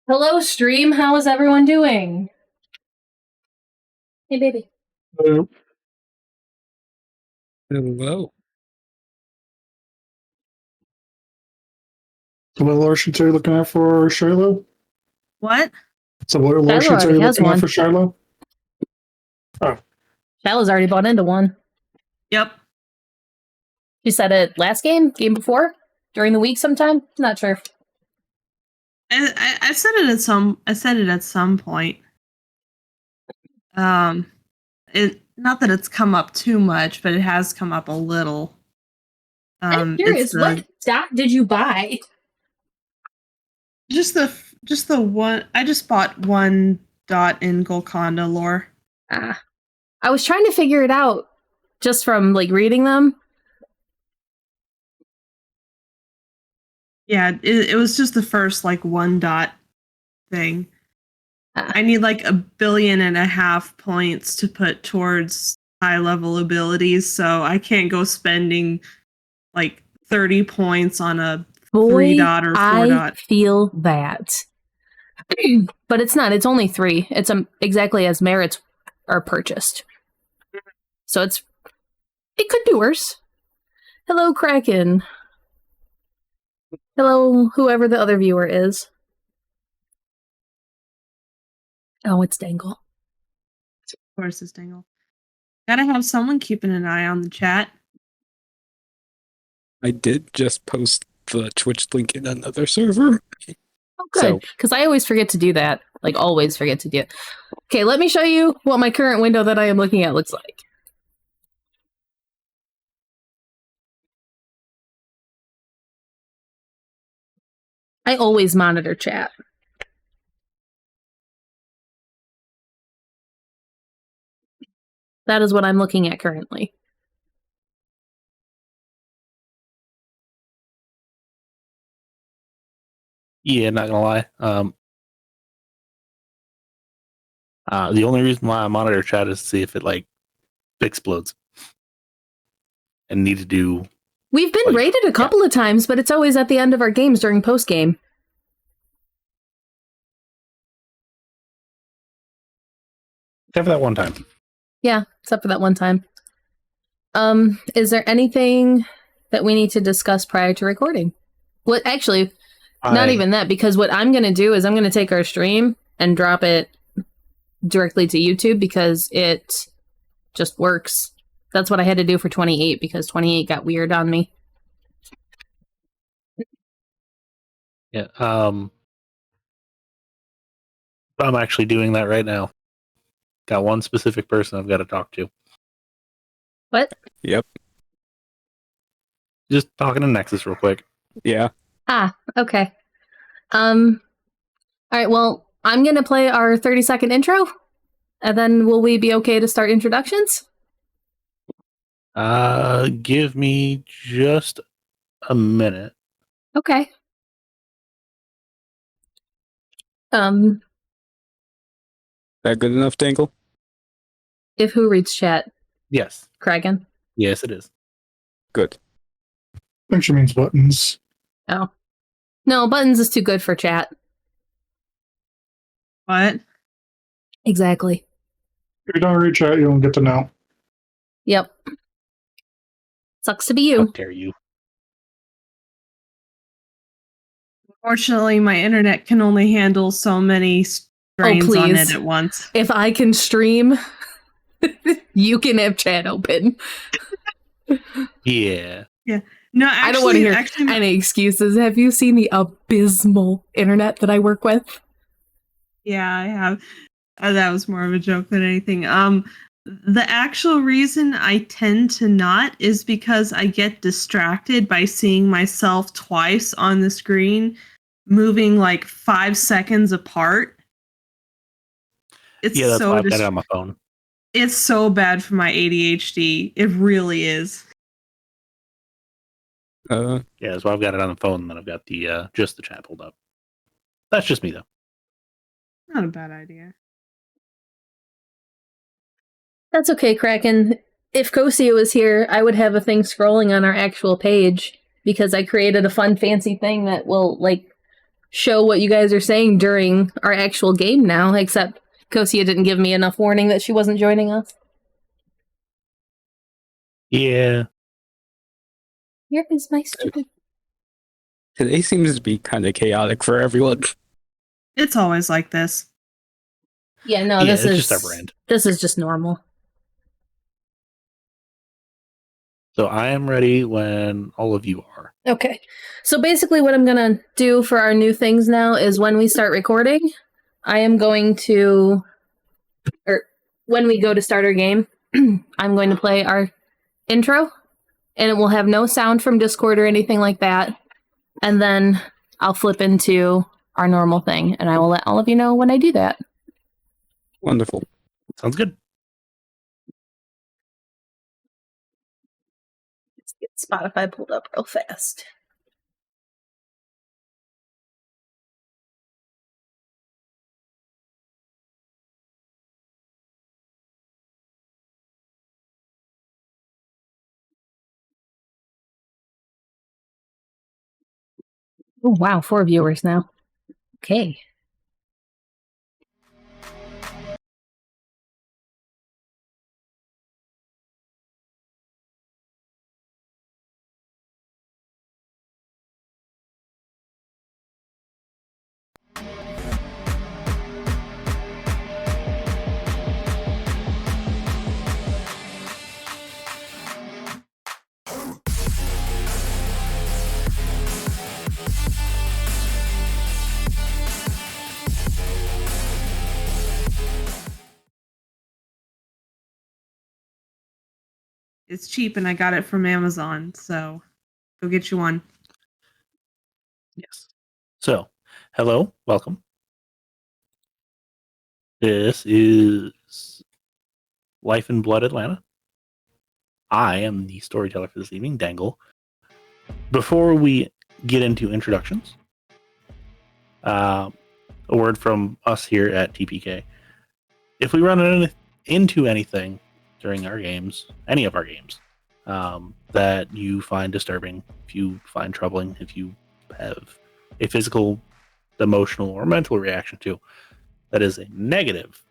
Hello, stream. How is everyone doing? Hey, baby. Hello. Hello. So what lore sheets are you looking at for Shiloh? What? So what lore Shiloh sheets are already you has looking one. at for Shiloh? Oh, Shallow's already bought into one. Yep. She said it last game game during the week sometime. Not sure. I said it at some point. Not that it's come up too much, but it has come up a little. I'm curious, what dot did you buy? Just the one. I just bought one dot in Golconda lore. I was trying to figure it out just from reading them. Yeah, it was just the first one dot thing. I need 1.5 billion points to put towards high level abilities, so I can't go spending 30 points on a 3 dot or 4 dot. I feel that. But it's not. It's only 3. It's exactly as merits are purchased. So it could be worse. Hello, Kraken. Hello, whoever the other viewer is. Oh, it's Dengle. Of course, it's Dengle. Gotta have someone keeping an eye on the chat. I did just post the Twitch link in another server. Oh, good. Because I always forget to do that. Always forget to do it. Okay, let me show you what my current window that I am looking at looks like. I always monitor chat. That is what I'm looking at currently. Yeah, not gonna lie. The only reason why I monitor chat is to see if it explodes, and need to do. We've been raided a couple of times, but it's always at the end of our games during post game. Except for that one time. Yeah, except for that one time. Is there anything that we need to discuss prior to recording? What actually, not even that, because what I'm going to do is I'm going to take our stream and drop it directly to YouTube because it just works. That's what I had to do for 28 because 28 got weird on me. Yeah. I'm actually doing that right now. Got one specific person I've got to talk to. What? Yep. Just talking to Nexus real quick. Yeah. Okay. All right, well, I'm going to play our 30-second intro, and then will we be okay to start introductions? Give me just a minute. Okay. That good enough, Dengle? If who reads chat? Yes. Kragan? Yes, it is. Good. I think she means buttons. Oh. No, buttons is too good for chat. What? Exactly. If you don't read chat, you don't get to know. Yep. Sucks to be How you. dare you? Unfortunately, my internet can only handle so many strains on it at once. If I can stream, you can have chat open. Yeah. Yeah. No, actually, I don't want to hear any excuses. Have you seen the abysmal internet that I work with? Yeah, I have. That was more of a joke than anything. The actual reason I tend to not is because I get distracted by seeing myself twice on the screen, moving 5 seconds apart. That's why I've got it on my phone. It's so bad for my ADHD. It really is. Yeah, that's why I've got it on the phone, and then I've got the just the chat pulled up. That's just me, though. Not a bad idea. That's okay, Kraken. If Cocia was here, I would have a thing scrolling on our actual page because I created a fun, fancy thing that will, show what you guys are saying during our actual game now, except Cocia didn't give me enough warning that she wasn't joining us. Yeah. Here is my stupid... Today seems to be kind of chaotic for everyone. It's always like this. Yeah, no, Yeah, this it's is just our brand. This is just normal. So I am ready when all of you are. Okay. So basically what I'm going to do for our new things now is when we start recording, I am going to, or when we go to start our game, I'm going to play our intro, and it will have no sound from Discord or anything like that. And then I'll flip into our normal thing, and I will let all of you know when I do that. Wonderful. Sounds good. Let's get Spotify pulled up real fast. Oh, wow, 4 viewers now. Okay. It's cheap and I got it from Amazon, so go get you one. Yes. So, hello, welcome. This is Life and Blood Atlanta. I am the storyteller for this evening, Dengle. Before we get into introductions, a word from us here at TPK. If we run into anything during our games, any of our games, that you find disturbing, if you find troubling, if you have a physical, emotional, or mental reaction to, that is a negative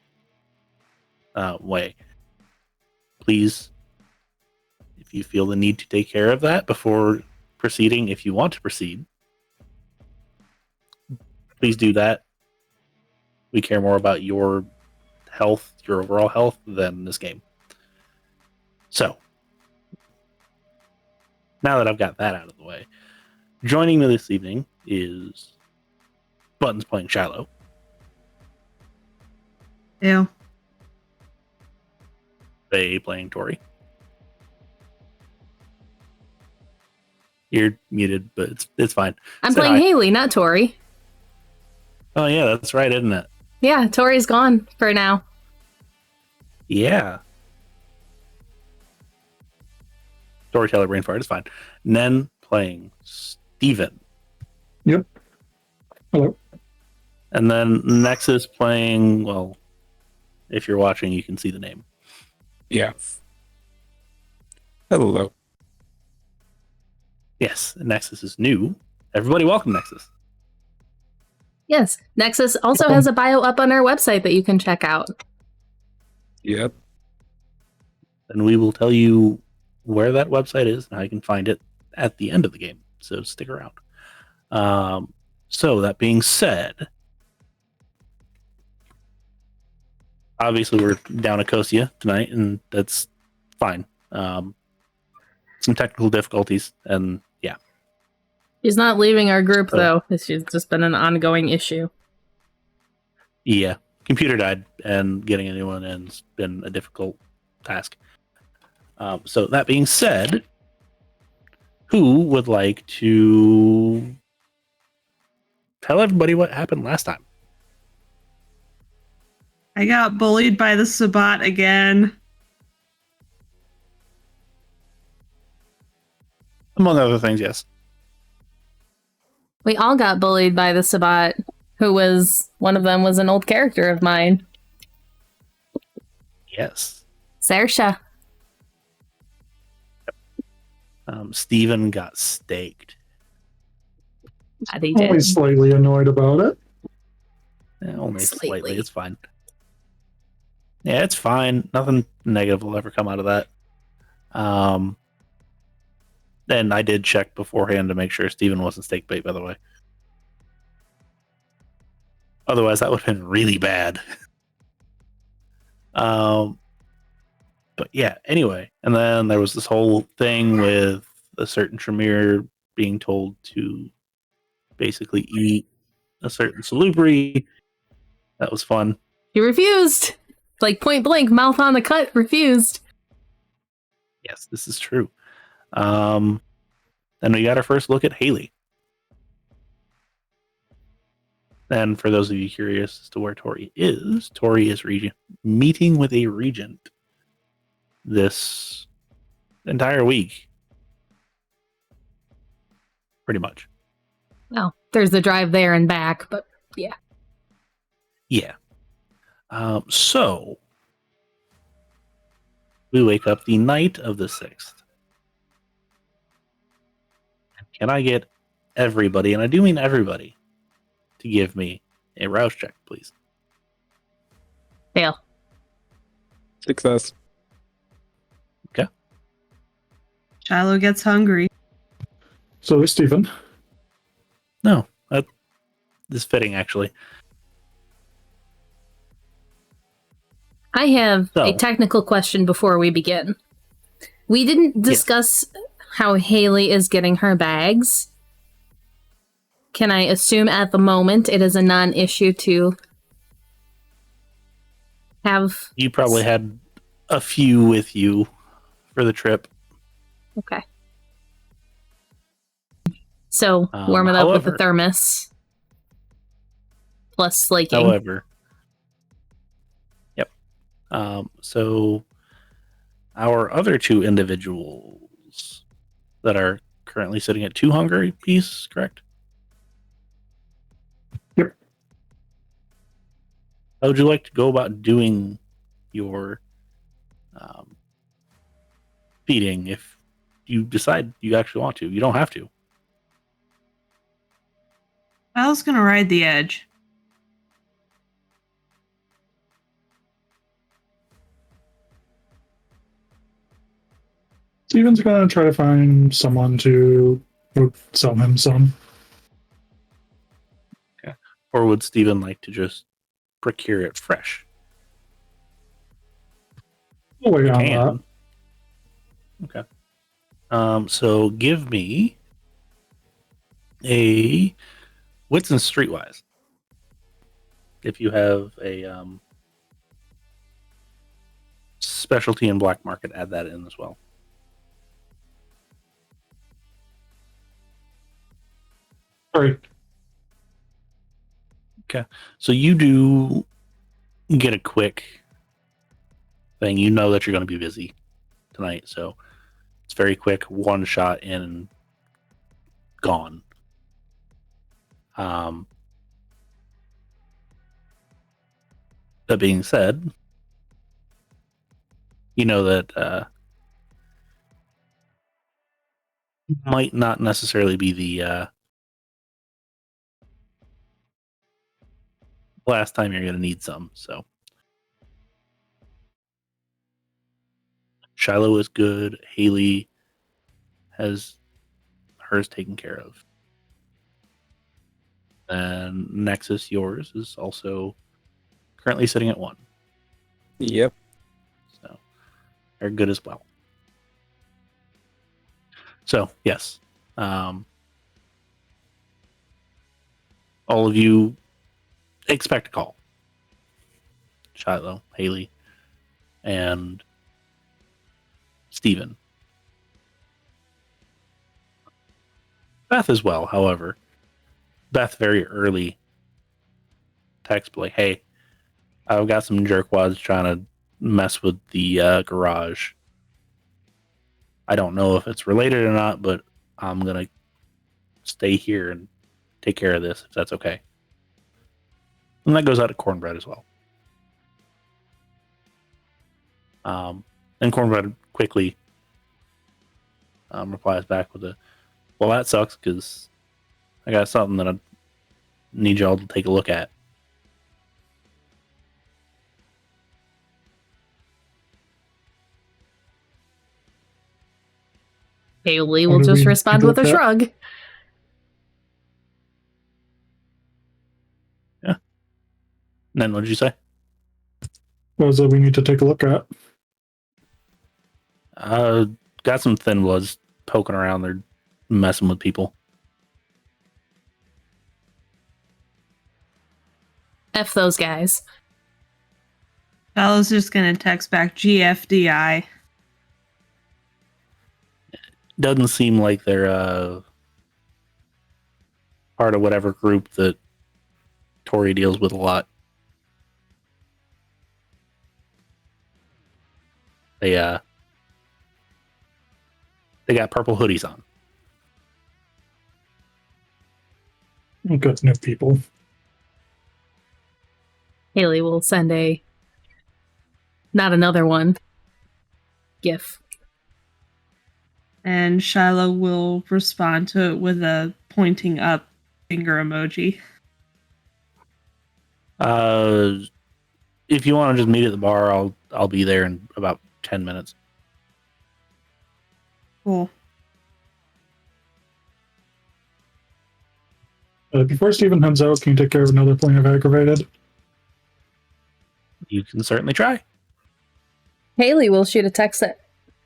way, please, if you feel the need to take care of that before proceeding, if you want to proceed, please do that. We care more about your health, your overall health, than this game. So, now that I've got that out of the way, joining me this evening is Buttons playing Shiloh. Ew. Faye playing Tori. You're muted, but it's fine. I'm Say playing hi. Hailey, not Tori. Oh yeah, that's right, isn't it? Yeah, Tori's gone for now. Yeah. Storyteller brain fart is fine. Nen playing Steven. Yep. Hello. And then Nexus playing, well, if you're watching, you can see the name. Yeah. Hello. Yes, Nexus is new. Everybody welcome Nexus. Yes, Nexus also has a bio up on our website that you can check out. Yep. And we will tell you where that website is and how you can find it at the end of the game. So stick around. So that being said, obviously we're down at Cocia tonight, and that's fine. Some technical difficulties, and yeah. She's not leaving our group, So- though. It's just been an ongoing issue. Yeah, computer died, and getting a new one has been a difficult task. So that being said, who would like to tell everybody what happened last time? I got bullied by the Sabbat again. Among other things, yes. We all got bullied by the Sabbat, who was, one of them was an old character of mine. Yes. Saoirse. Steven got staked. God, he Only did. slightly annoyed about it. Only slightly. Slightly. It's fine. Yeah, it's fine. Nothing negative will ever come out of that. And I did check beforehand to make sure Steven wasn't stake bait, by the way. Otherwise, that would have been really bad. But yeah, anyway. And then there was this whole thing with a certain Tremere being told to basically eat a certain Salubri. That was fun. He refused. Like point blank, mouth on the cut, refused. Yes, this is true. Then we got our first look at Hailey. And for those of you curious as to where Tori is meeting with a regent this entire week. Pretty much. Well, there's the drive there and back, but yeah. Yeah. So we wake up the night of the 6th. Can I get everybody, and I do mean everybody, to give me a rouse check, please? Fail. Success. Shiloh gets hungry. So, Stephen. No, that is fitting, actually. I have a So- technical question before we begin. We didn't discuss how Hailey is getting her bags. Can I assume at the moment it is a non-issue to have... You probably had a few with you for the trip. Okay. So, warm it up with the However- thermos. Plus slaking. However, yep. So our other two individuals that are currently sitting at 2 hunger apiece, correct? Yep. How would you like to go about doing your feeding if you decide you actually want to? You don't have to. I was gonna ride the edge. Steven's gonna try to find someone to sell him some. Or would Steven like to just procure it fresh? We'll wait on that. Can. Okay. So give me a wits and streetwise. If you have a specialty in black market, add that in as well. All right. So you do get a quick thing. You know that you're going to be busy tonight, so it's very quick. One shot in and gone. That being said, you know that might not necessarily be the last time you're going to need some. So Shiloh is good. Hailey has hers taken care of. And Nexus, yours, is also currently sitting at 1. Yep. So they're good as well. So, yes. All of you expect a call. Shiloh, Hailey, and Steven. Beth as well, however. Beth very early text like, hey, I've got some jerkwads trying to mess with the garage. I don't know if it's related or not, but I'm going to stay here and take care of this, if that's okay. And that goes out to Cornbread as well. And Cornbread quickly replies back with a, well, that sucks because I got something that I need y'all to take a look at. Hailey What will do just we respond need to with a look at? shrug. And then what did you say? What is it we need to take a look at? Got some thin bloods poking around. They're messing with people. F those guys. Shallow's just gonna text back GFDI. Doesn't seem like they're part of whatever group that Tori deals with a lot. They got purple hoodies on. Good new people. Hailey will send not another one, GIF. And Shiloh will respond to it with a pointing up finger emoji. If you want to just meet at the bar, I'll be there in about 10 minutes. Cool. Before Steven heads out, can you take care of another plane of aggravated? You can certainly try. Hailey will shoot a text at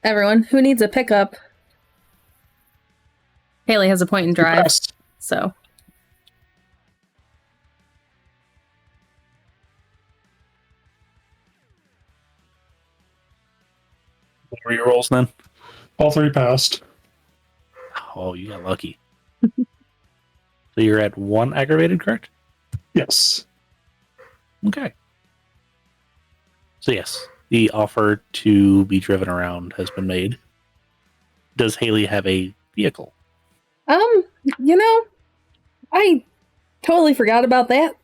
everyone who needs a pickup. Hailey has a point and drive, Yes. so. What were your rolls then? All three passed. Oh, you got lucky. So you're at 1 aggravated, correct? Yes. Okay. So yes, the offer to be driven around has been made. Does Hailey have a vehicle? I totally forgot about that.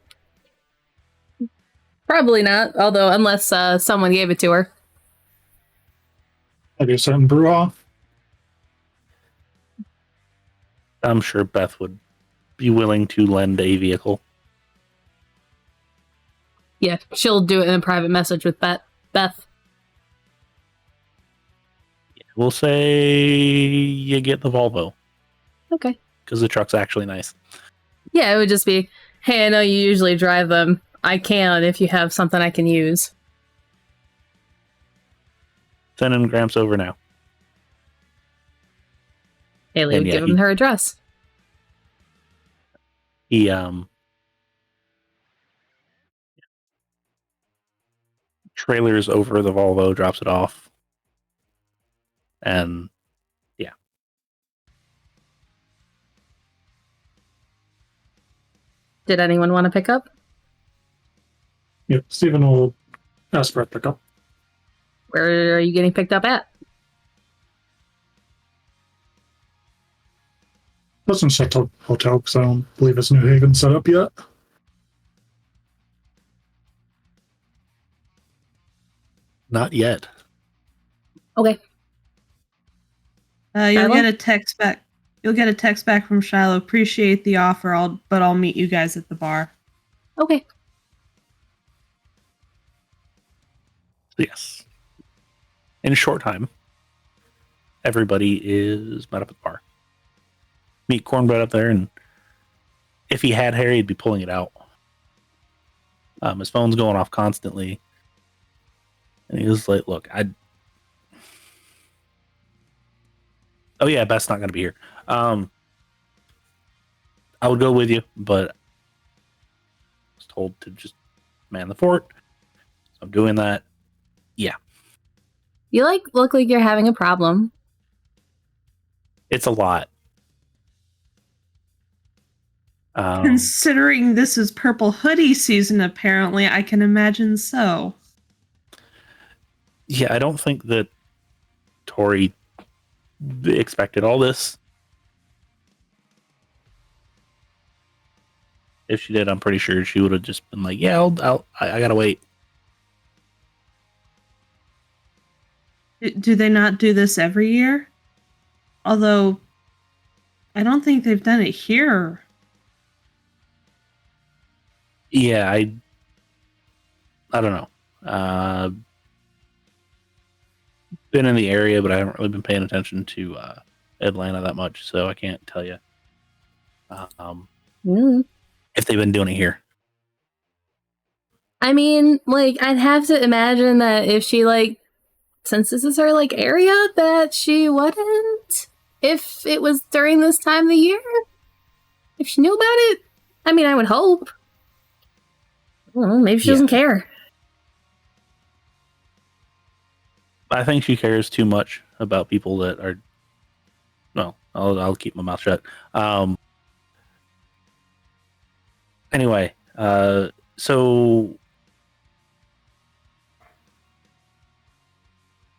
Probably not, although unless someone gave it to her. I do something brew off. I'm sure Beth would be willing to lend a vehicle. Yeah, she'll do it in a private message with Beth. We'll say you get the Volvo Okay. because the truck's actually nice. Yeah, it would just be, hey, I know you usually drive them. I can if you have something I can use. Sending Gramps over now. Hailey And would yeah, give him her address. He trailers over the Volvo, drops it off, and yeah. Did anyone want to pick up? Yep. Steven will ask for a pickup. Where are you getting picked up at? Doesn't set up hotel because I don't believe it's New Haven set up yet. Not yet. Okay. You'll Shiloh? get a text back. You'll get a text back from Shiloh. Appreciate the offer. But I'll meet you guys at the bar. Okay. So yes. In a short time, everybody is met up at the bar. Meet Cornbread up there, and if he had hair, he'd be pulling it out. His phone's going off constantly. And he was like, look, oh yeah, Beth's not going to be here. I would go with you, but I was told to just man the fort. So I'm doing that. Yeah. You look like you're having a problem. It's a lot. Considering this is purple hoodie season, apparently, I can imagine so. Yeah, I don't think that Tori expected all this. If she did, I'm pretty sure she would have just been like, "Yeah, I gotta wait." Do they not do this every year? Although, I don't think they've done it here Yeah, I don't know. Been in the area, but I haven't really been paying attention to Atlanta that much, so I can't tell you if they've been doing it here. I mean, like, I'd have to imagine that if she, like, since this is her, like, area, that she wouldn't. If it was during this time of the year. If she knew about it. I mean, I would hope. I don't know, maybe she doesn't care. I think she cares too much about people that are. Well, I'll keep my mouth shut. Anyway, so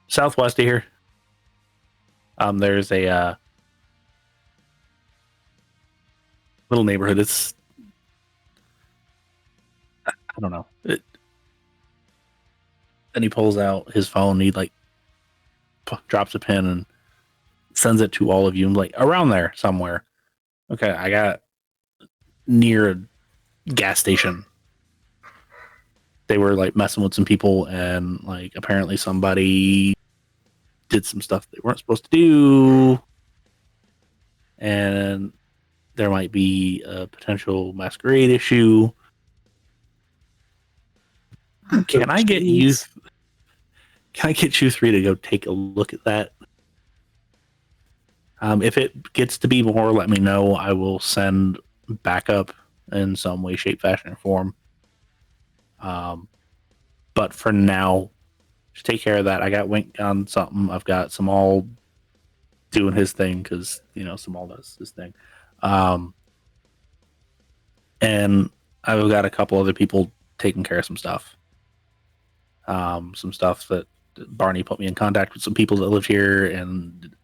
southwest of here, there's a little neighborhood. It's I don't know. Then he pulls out his phone. He like drops a pin and sends it to all of you. Like around there somewhere. Okay, I got near a gas station. They were like messing with some people, and like apparently somebody did some stuff they weren't supposed to do, and there might be a potential masquerade issue. Can I get you? Can I get you three to go take a look at that? If it gets to be more, let me know. I will send backup in some way, shape, fashion, or form. But for now, just take care of that. I got Wink on something. I've got Samal doing his thing because, you know, Samal does his thing. And I've got a couple other people taking care of some stuff. Some stuff that Barney put me in contact with some people that live here, and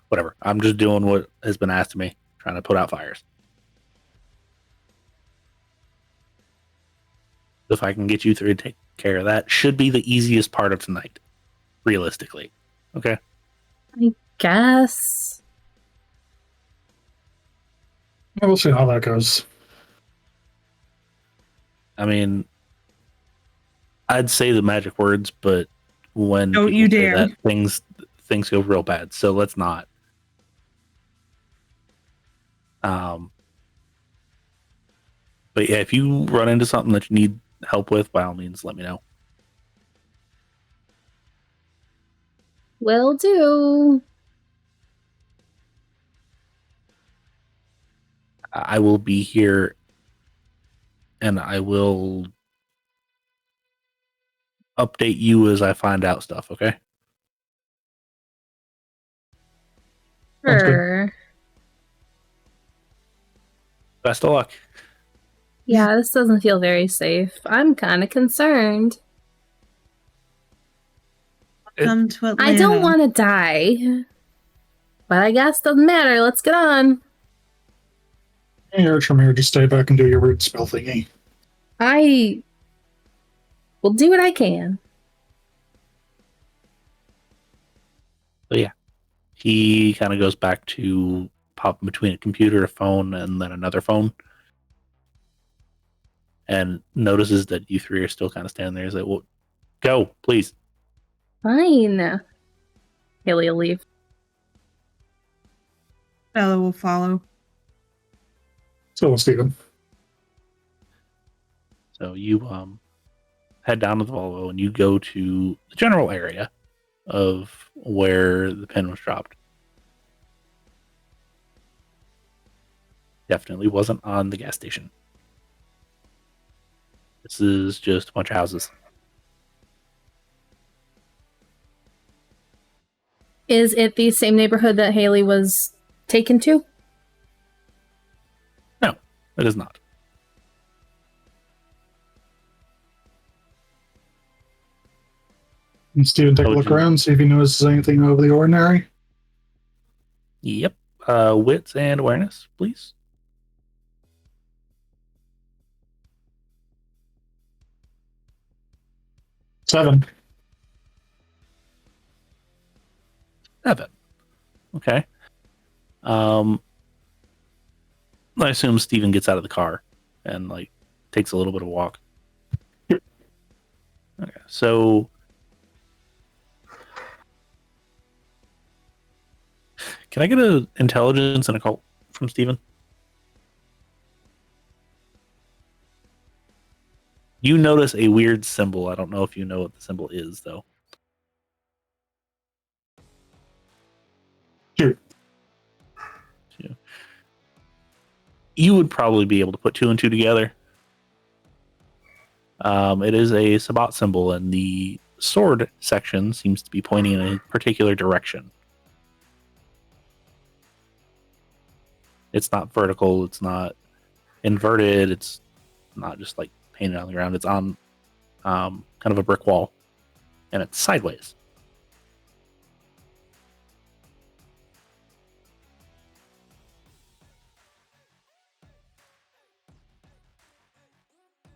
whatever. I'm just doing what has been asked of me, trying to put out fires. If I can get you three to take care of that, should be the easiest part of tonight, realistically. Okay? I guess. We'll see how that goes. I mean, I'd say the magic words, but when Don't people you say dare. that, things go real bad. So let's not. But yeah, if you run into something that you need help with, by all means, let me know. Will do. I will be here, and I will update you as I find out stuff, okay? Sounds good. Sure. Best of luck. Yeah, this doesn't feel very safe. I'm kind of concerned. Come to Atlanta. I don't want to die. But I guess doesn't matter. Let's get on. You're from here. Just stay back and do your root spell thingy. I will do what I can. So yeah, he kind of goes back to popping between a computer, a phone, and then another phone, and notices that you three are still kind of standing there. He's like, "Well, go, please." Fine. Hailey will leave. Feyla will follow. So will Steven. So you head down to the Volvo and you go to the general area of where the pin was dropped. Definitely wasn't on the gas station. This is just a bunch of houses. Is it the same neighborhood that Hailey was taken to? No, it is not. And Steven, take a look around, see if he notices anything out of the ordinary. Yep. Wits and awareness, please. Seven. Okay. I assume Steven gets out of the car and like takes a little bit of walk. Yep. Okay, so can I get an intelligence and a cult from Steven? You notice a weird symbol. I don't know if you know what the symbol is, though. Sure. You would probably be able to put 2 and 2 together. It is a Sabbat symbol, and the sword section seems to be pointing in a particular direction. It's not vertical, it's not inverted, it's not just like painted on the ground. It's on kind of a brick wall, and it's sideways.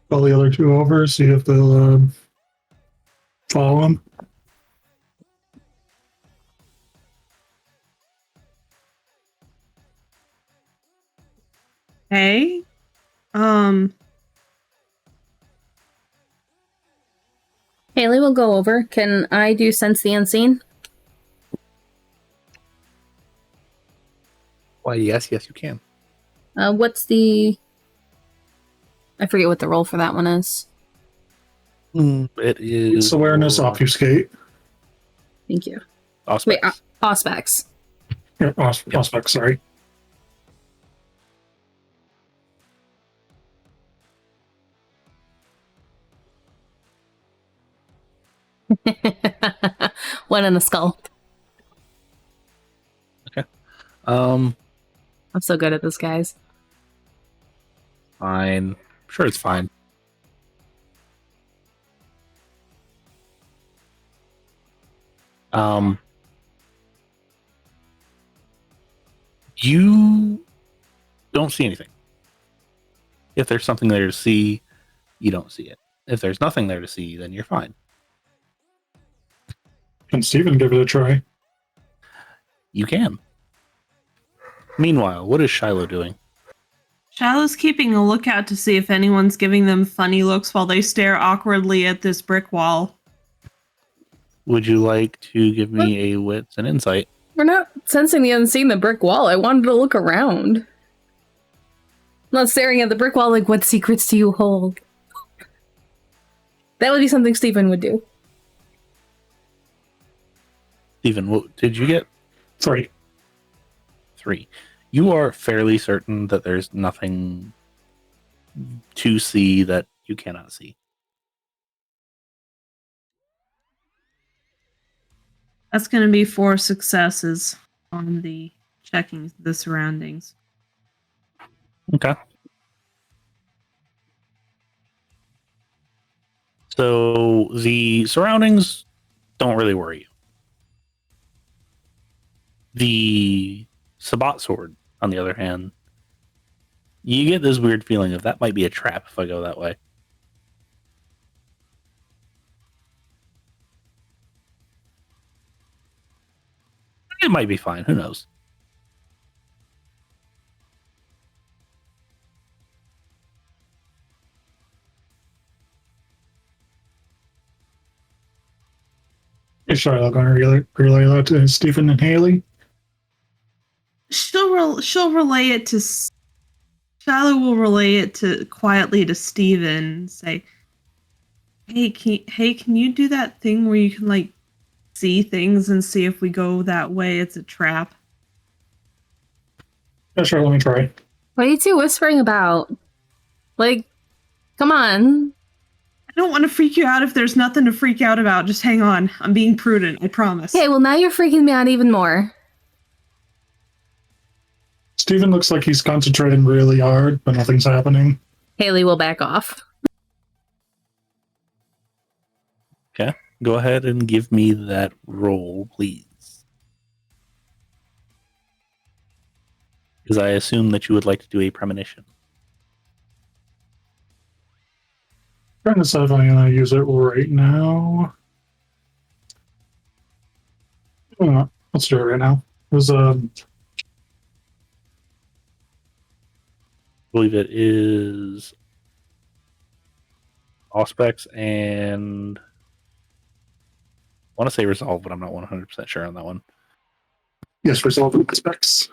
Call the other 2 over, see if they'll follow him. Hey. Hailey will go over. Can I do sense the unseen? Why, yes, you can. What's the... I forget what the roll for that one is. It is... It's awareness, obfuscate. Thank you. Auspex. Wait, Auspex. Yeah, Auspex, sorry. One in the skull. Um, I'm so good at this, guys. fine. Sure, it's fine. You don't see anything. If there's something there to see, you don't see it. If there's nothing there to see, then you're fine. Can Steven give it a try? You can. Meanwhile, what is Shiloh doing? Shiloh's keeping a lookout to see if anyone's giving them funny looks while they stare awkwardly at this brick wall. Would you like to give me a wits and insight? We're not sensing the unseen, the brick wall. I wanted to look around. I'm not staring at the brick wall like, what secrets do you hold? That would be something Stephen would do. Steven, what did you get? 3. 3. You are fairly certain that there's nothing to see that you cannot see. That's going to be 4 successes on the checking the surroundings. Okay. So the surroundings don't really worry you. The Sabbat sword, on the other hand, you get this weird feeling of that might be a trap if I go that way. It might be fine. Who knows? Is Shiloh going to relay that to Stephen and Hailey? She'll relay it to... Shiloh will relay it to quietly to Steven and say, Hey, can you do that thing where you can, like, see things and see if we go that way it's a trap? Yeah, sure, let me try. What are you two whispering about? Like, come on. I don't want to freak you out if there's nothing to freak out about. Just hang on. I'm being prudent, I promise. Okay, well now you're freaking me out even more. Steven looks like he's concentrating really hard, but nothing's happening. Hailey will back off. Okay. Go ahead and give me that roll, please. Because I assume that you would like to do a premonition. Trying to decide if I'm going to use it right now. Let's do it right now. It was I believe it is all specs, and I want to say resolve, but I'm not 100% sure on that one. Yes, resolve and specs.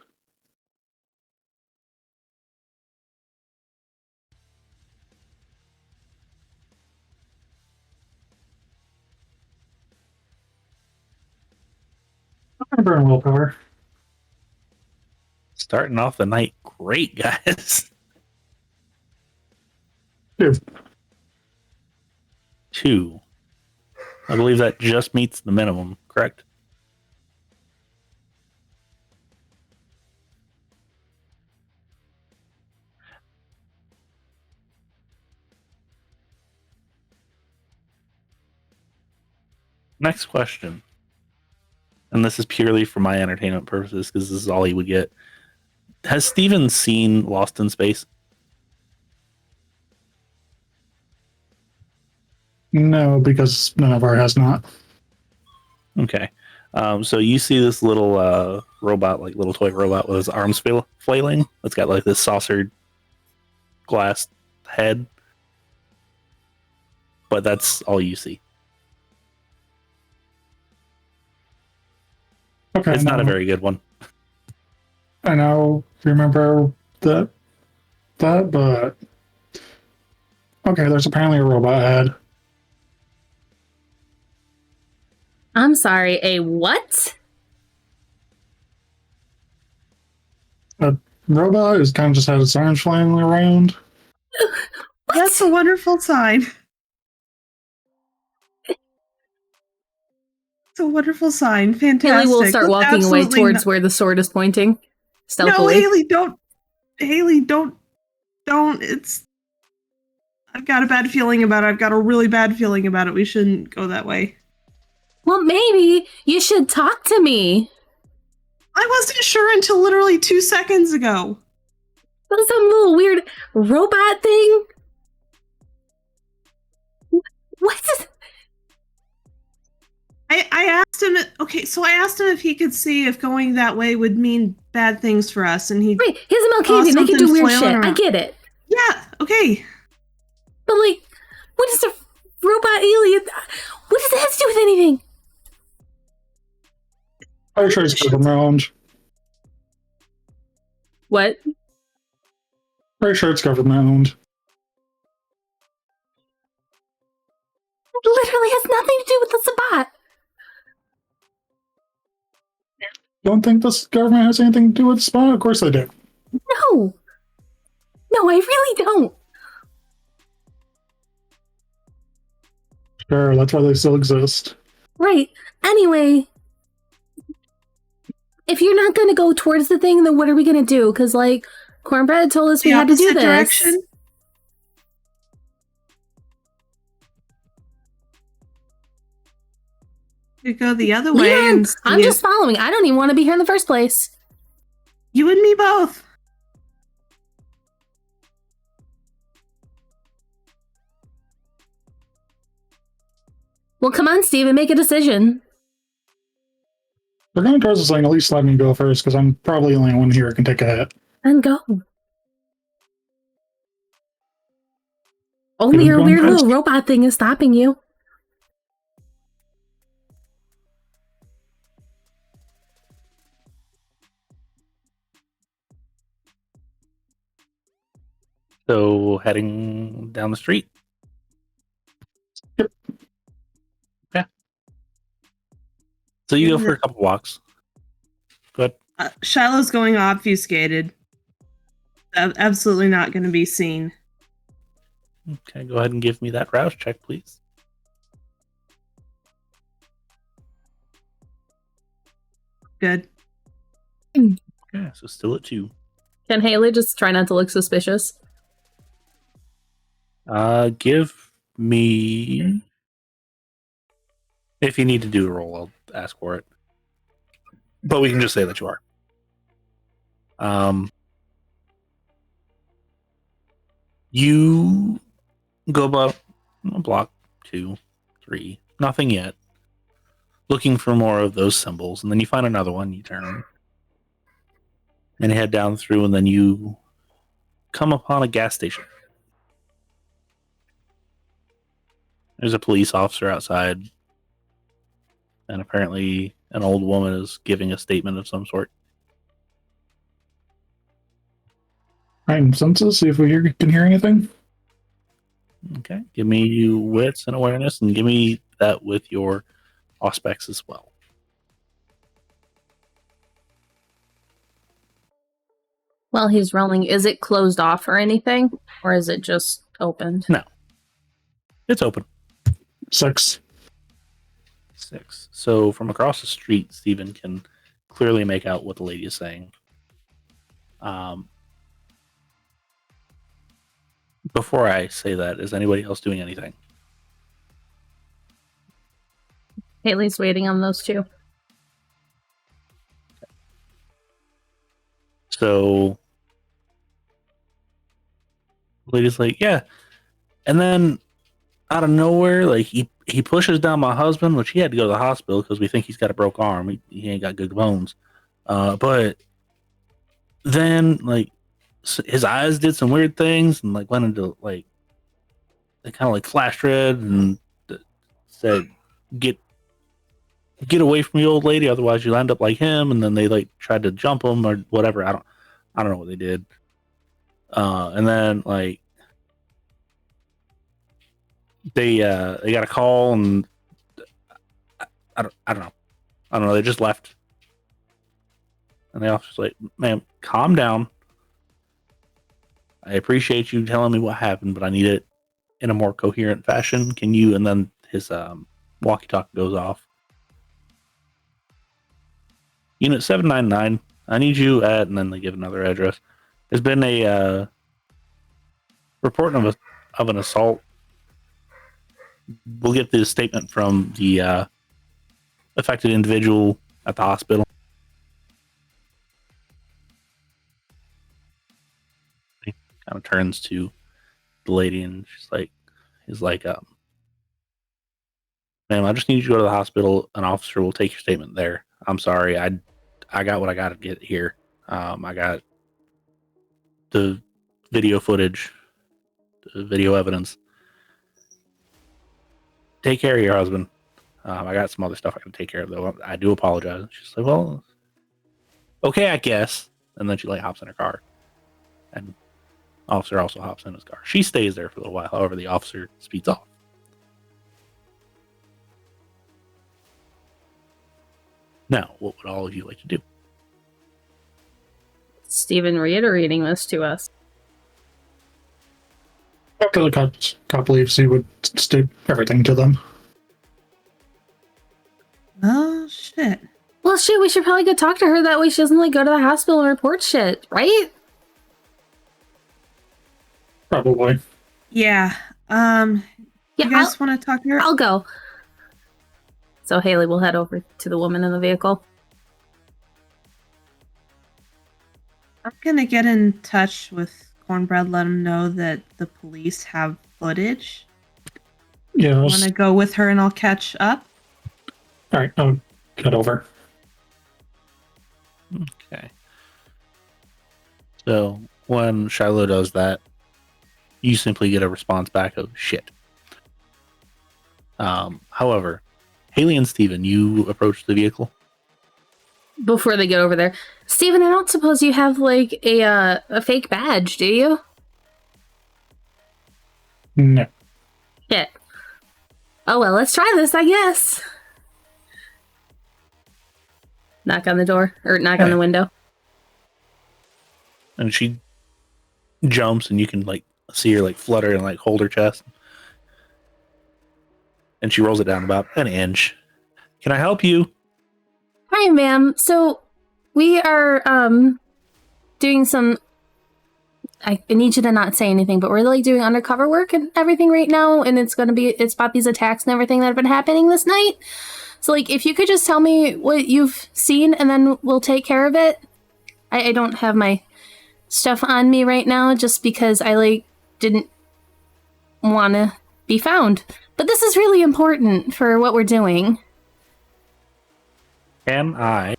I'm gonna burn willpower. Starting off the night great, guys. 2. 2. I believe that just meets the minimum, correct? Next question. And this is purely for my entertainment purposes because this is all he would get. Has Steven seen Lost in Space? No, because Nenavar has not. Okay. So you see this little robot, like little toy robot with his arms flailing. It's got like this saucer glass head. But that's all you see. Okay, It's not a very good one. I know. Remember that, but okay. There's apparently a robot head. I'm sorry, a what? A robot is kind of just had its arms flailing around. That's a wonderful sign. It's a wonderful sign. Fantastic. Haley will start Look, walking away absolutely towards where the sword is pointing. No, Stealthily. Haley, don't. Haley, don't. It's. I've got a bad feeling about it. I've got a really bad feeling about it. We shouldn't go that way. Well, maybe you should talk to me. I wasn't sure until literally 2 seconds ago. That was some little weird robot thing. What is... I asked him. Okay, so I asked him if he could see if going that way would mean bad things for us, and he. Right, he's a Malkavian. They can do weird shit. I get it. Yeah. Okay. But like, what is a robot alien? What does that have to do with anything? Pretty sure it's government owned. What? Pretty sure it's government owned. It literally has nothing to do with the Sabbat. Don't think this government has anything to do with Spawn? Of course they do. No. No, I really don't. Sure, that's why they still exist. Right. Anyway, if you're not going to go towards the thing, then what are we going to do? Because, like, Cornbread told us we had to do this. Direction? You go the other way. Leon, And I'm just following. I don't even want to be here in the first place. You and me both. Well, come on, Steve, and make a decision. They're going towards this thing, at least let me go first, because I'm probably the only one here who can take a hit. And go. Only your weird little robot thing is stopping you. So heading down the street. Yep. Yeah. So you go for a couple walks. Go ahead. Shiloh's going obfuscated. Absolutely not going to be seen. Okay, go ahead and give me that rouse check, please. Good. Okay, so still at 2. Can Hailey just try not to look suspicious? Give me... If you need to do a roll, I'll ask for it. But we can just say that you are. You go about a block, 2, 3, nothing yet. Looking for more of those symbols, and then you find another one, you turn. And head down through, and then you come upon a gas station. There's a police officer outside, and apparently an old woman is giving a statement of some sort. Heightened senses, see if we can hear anything. Okay, give me wits and awareness, and give me that with your aspects as well. While he's rolling, is it closed off or anything? Or is it just opened? No. It's open. 6. 6. So from across the street, Stephen can clearly make out what the lady is saying. Before I say that, is anybody else doing anything? Hailey's waiting on those two. So the lady's like, yeah. And then out of nowhere, like he pushes down my husband, which he had to go to the hospital because we think he's got a broke arm. He ain't got good bones. But then like his eyes did some weird things and like went into like they kind of like flashed red and said, "Get away from the old lady, otherwise you'll end up like him." And then they like tried to jump him or whatever. I don't know what they did. And then like they got a call and I don't know. They just left. And the officer's like, "Ma'am, calm down. I appreciate you telling me what happened, but I need it in a more coherent fashion. Can you?" And then his walkie-talkie goes off. Unit 799, I need you at, and then they give another address. There's been a report of an assault. We'll get the statement from the affected individual at the hospital. He kind of turns to the lady and she's like, "Ma'am, I just need you to go to the hospital. An officer will take your statement there. I'm sorry. I got what I got to get here. I got the video footage, the video evidence. Take care of your husband. I got some other stuff I can take care of, though. I do apologize." She's like, "Well, okay, I guess." And then she like hops in her car, and officer also hops in his car. She stays there for a little while. However, the officer speeds off. Now, what would all of you like to do? Stephen reiterating this to us. After the cop leaves, he would state everything to them. Oh, shit. Well, shit, we should probably go talk to her. That way she doesn't like go to the hospital and report shit, right? Probably. Yeah. Yeah, You guys want to talk to her? I'll go. So Hailey will head over to the woman in the vehicle. I'm gonna get in touch with Cornbread, let him know that the police have footage. Yeah. Want to go with her and I'll catch up? All right, I'll head over. Okay. So when Shiloh does that, you simply get a response back of shit. However, Hailey and Steven, you approach the vehicle. Before they get over there. Stephen, I don't suppose you have like a fake badge, do you? No. Shit. Oh well, let's try this, I guess. Knock on the door, or knock on the window. And she jumps, and you can like see her like flutter and like hold her chest. And she rolls it down about an inch. "Can I help you?" Hi, ma'am. So we are doing some. I need you to not say anything, but we're like doing undercover work and everything right now, and it's about these attacks and everything that have been happening this night. So like, if you could just tell me what you've seen, and then we'll take care of it. I don't have my stuff on me right now, just because I like didn't want to be found. But this is really important for what we're doing. Can I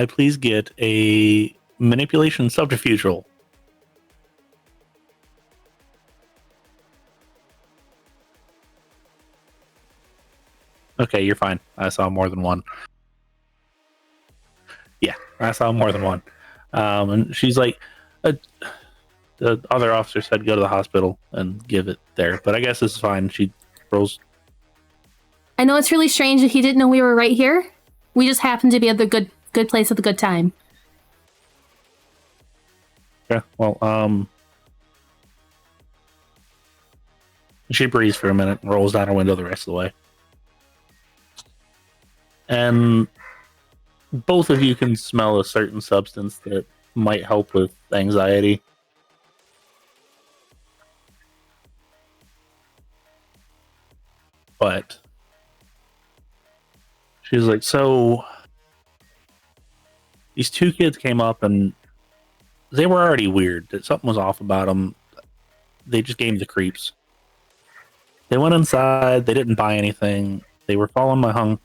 please get a manipulation subterfuge roll? Okay, you're fine. I saw more than one. Yeah, I saw more than one. And she's like, the other officer said go to the hospital and give it there. But I guess this is fine. She rolls. I know it's really strange that he didn't know we were right here. We just happened to be at the good place at the good time. Yeah, well, she breathes for a minute and rolls down her window the rest of the way. And both of you can smell a certain substance that might help with anxiety. But she's like, so these two kids came up and they were already weird. That something was off about them. They just gave me the creeps. They went inside. They didn't buy anything. They were following my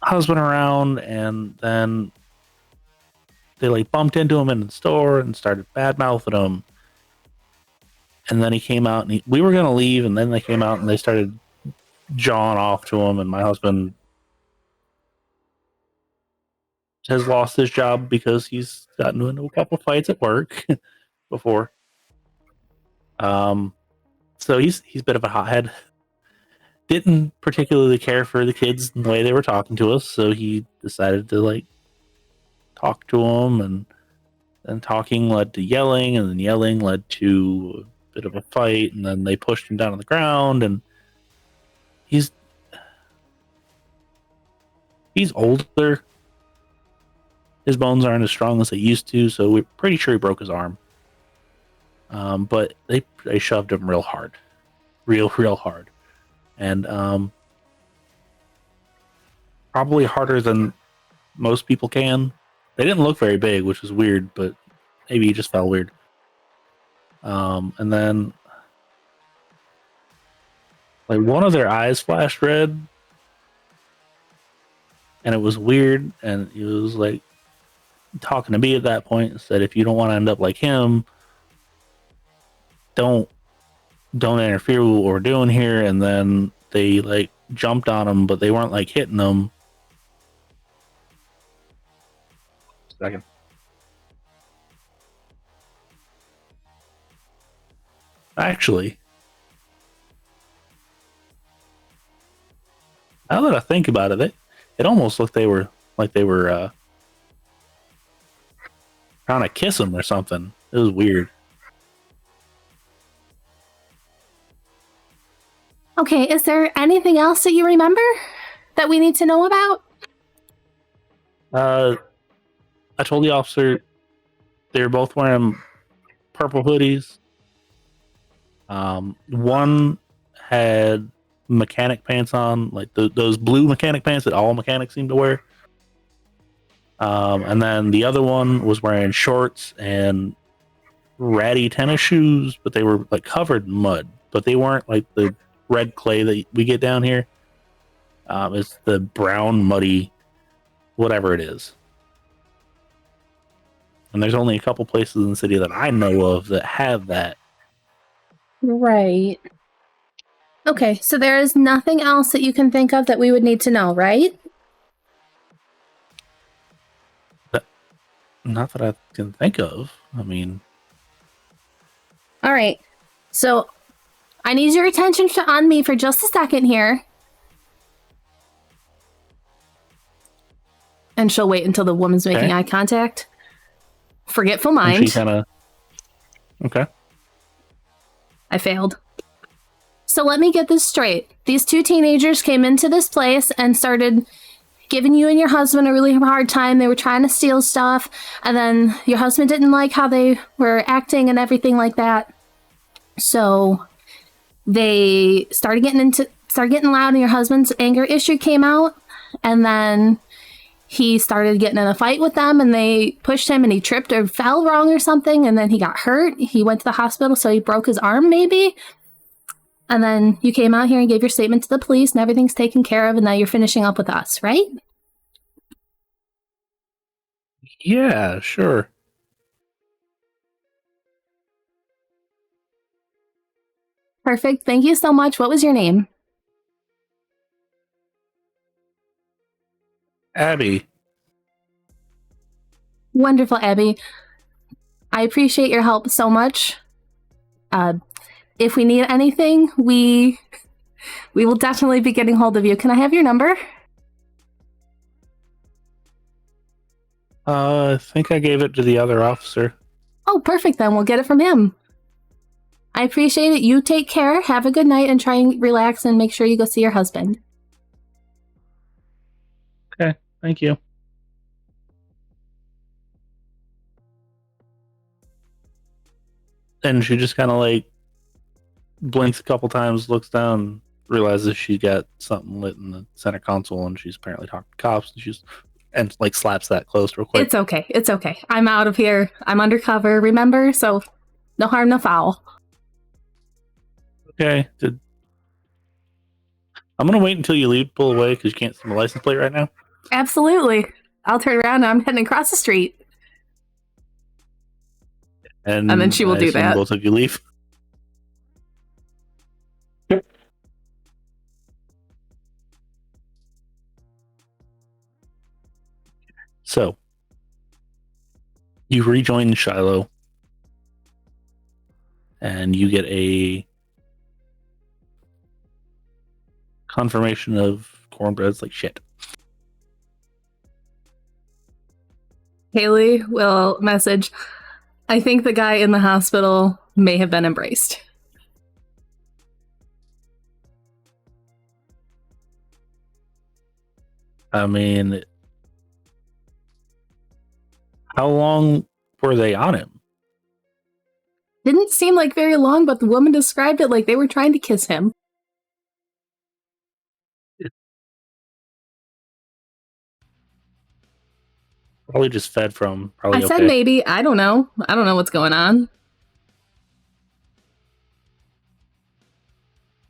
husband around, and then they like bumped into him in the store and started bad mouthing him. And then he came out, and we were gonna leave, and then they came out and they started jawing off to him. And my husband has lost his job because he's gotten into a couple fights at work before. So he's a bit of a hothead. Didn't particularly care for the kids and the way they were talking to us, so he decided to like talk to them, and then talking led to yelling, and then yelling led to a bit of a fight, and then they pushed him down on the ground, and he's older. His bones aren't as strong as they used to, so we're pretty sure he broke his arm. But they shoved him real hard. Real hard. And probably harder than most people can. They didn't look very big, which was weird, but maybe he just felt weird. And then like one of their eyes flashed red, and it was weird, and he was like talking to me at that point and said, if you don't want to end up like him, don't interfere with what we're doing here. And then they like jumped on him, but they weren't like hitting him. Second. Actually, now that I think about it, it almost looked they were trying to kiss him or something. It was weird. Okay, is there anything else that you remember that we need to know about? I told the officer they were both wearing purple hoodies. One had mechanic pants on, like those blue mechanic pants that all mechanics seem to wear. And then the other one was wearing shorts and ratty tennis shoes, but they were like covered in mud. But they weren't like the red clay that we get down here. It's the brown, muddy, whatever it is. And there's only a couple places in the city that I know of that have that. Right. Okay, so there is nothing else that you can think of that we would need to know, right? Not that I can think of. I mean... All right. So I need your attention on me for just a second here. And she'll wait until the woman's making eye contact. Forgetful mind. And she kind of... Okay. I failed. So let me get this straight. These two teenagers came into this place and started giving you and your husband a really hard time. They were trying to steal stuff, and then your husband didn't like how they were acting and everything like that. So they started getting loud, and your husband's anger issue came out, and then he started getting in a fight with them, and they pushed him, and he tripped or fell wrong or something, and then he got hurt. He went to the hospital, so he broke his arm maybe. And then you came out here and gave your statement to the police, and everything's taken care of, and now you're finishing up with us, right? Yeah, sure. Perfect. Thank you so much. What was your name? Abby. Wonderful, Abby. I appreciate your help so much. If we need anything, we will definitely be getting hold of you. Can I have your number? I think I gave it to the other officer. Oh, perfect then. We'll get it from him. I appreciate it. You take care. Have a good night and try and relax and make sure you go see your husband. Okay, thank you. And she just kind of like blinks a couple times, looks down, realizes she got something lit in the center console, and she's apparently talking to cops. And like slaps that closed real quick. It's okay. It's okay. I'm out of here. I'm undercover, remember? So no harm, no foul. Okay. I'm gonna wait until you leave, pull away, because you can't see my license plate right now. Absolutely. I'll turn around and I'm heading across the street. And then she will I do assume that. Both of you leave. Yep. So you rejoin Shiloh, and you get a confirmation of Cornbread's like shit. Hailey will message, I think the guy in the hospital may have been embraced. I mean, how long were they on him? Didn't seem like very long, but the woman described it like they were trying to kiss him. Probably just fed from. Probably I said okay. maybe. I don't know. I don't know what's going on.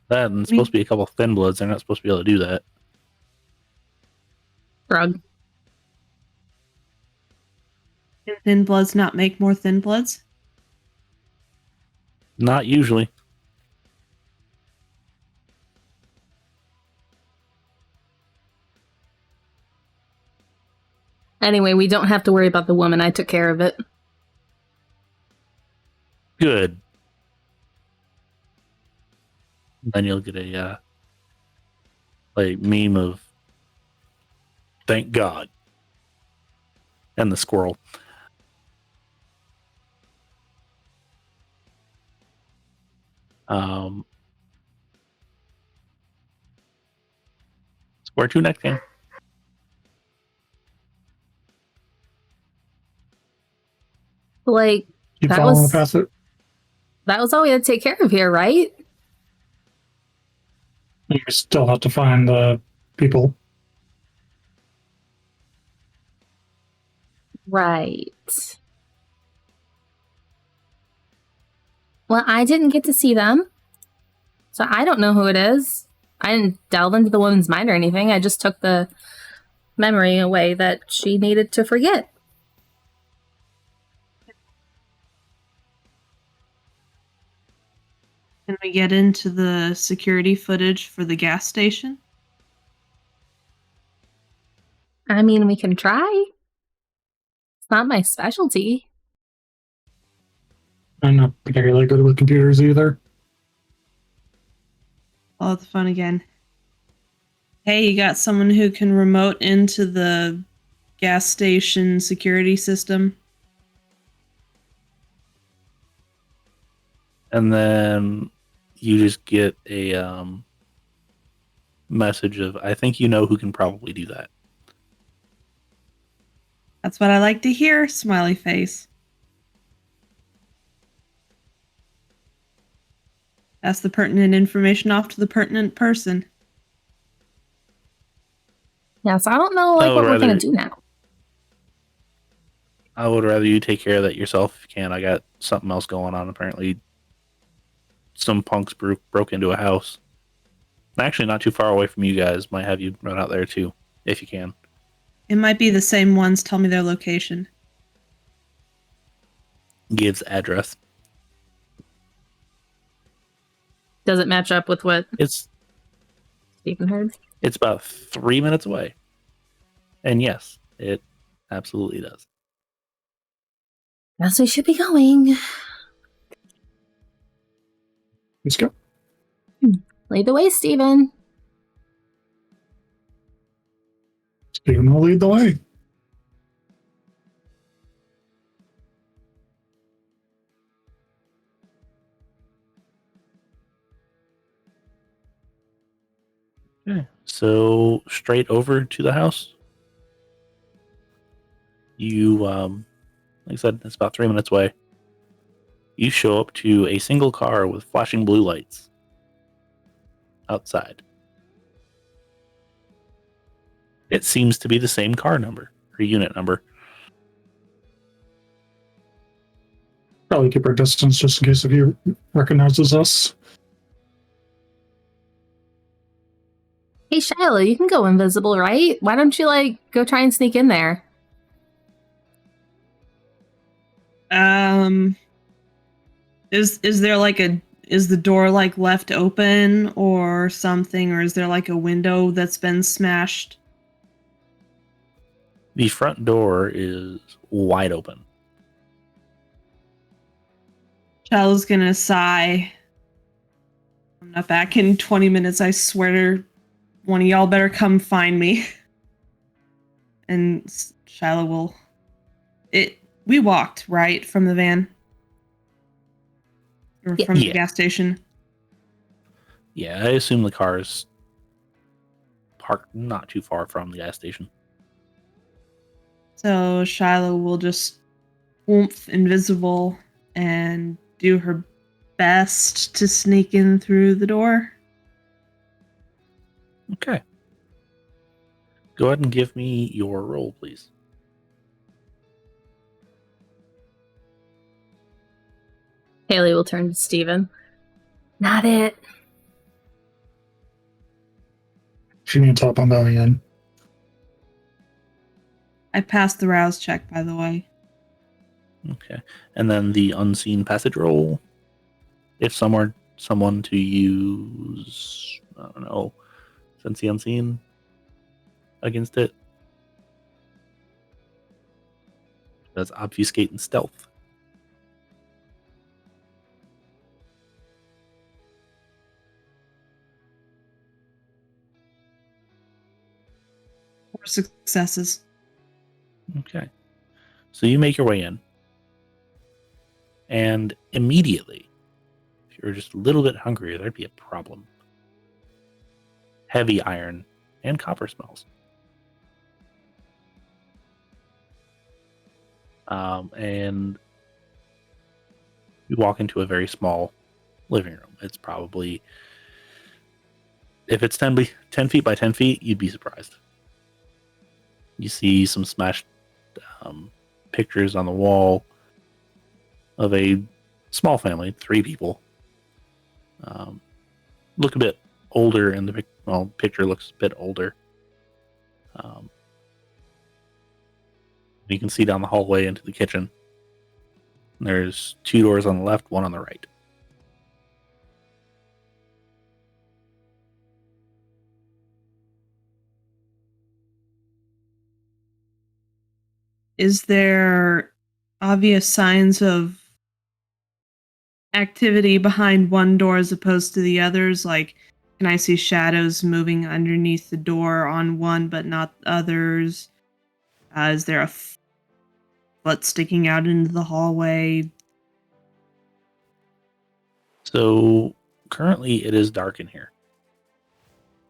That and supposed to be a couple of thin bloods. They're not supposed to be able to do that. Drug. Can thin bloods not make more thin bloods? Not usually. Anyway, we don't have to worry about the woman. I took care of it. Good. Then you'll get a like meme of thank God and the squirrel. Where to next game? Like, Keep That following was- past it. that was all we had to take care of here, right? You still have to find the people. Right. Well, I didn't get to see them, so I don't know who it is. I didn't delve into the woman's mind or anything. I just took the memory away that she needed to forget. Can we get into the security footage for the gas station? I mean, we can try. It's not my specialty. I'm not particularly good with computers either. Oh, the fun again. Hey, you got someone who can remote into the gas station security system? And then you just get a message of, I think you know who can probably do that. That's what I like to hear, smiley face. Pass the pertinent information off to the pertinent person. Yeah, so I don't know what we're going to do now. I would rather you take care of that yourself if you can. I got something else going on. Apparently, some punks broke into a house. Actually, not too far away from you guys. Might have you run out there too, if you can. It might be the same ones. Tell me their location. Gives address. Does it match up with what It's Stephen heard? about 3 minutes away. And yes, it absolutely does. Guess we should be going. Let's go. Lead the way, Steven. Steven will lead the way. Okay. So straight over to the house. You, like I said, it's about 3 minutes away. You show up to a single car with flashing blue lights outside. It seems to be the same car number or unit number. Probably keep our distance just in case if he recognizes us. Hey, Shiloh, you can go invisible, right? Why don't you, go try and sneak in there? Is there is the door left open or something, or is there a window that's been smashed? The front door is wide open. Shallow's gonna sigh. I'm not back in 20 minutes, I swear. One of y'all better come find me. And Shiloh will... We walked, right, from the van? Or from the gas station? Yeah, I assume the car is parked not too far from the gas station. So Shiloh will just oomph invisible and do her best to sneak in through the door. Okay. Go ahead and give me your roll, please. Hailey will turn to Steven. Not it. She needs help on going in. I passed the rouse check, by the way. Okay. And then the unseen passage roll. If someone to use, I don't know, sense the unseen against it. That's obfuscate and stealth. Four successes. Okay. So you make your way in. And immediately, if you're just a little bit hungrier, there'd be a problem. Heavy iron and copper smells. And you walk into a very small living room. It's probably, if it's 10 feet by 10 feet, you'd be surprised. You see some smashed pictures on the wall of a small family, 3 people. Look a bit older in the picture looks a bit older. You can see down the hallway into the kitchen. There's 2 doors on the left, 1 on the right. Is there obvious signs of activity behind one door as opposed to the others? Can I see shadows moving underneath the door on one but not others? Is there a foot sticking out into the hallway? So currently it is dark in here.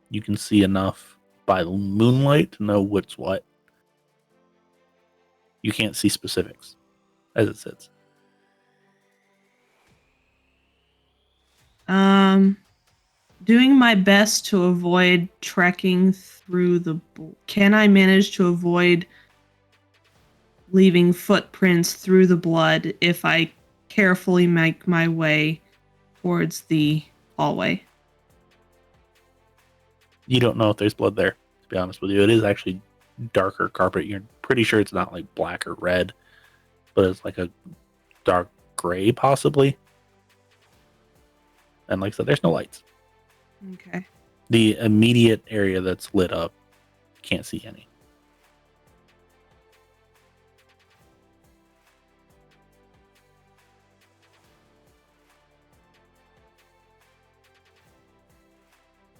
You can see enough by the moonlight to know what's what. You can't see specifics as it sits. Doing my best to avoid trekking through can I manage to avoid leaving footprints through the blood if I carefully make my way towards the hallway? You don't know if there's blood there, to be honest with you. It is actually darker carpet. You're pretty sure it's not black or red, but it's a dark gray possibly. And like I said, there's no lights. Okay. The immediate area that's lit up, can't see any.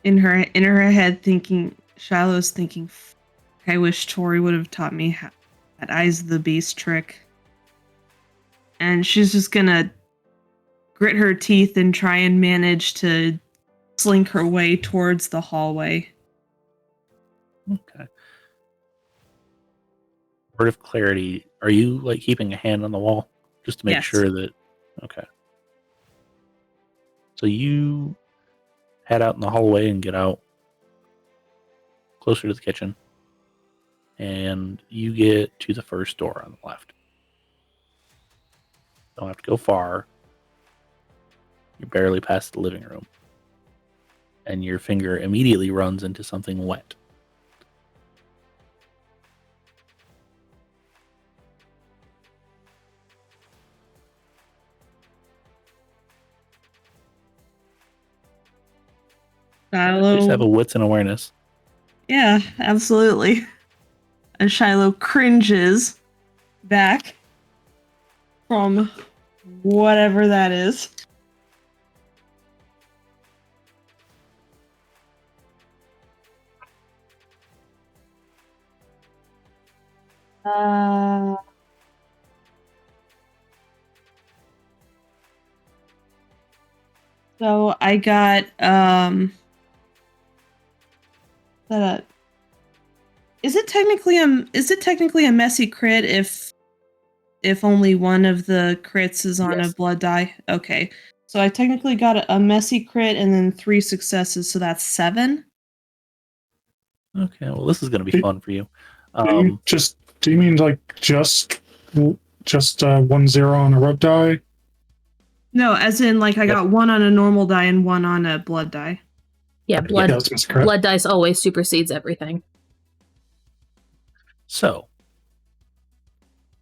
in her head thinking, Shiloh's thinking, I wish Tori would have taught me that Eyes of the Beast trick. And she's just gonna grit her teeth and try and manage to slink her way towards the hallway. Okay. Word of clarity. Are you like keeping a hand on the wall just to make Yes. sure that? Okay. So you head out in the hallway and get out closer to the kitchen, and you get to the first door on the left. Don't have to go far. You're barely past the living room, and your finger immediately runs into something wet. Shiloh. Just have a wits and awareness. Yeah, absolutely. And Shiloh cringes back from whatever that is. So I got is it technically a messy crit if only one of the crits is on Yes. a blood die? Okay. So I technically got a messy crit and then 3 successes, so that's 7. Okay, well, this is going to be fun for you. Do you mean like just 1-0 on a rub die? No, as in like I got 1 on a normal die and 1 on a blood die. Yeah, blood Yeah, that's correct. blood dice always supersedes everything. So,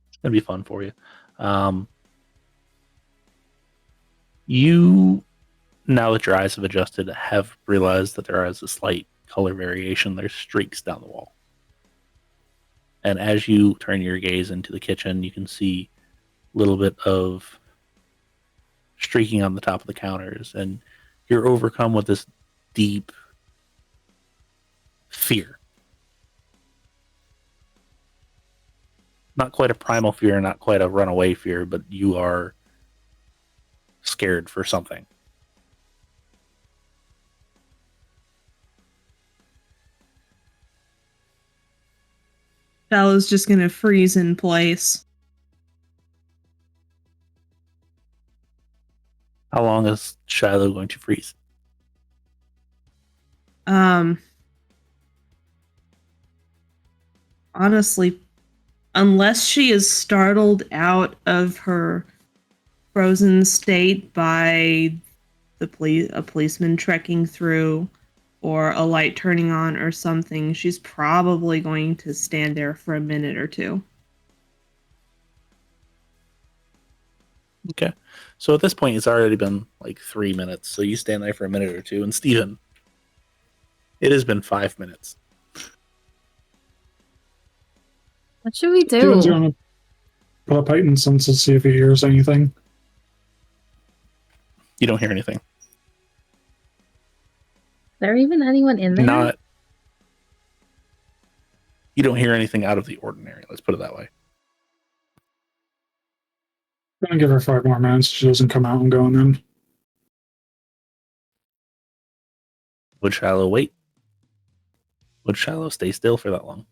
it's going to be fun for you. You, now that your eyes have adjusted, have realized that there is a slight color variation. There's streaks down the wall. And as you turn your gaze into the kitchen, you can see a little bit of streaking on the top of the counters. And you're overcome with this deep fear. Not quite a primal fear, not quite a runaway fear, but you are scared for something. Shallow's just gonna freeze in place. How long is Shiloh going to freeze? Honestly, unless she is startled out of her frozen state by a policeman trekking through or a light turning on or something, she's probably going to stand there for a minute or two. Okay. So at this point, it's already been like 3 minutes. So you stand there for a minute or two. And Steven, it has been 5 minutes. What should we do? Steven's going to put up heightened sense to see if he hears anything. You don't hear anything. Is there even anyone in there? You don't hear anything out of the ordinary. Let's put it that way. I'm going to give her 5 more minutes. She doesn't come out and go in then. Would Shiloh wait? Would Shiloh stay still for that long?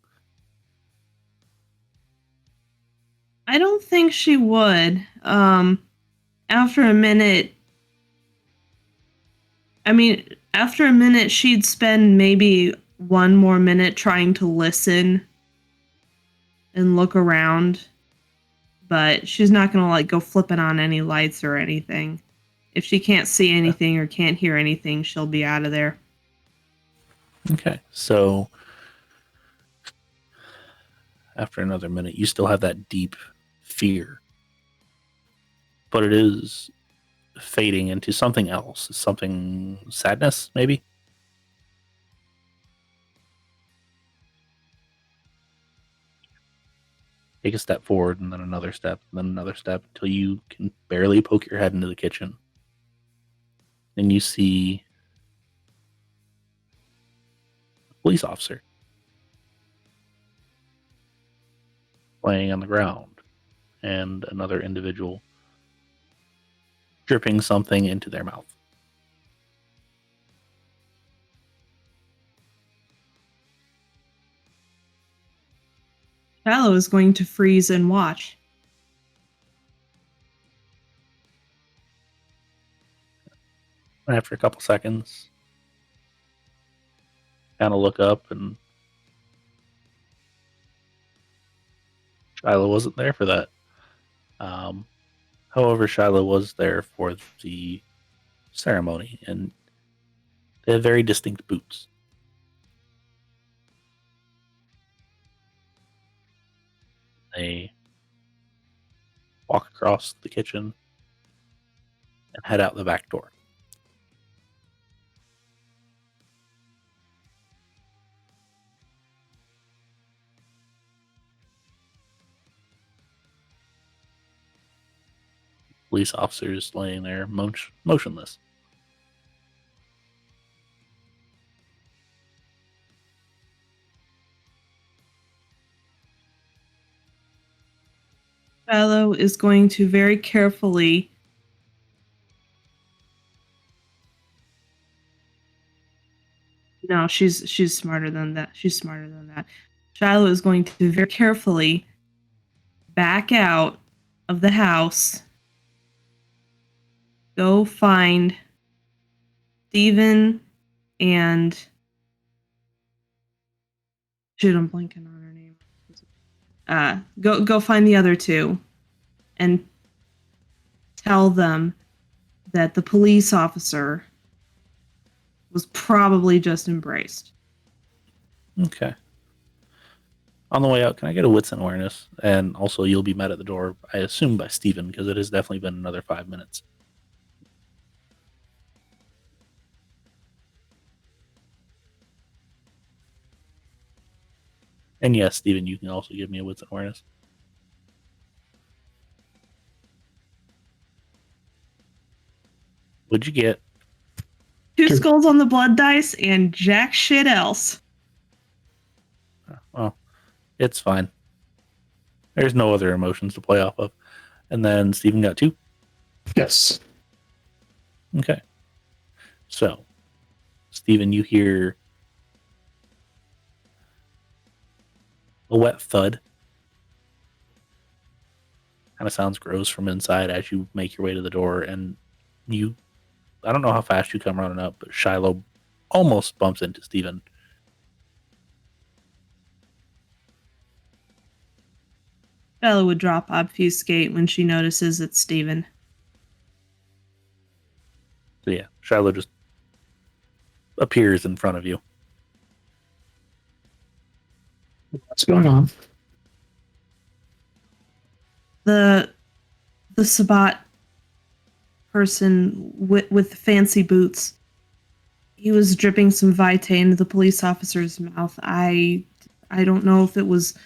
I don't think she would. After a minute, she'd spend maybe 1 more minute trying to listen and look around. But she's not going to like go flipping on any lights or anything. If she can't see anything or can't hear anything, she'll be out of there. Okay. So after another minute, you still have that deep fear. But it is fading into something else. Something sadness, maybe? Take a step forward and then another step, and then another step until you can barely poke your head into the kitchen. And you see police officer laying on the ground, and another individual dripping something into their mouth. Shiloh is going to freeze and watch. After a couple seconds, kind of look up, and Shiloh wasn't there for that. However, Shiloh was there for the ceremony, and they have very distinct boots. They walk across the kitchen and head out the back door. Police officers laying there motionless. Shiloh is going to very carefully No, she's smarter than that. She's smarter than that. Shiloh is going to very carefully back out of the house, go find Steven and shoot, I'm blanking on her name. Go find the other two and tell them that the police officer was probably just embraced. Okay. On the way out, can I get a wits and awareness? And also, you'll be met at the door, I assume, by Steven, because it has definitely been another 5 minutes. And yes, Steven, you can also give me a wits and awareness. What'd you get? 2 skulls on the blood dice and jack shit else. Well, it's fine. There's no other emotions to play off of. And then Steven got 2? Yes. Okay. So, Steven, you hear a wet thud. Kind of sounds gross from inside as you make your way to the door, and I don't know how fast you come running up, but Shiloh almost bumps into Steven. Bella would drop obfuscate when she notices it's Steven. So yeah, Shiloh just appears in front of you. What's going on? The Sabat person with the fancy boots, he was dripping some Vitae into the police officer's mouth. I don't know if it was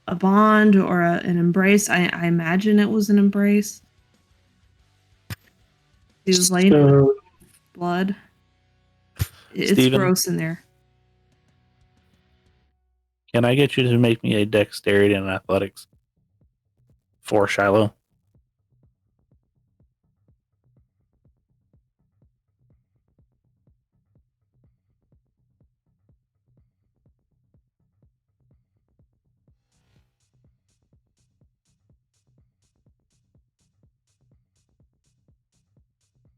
a bond or an embrace. I imagine it was an embrace. He was laying in blood. It's Steven, gross in there. can I get you to make me a dexterity and athletics for Shiloh?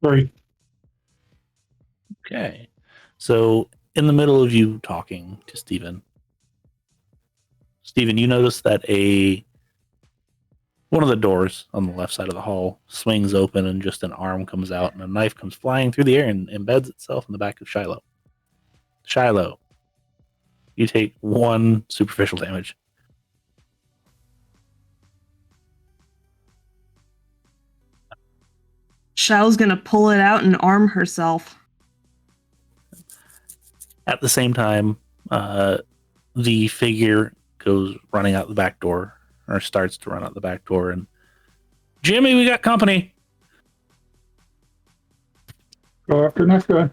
Right. Okay. So, in the middle of you talking to Steven, you notice that one of the doors on the left side of the hall swings open and just an arm comes out and a knife comes flying through the air and embeds itself in the back of Shiloh. Shiloh, you take 1 superficial damage. Shiloh's gonna pull it out and arm herself. At the same time, the figure goes running out the back door, or starts to run out the back door, and Jimmy, we got company. Go after next guy.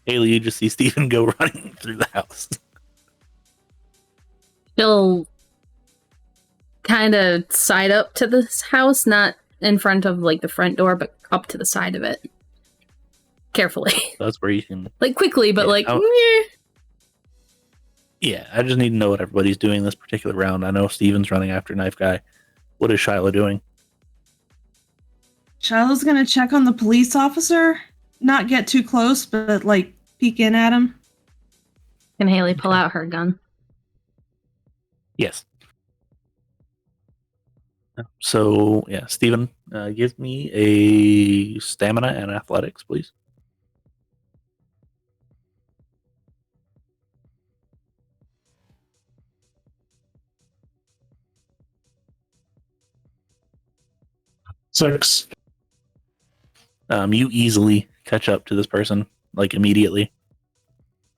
Hailey, you just see Steven go running through the house. She'll kind of side up to this house, not in front of like the front door, but up to the side of it. Carefully. That's where you can... Like quickly, but Yeah, like, I'll- meh. Yeah, I just need to know what everybody's doing this particular round. I know Steven's running after Knife Guy. What is Shiloh doing? Shiloh's gonna check on the police officer. Not get too close, but like peek in at him. Can Hailey pull out her gun? Yes. So, yeah, Steven, give me a stamina and athletics, please. Six. You easily catch up to this person, like immediately.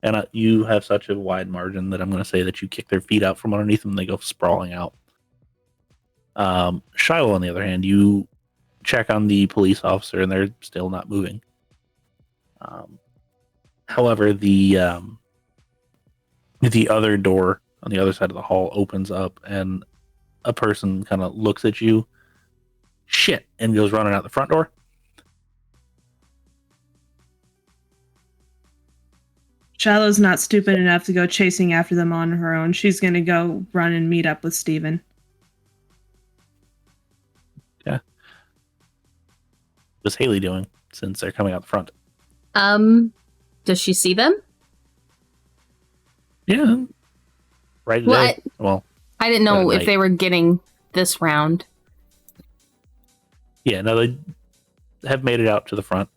And you have such a wide margin that I'm going to say that you kick their feet out from underneath them and they go sprawling out. Shiloh, on the other hand, you check on the police officer and they're still not moving. However, the other door on the other side of the hall opens up and a person kind of looks at you, shit, and goes running out the front door. Shiloh's not stupid enough to go chasing after them on her own. She's gonna go run and meet up with Steven. Yeah. What's Hailey doing since they're coming out the front? Does she see them? Yeah. Right today. Well, I didn't know Right at if night. they were getting this round. yeah, no, they have made it out to the front.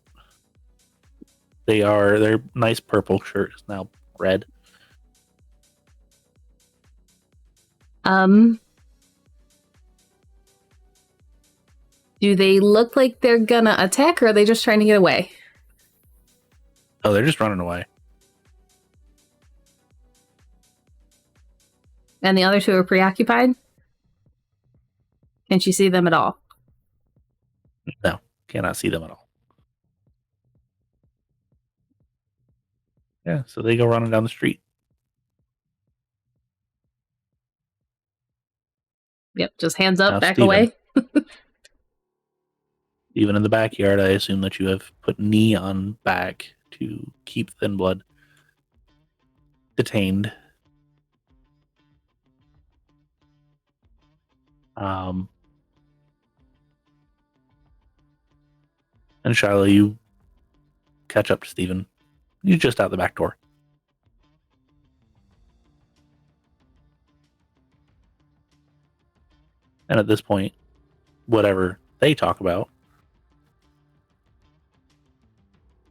Their nice purple shirt is now red. Do they look like they're gonna attack, or are they just trying to get away? Oh, they're just running away. And the other two are preoccupied? Can she see them at all? No, cannot see them at all. Yeah, so they go running down the street. Yep, just hands up, Now, back Steven. away. Even in the backyard, I assume that you have put knee on back to keep Thin Blood detained. And Shiloh, you catch up to Steven. You're just out the back door. And at this point, whatever they talk about,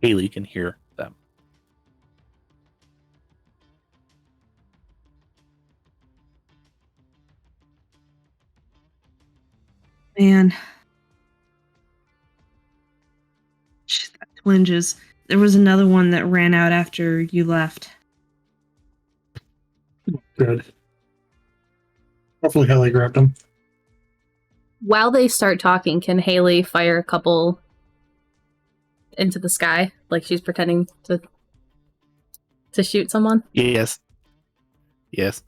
Hailey can hear them. Man. Shit, that twinges. There was another one that ran out after you left. Good. Hopefully Hailey grabbed him. While they start talking, can Hailey fire a couple into the sky, like she's pretending to shoot someone? Yes. Yes.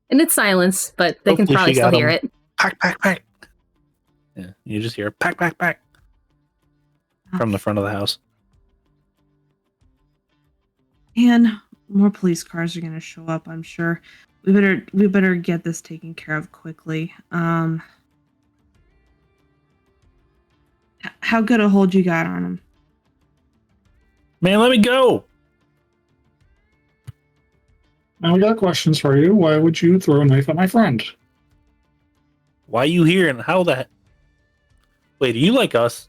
And it's silence, but they can Hopefully probably she still got hear 'em. it. Pack, pack, pack. Yeah, you just hear pack, pack, pack from the front of the house. And more police cars are gonna show up, I'm sure. We better get this taken care of quickly. How good a hold you got on him? Man, let me go! Now we got questions for you. Why would you throw a knife at my friend? Why are you here and how the... Wait, are you like us?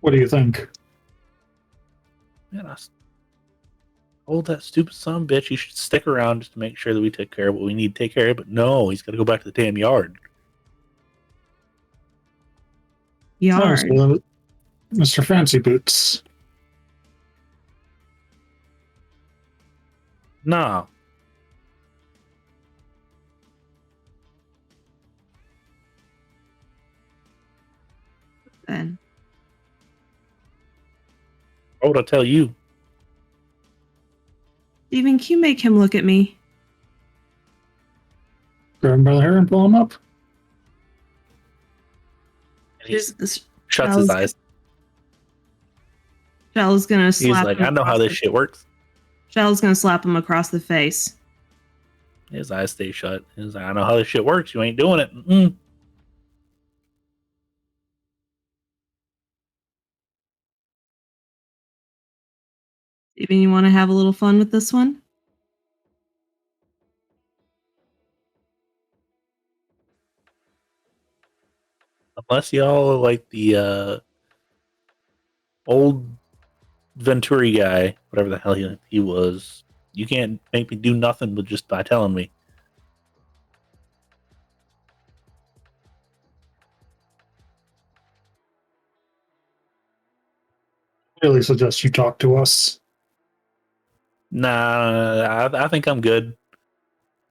What do you think? Man, hold that stupid son of a bitch. You should stick around just to make sure that we take care of what we need to take care of. But no, he's got to go back to the damn yard. Yard. Oh, so, Mr. Fancy Boots. Nah. Then. What would I tell you? Steven, can you make him look at me? Grab him by the hair and pull him up. And he This shuts his eyes. Shell's gonna slap He's like, him I know how across this the- shit works. Shell's gonna slap him across the face. His eyes stay shut. He's like, I know how this shit works. You ain't doing it. Mm-mm. Steven, you want to have a little fun with this one? Unless y'all are like the old Venturi guy, whatever the hell he was. You can't make me do nothing with just by telling me. Really suggest you talk to us. Nah, I think I'm good.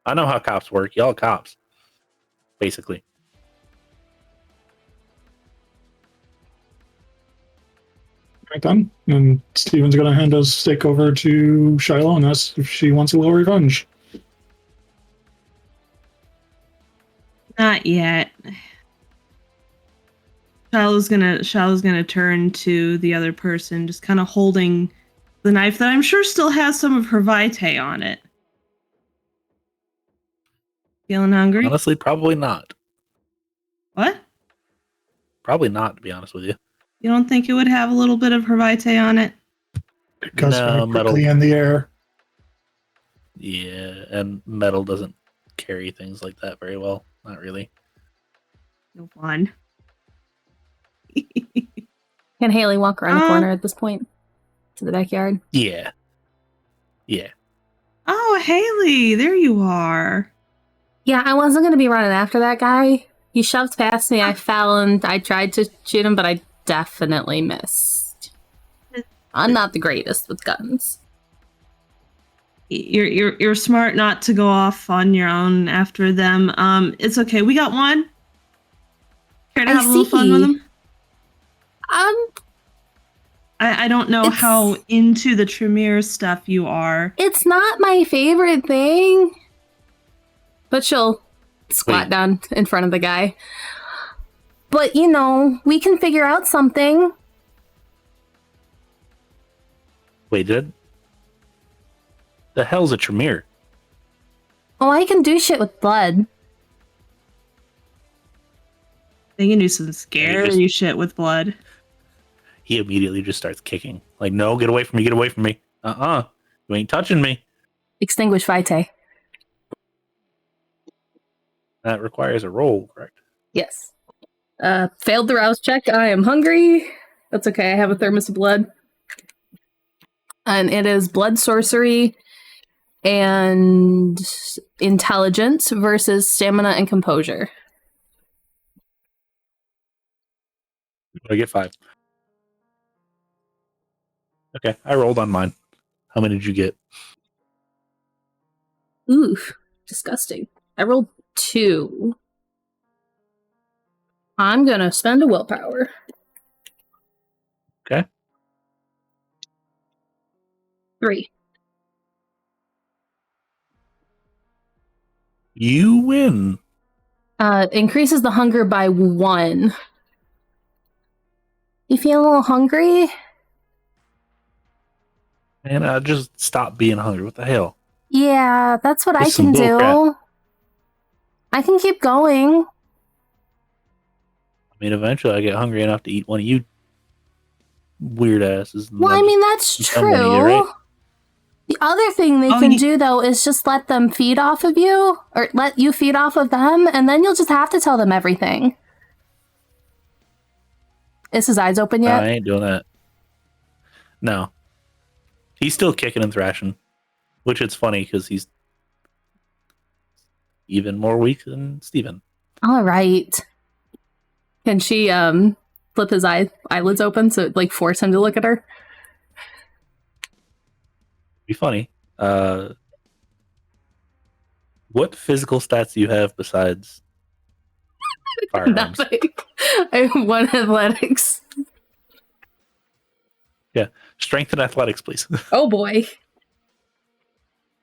I know how cops work. Y'all cops, basically. Right then. And Steven's going to hand a stick over to Shiloh and ask if she wants a little revenge. Not yet. Shallow's gonna turn to the other person, just kind of holding the knife that I'm sure still has some of her vitae on it. Feeling hungry? Honestly, probably not. What? Probably not, to be honest with you. You don't think it would have a little bit of her vitae on it? Because No, very quickly in the air. Yeah, and metal doesn't carry things like that very well. Not really. No fun. Can Hailey walk around the corner at this point to the backyard? Yeah. Yeah. Oh, Hailey, there you are. Yeah, I wasn't going to be running after that guy. He shoved past me. I fell and I tried to shoot him, but I definitely missed. I'm not the greatest with guns. You're smart not to go off on your own after them. It's okay. We got one. Care to have a little fun with them? I don't know how into the Tremere stuff you are. It's not my favorite thing. But she'll squat down in front of the guy. But, you know, we can figure out something. Wait, the hell's a Tremere? Oh, I can do shit with blood. They can do some scary shit with blood. He immediately just starts kicking. Like, no, get away from me, get away from me. You ain't touching me. Extinguish vitae. That requires a roll, correct? Yes. Failed the rouse check. I am hungry. That's okay. I have a thermos of blood. And it is blood sorcery and intelligence versus stamina and composure. I get 5. Okay, I rolled on mine. How many did you get? Oof. Disgusting. I rolled 2. I'm gonna spend a willpower. Okay. 3. You win. Increases the hunger by 1. You feel a little hungry? And I just stop being hungry. What the hell? Yeah, that's what This I is some can do. bullcrap. I can keep going. I mean, eventually I get hungry enough to eat one of you weird asses. Well, I mean, that's become one of true. you, right? The other thing they can do, though, is just let them feed off of you, or let you feed off of them, and then you'll just have to tell them everything. Is his eyes open yet? I ain't doing that. No. He's still kicking and thrashing, which it's funny because he's even more weak than Steven. All right. Can she flip his eyelids open so like force him to look at her? Be funny. What physical stats do you have besides firearms? Nothing. I have 1 athletics. Strength and athletics, please. Oh boy.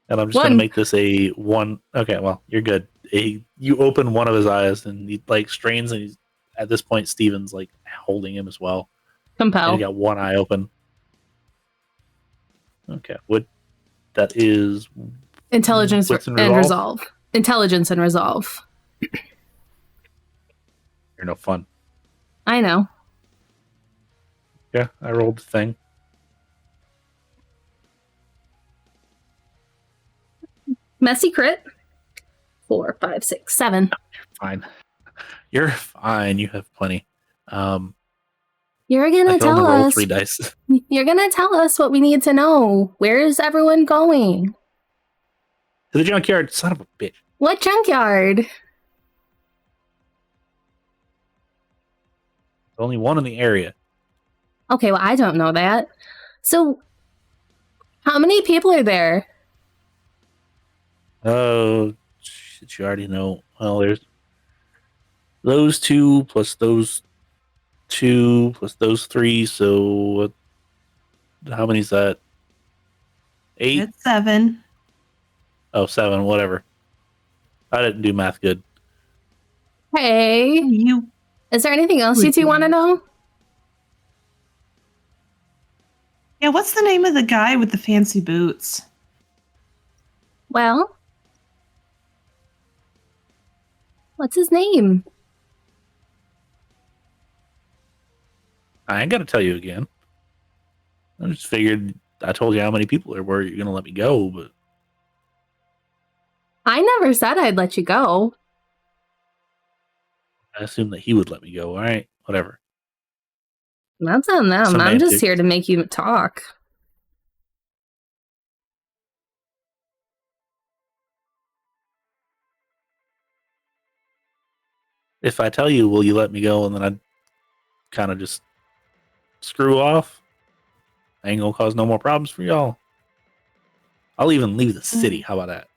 And I'm just going to make this a one. Okay, well, you're good. You open one of his eyes, and he like strains, and he's at this point, Steven's like holding him as well. Compel. And he got one eye open. Okay, what? That is Intelligence and resolve. Intelligence and resolve. You're no fun. I know. Yeah, I rolled the thing. Messy crit. 4, 5, 6, 7. Fine. You're fine. You have plenty. You're gonna tell roll us. 3 dice. You're gonna tell us what we need to know. Where is everyone going? To the junkyard, son of a bitch. What junkyard? There's only one in the area. Okay, well, I don't know that. So, how many people are there? Oh, shit, you already know. Well, there's those 2 plus those 2 plus those 3. So, how many is that? 8? It's 7. Oh, 7, whatever. I didn't do math good. Hey, is there anything else you two want to know? Yeah, what's the name of the guy with the fancy boots? Well, what's his name? I ain't got to tell you again. I just figured I told you how many people there were. You're going to let me go, but I never said I'd let you go. I assumed that he would let me go. All right, whatever. That's on them. I'm Semantics. just here to make you talk. If I tell you, will you let me go? And then I kind of just screw off. I ain't gonna cause no more problems for y'all. I'll even leave the city. How about that?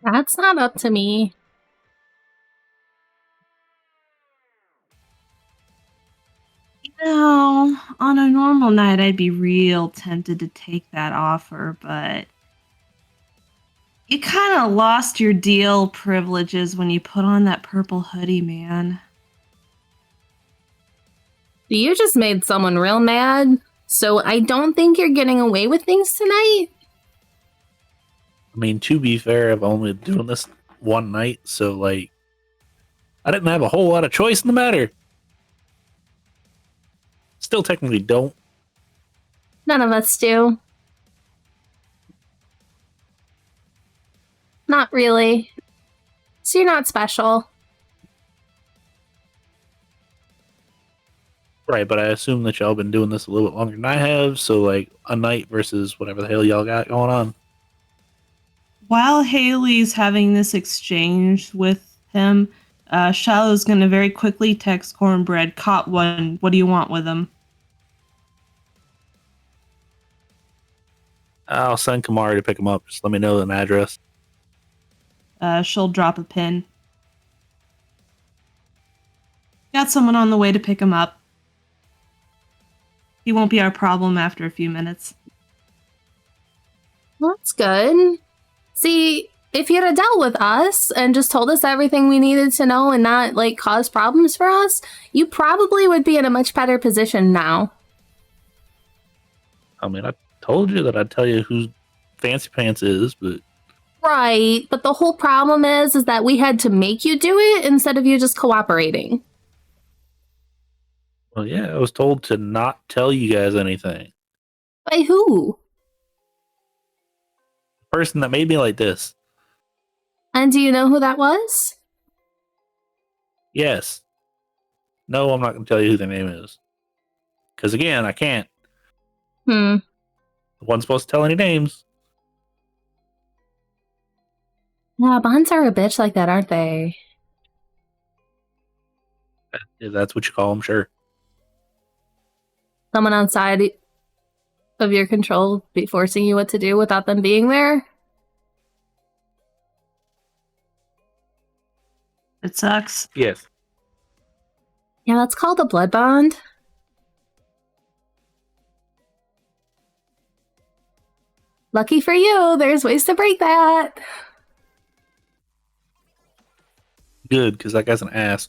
That's not up to me. You know, on a normal night, I'd be real tempted to take that offer, but you kind of lost your deal privileges when you put on that purple hoodie, man. You just made someone real mad, so I don't think you're getting away with things tonight. I mean, to be fair, I've only been doing this one night, so like, I didn't have a whole lot of choice in the matter. Still technically don't. None of us do. Not really. So you're not special. Right, but I assume that y'all been doing this a little bit longer than I have, so like a night versus whatever the hell y'all got going on. While Hailey's having this exchange with him, Shiloh's going to very quickly text Cornbread, "Caught one. What do you want with him?" I'll send Kamari to pick him up. Just let me know an address. She'll drop a pin. Got someone on the way to pick him up. He won't be our problem after a few minutes. That's good. See, if you'd have dealt with us and just told us everything we needed to know and not, like, cause problems for us, you probably would be in a much better position now. I mean, I told you that I'd tell you who Fancy Pants is, but... Right, but the whole problem is that we had to make you do it instead of you just cooperating. Well, yeah, I was told to not tell you guys anything. By who? The person that made me like this. And do you know who that was? Yes. No, I'm not going to tell you who their name is. Because again, I can't. I wasn't supposed to tell any names. Yeah, bonds are a bitch like that, aren't they? If that's what you call them, sure. Someone outside of your control be forcing you what to do without them being there? It sucks. Yes. Yeah, that's called a blood bond. Lucky for you, there's ways to break that. Good, because that guy's an ass.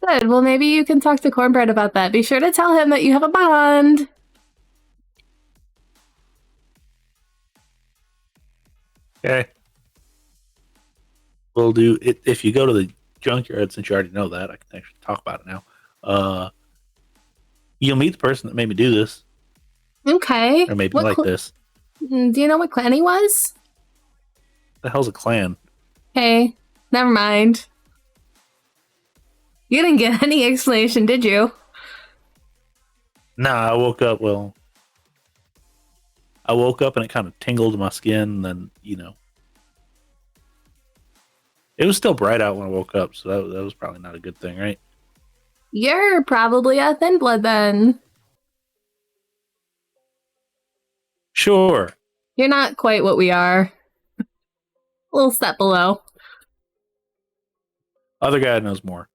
Good. Well, maybe you can talk to Cornbread about that. Be sure to tell him that you have a bond. Okay. We'll do it. If you go to the junkyard, since you already know that, I can actually talk about it now. You'll meet the person that made me do this, Okay. or maybe What like this. Do you know what clan he was? The hell's a clan? Hey, never mind. You didn't get any explanation, did you? Nah, I woke up. Well, I woke up and it kind of tingled in my skin. And then it was still bright out when I woke up, so that was probably not a good thing, right? You're probably a thin blood then. Sure. You're not quite what we are. A little step below. Other guy knows more.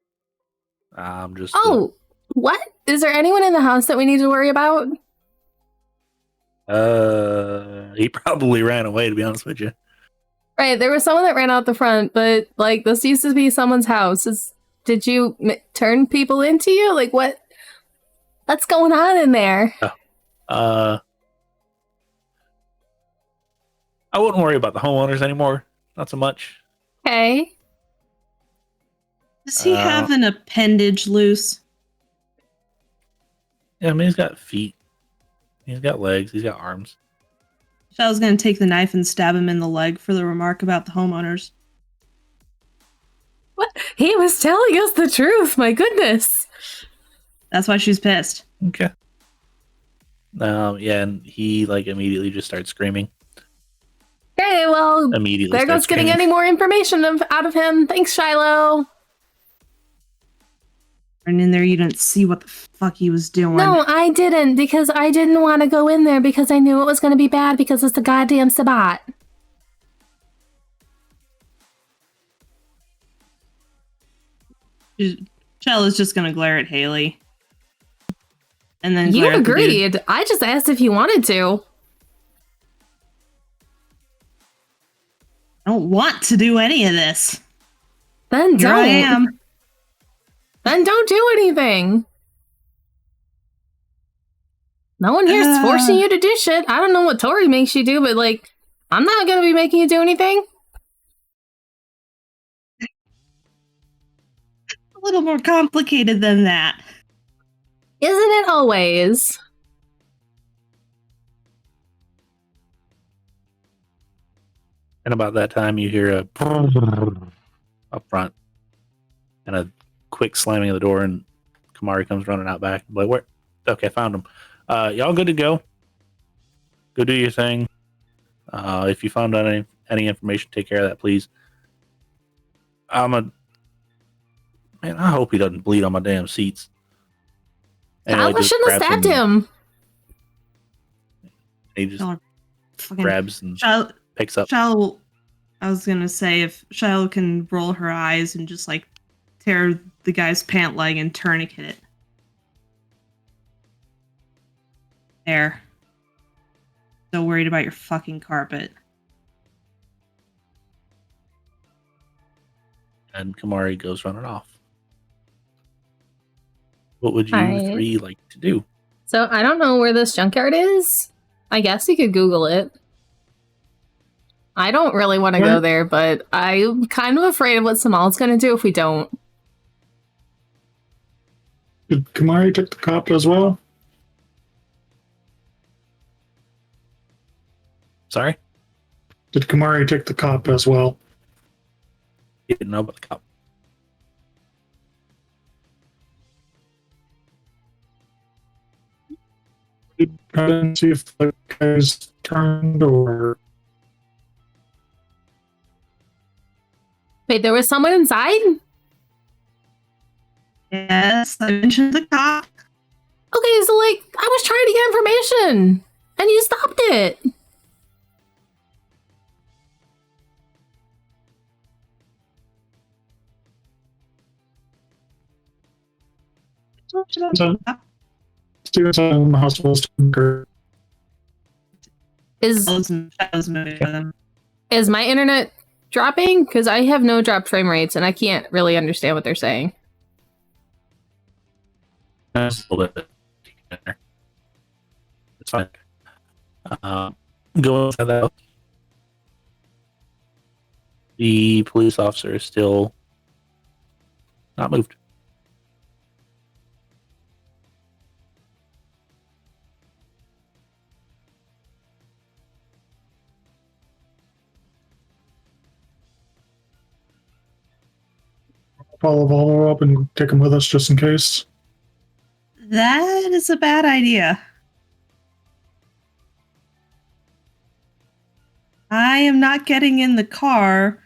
I'm just. Oh, what? Is there anyone in the house that we need to worry about? He probably ran away, to be honest with you. Right, there was someone that ran out the front, but like this used to be someone's house. Did you turn people into you? Like what's going on in there? I wouldn't worry about the homeowners anymore. Not so much. Okay. Does he have an appendage loose? Yeah, I mean, he's got feet. He's got legs. He's got arms. Shell's gonna take the knife and stab him in the leg for the remark about the homeowners. What? He was telling us the truth. My goodness. That's why she's pissed. Okay. Yeah, and he immediately just starts screaming. Okay, well, Immediately. there goes getting any more information out of him. Thanks, Shiloh. And in there, you didn't see what the fuck he was doing. No, I didn't, because I didn't want to go in there because I knew it was going to be bad because it's the goddamn Sabbat. Shell is just gonna glare at Hailey. And then You glare at the dude. agreed. I just asked if you wanted to. I don't want to do any of this. Then Here don't. I am. Then don't do anything. No one here's forcing you to do shit. I don't know what Tori makes you do, but I'm not going to be making you do anything. A little more complicated than that. Isn't it always? And about that time, you hear a up front and a quick slamming of the door, and Kamari comes running out back. Like, where? Okay, found him. Y'all good to go? Go do your thing. If you found out any information, take care of that, please. Man, I hope he doesn't bleed on my damn seats. I shouldn't have stabbed him. He just Fucking grabs and picks up. Shiloh, I was gonna say, if Shiloh can roll her eyes and just tear the guy's pant leg and tourniquet it. There. So worried about your fucking carpet. And Kamari goes running off. What would you three like to do? So I don't know where this junkyard is. I guess you could Google it. I don't really want to go there, but I'm kind of afraid of what Samal's going to do if we don't. Did Kamari take the cop as well? Sorry? Did Kamari take the cop as well? He didn't know about the cop. Did try and see if the guys turned or... Wait, there was someone inside? Yes, I mentioned the cop. Okay, so I was trying to get information and you stopped it. Students in the hospital Is Shadow's moving with him. is my internet dropping? Because I have no drop frame rates and I can't really understand what they're saying. That's a little bit. It's fine. Go inside the house. The police officer is still not moved. Follow Volvo up and take him with us just in case. That is a bad idea. I am not getting in the car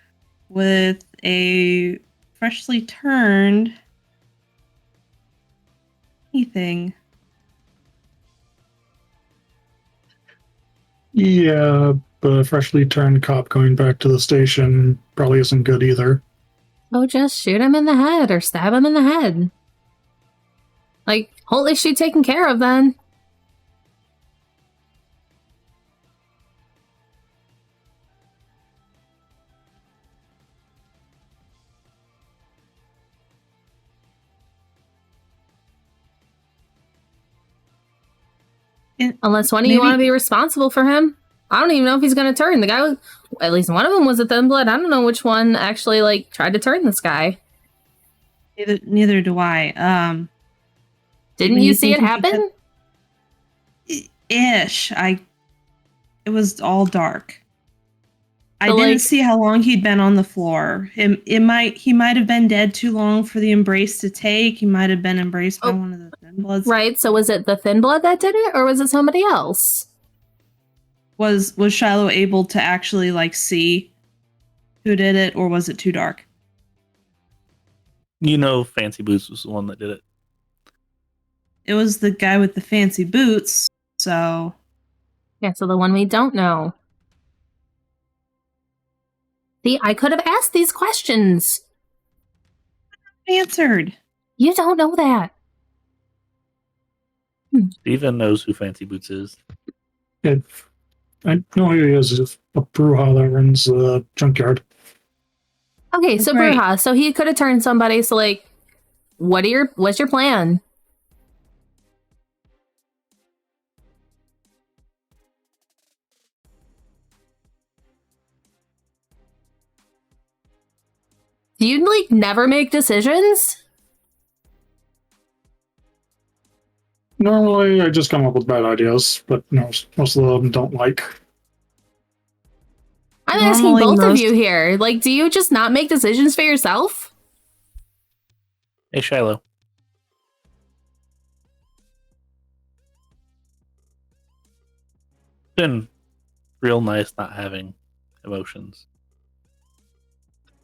with a freshly turned anything. Yeah, but a freshly turned cop going back to the station probably isn't good either. Oh, just shoot him in the head or stab him in the head. Like, holy shit, taken care of then. Unless one of you want to be responsible for him. I don't even know if he's going to turn. The guy was, at least one of them was a thin blood. I don't know which one actually, like, tried to turn this guy. Neither do I. Didn't you see it happen? Ish. It was all dark. I So, didn't like- see how long he'd been on the floor. He might have been dead too long for the embrace to take. He might have been embraced by one of the thin bloods. Right, so was it the thin blood that did it, or was it somebody else? Was Shiloh able to actually like see who did it, or was it too dark? You know, Fancy Boots was the one that did it. It was the guy with the fancy boots. So Yeah, so the one we don't know. See, I could have asked these questions. answered. You don't know that. Steven knows who Fancy Boots is. Yeah, I know who he is. It's a Bruja that runs the junkyard. Okay, so Right. Bruja, so he could have turned somebody, so like, what's your plan? Do you, like, never make decisions? Normally, I just come up with bad ideas, but no, most of them don't like. I'm asking Normally both of most- you here. Like, do you just not make decisions for yourself? Hey, Shiloh. Been real nice not having emotions.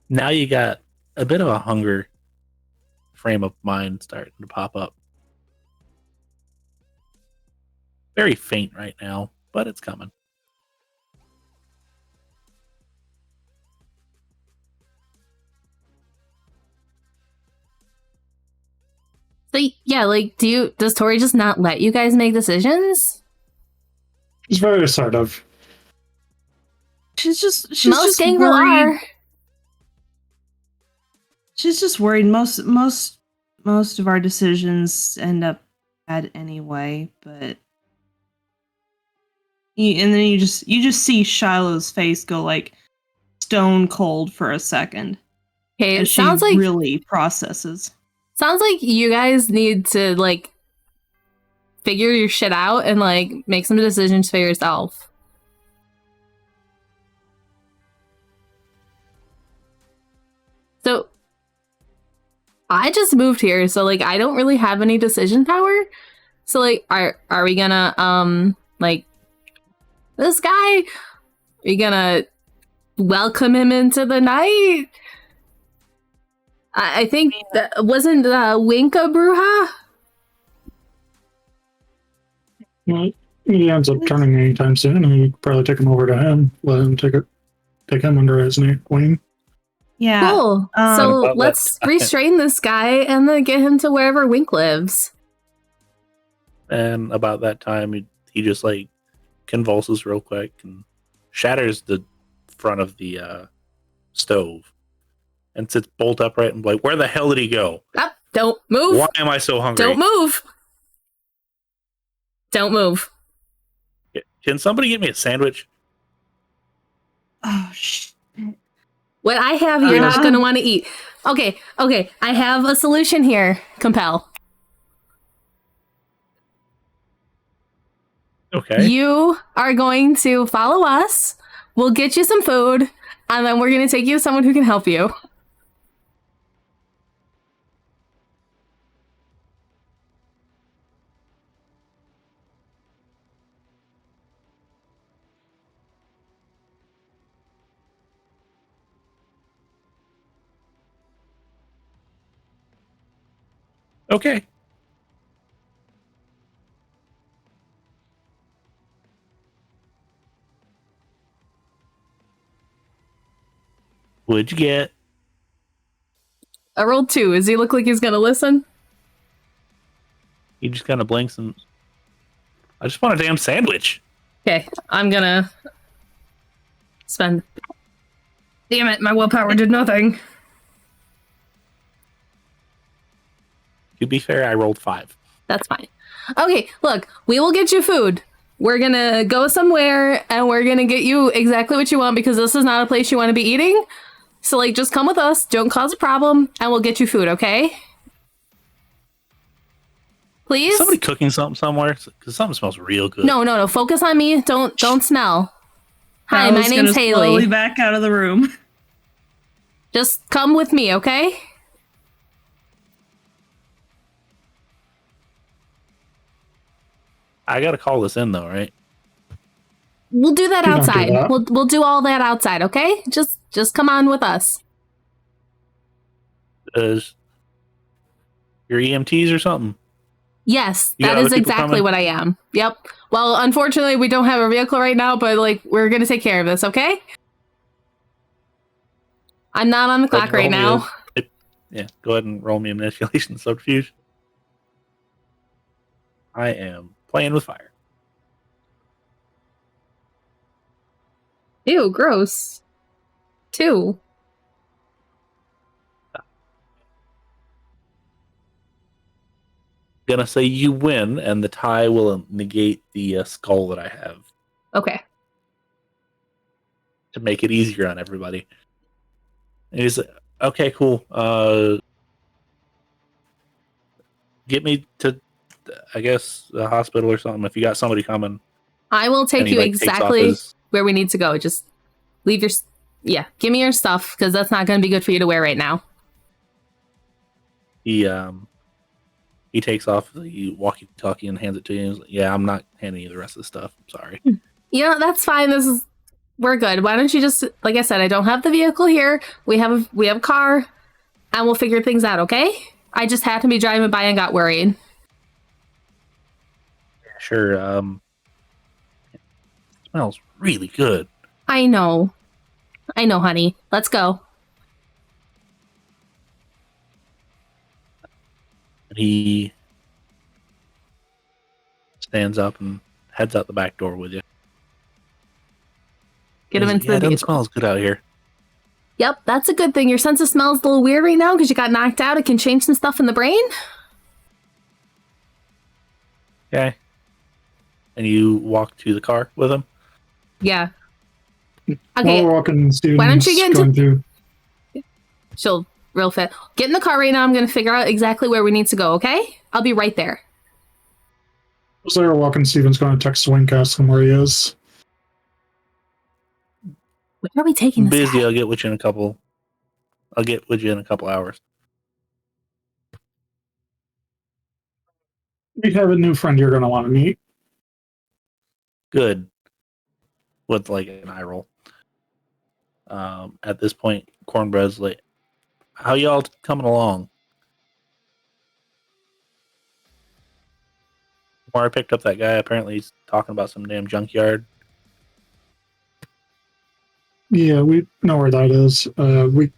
Now you got a bit of a hunger frame of mind starting to pop up. Very faint right now, but it's coming. So, yeah, like, does Tori just not let you guys make decisions? It's very assertive. She's just Most Gangrel worried. are. She's just worried. Most of our decisions end up bad anyway, but and then you just see Shiloh's face go like stone cold for a second. Okay, it And she sounds like really processes. you guys need to, like, figure your shit out and, like, make some decisions for yourself. So, I just moved here, so, like, I don't really have any decision power. So, like, are we gonna, like, this guy? Are we gonna welcome him into the night? I think that wasn't Wink a Bruja? Well, he ends up turning anytime soon, and you probably take him over to him, let him take him under his wing. Yeah. Cool. Um, So About let's that. restrain this guy and then get him to wherever Wink lives. And about that time, he just like convulses real quick and shatters the front of the stove and sits bolt upright and like, where the hell did he go? Up, don't move. Why am I so hungry? Don't move. Don't move. Can somebody get me a sandwich? Oh shit. What I have, you're not going to want to eat. Okay. I have a solution here, Compel. Okay. You are going to follow us. We'll get you some food, and then we're going to take you to someone who can help you. Okay. What'd you get? I rolled 2. Does he look like he's going to listen? He just kind of blinks and... I just want a damn sandwich. Okay, I'm going to spend... Damn it, my willpower did nothing. To be fair, I rolled 5. That's fine. Okay, look, we will get you food. We're going to go somewhere, and we're going to get you exactly what you want, because this is not a place you want to be eating. So, like, just come with us, don't cause a problem, and we'll get you food, okay? Please? Somebody cooking something somewhere? Because something smells real good. No. Focus on me. Don't smell. Hi, Kyle's my name's gonna slowly Hailey. back out of the room. Just come with me, okay? I gotta call this in though, right? We'll do that You don't do outside. that. We'll do all that outside, okay? Just come on with us. Is your EMTs or something? Yes, You got that is other people exactly coming? what I am. Yep. Well, unfortunately, we don't have a vehicle right now, but like we're gonna take care of this, okay? I'm not on the clock right now. Yeah, go ahead and roll me a manipulation subterfuge. I am playing with fire. Ew, gross. 2. Gonna say you win, and the tie will negate the skull that I have Okay. to make it easier on everybody. And he's like, okay, cool. Get me to, I guess, the hospital or something. If you got somebody coming, I will take and he, you like, takes off exactly his- where we need to go. Just leave your... Yeah, give me your stuff, because that's not going to be good for you to wear right now. He takes off the walkie-talkie and hands it to you. He's like, yeah, I'm not handing you the rest of the stuff. I'm sorry. You know, that's fine. We're good. Why don't you just, like I said, I don't have the vehicle here. We have a car, and we'll figure things out, okay? I just happened to be driving by and got worried. Sure. It smells really good. I know, honey. Let's go. And he stands up and heads out the back door with you. Get him He's into like, yeah, the it doesn't vehicle. smell as good out here. Yep, that's a good thing. Your sense of smell is a little weird right now because you got knocked out. It can change some stuff in the brain. Okay. And you walk to the car with him. Yeah. While Okay, we're walking, Steven's why don't you get into- going through. she'll real fit. Get in the car right now. I'm going to figure out exactly where we need to go, okay? I'll be right there. As they were walking, Steven's going to text Wink, ask him where he is. Where are we taking I'm this busy. guy? I'll get with you in a couple hours. We have a new friend you're going to want to meet. Good. With like an eye roll. At this point, Cornbread's like, how y'all coming along? Where I picked up that guy, apparently he's talking about some damn junkyard. Yeah, we know where that is. We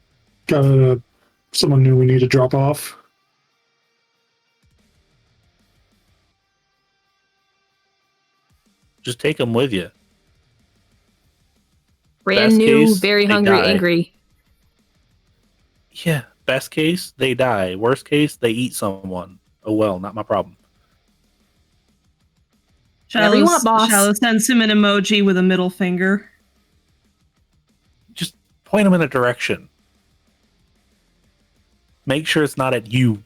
got someone new we need to drop off. Just take them with you. Brand Best new, case, very they hungry, die. angry. Yeah. Best case, they die. Worst case, they eat someone. Oh well, not my problem. Whatever you want, boss. Shiloh sends him an emoji with a middle finger. Just point them in a direction. Make sure it's not at you.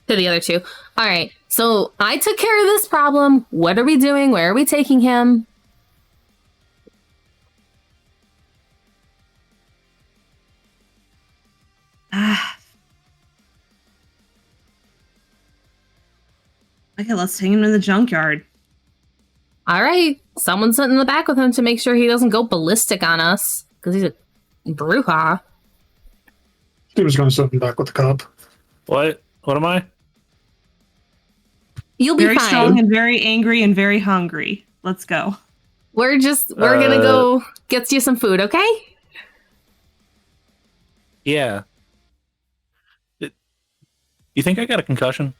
To the other two. All right. So I took care of this problem. What are we doing? Where are we taking him? Okay, let's take him to the junkyard. All right. Someone sit in the back with him to make sure he doesn't go ballistic on us because he's a bruja. He was going to sit him back with the cop. What? What am I? You'll be Very fine. strong and very angry and very hungry. Let's go. We're gonna go get you some food, okay? Yeah. You think I got a concussion?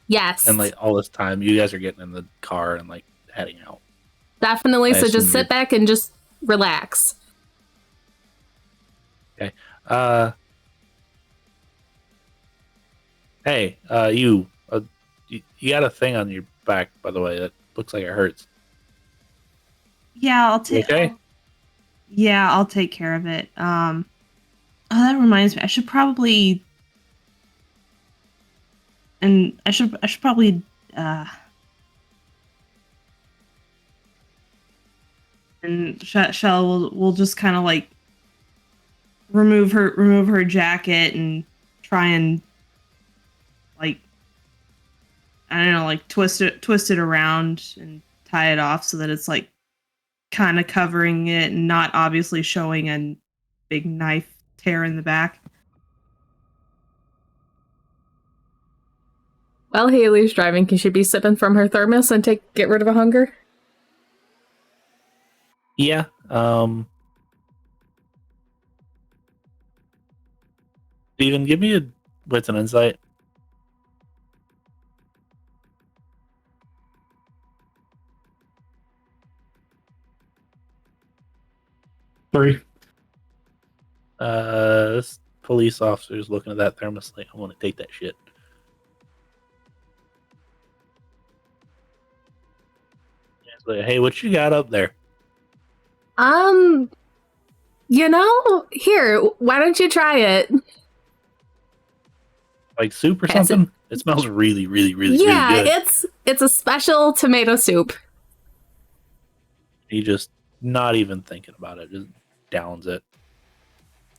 Yes. And like all this time, you guys are getting in the car and like heading out. Definitely. I So assume just sit you're- back and just relax. Okay. Hey, you got a thing on your back, by the way. That looks like it hurts. Yeah, I'll You take. okay? Yeah, I'll take care of it. Oh, that reminds me. I should probably. And I should probably. And Shell will just kind of like remove her jacket and try and like I don't know, like twist it around and tie it off so that it's like kind of covering it and not obviously showing a big knife tear in the back. While Hailey's driving, can she be sipping from her thermos and get rid of a hunger? Yeah. Steven, give me a wits and insight. Three. This police officer's looking at that thermos like, I want to take that shit. He's like, hey, what you got up there? Here, why don't you try it? Like soup or Pass it. something? It smells really, really, really, Yeah, really good. it's a special tomato soup. He just not even thinking about it, just downs it.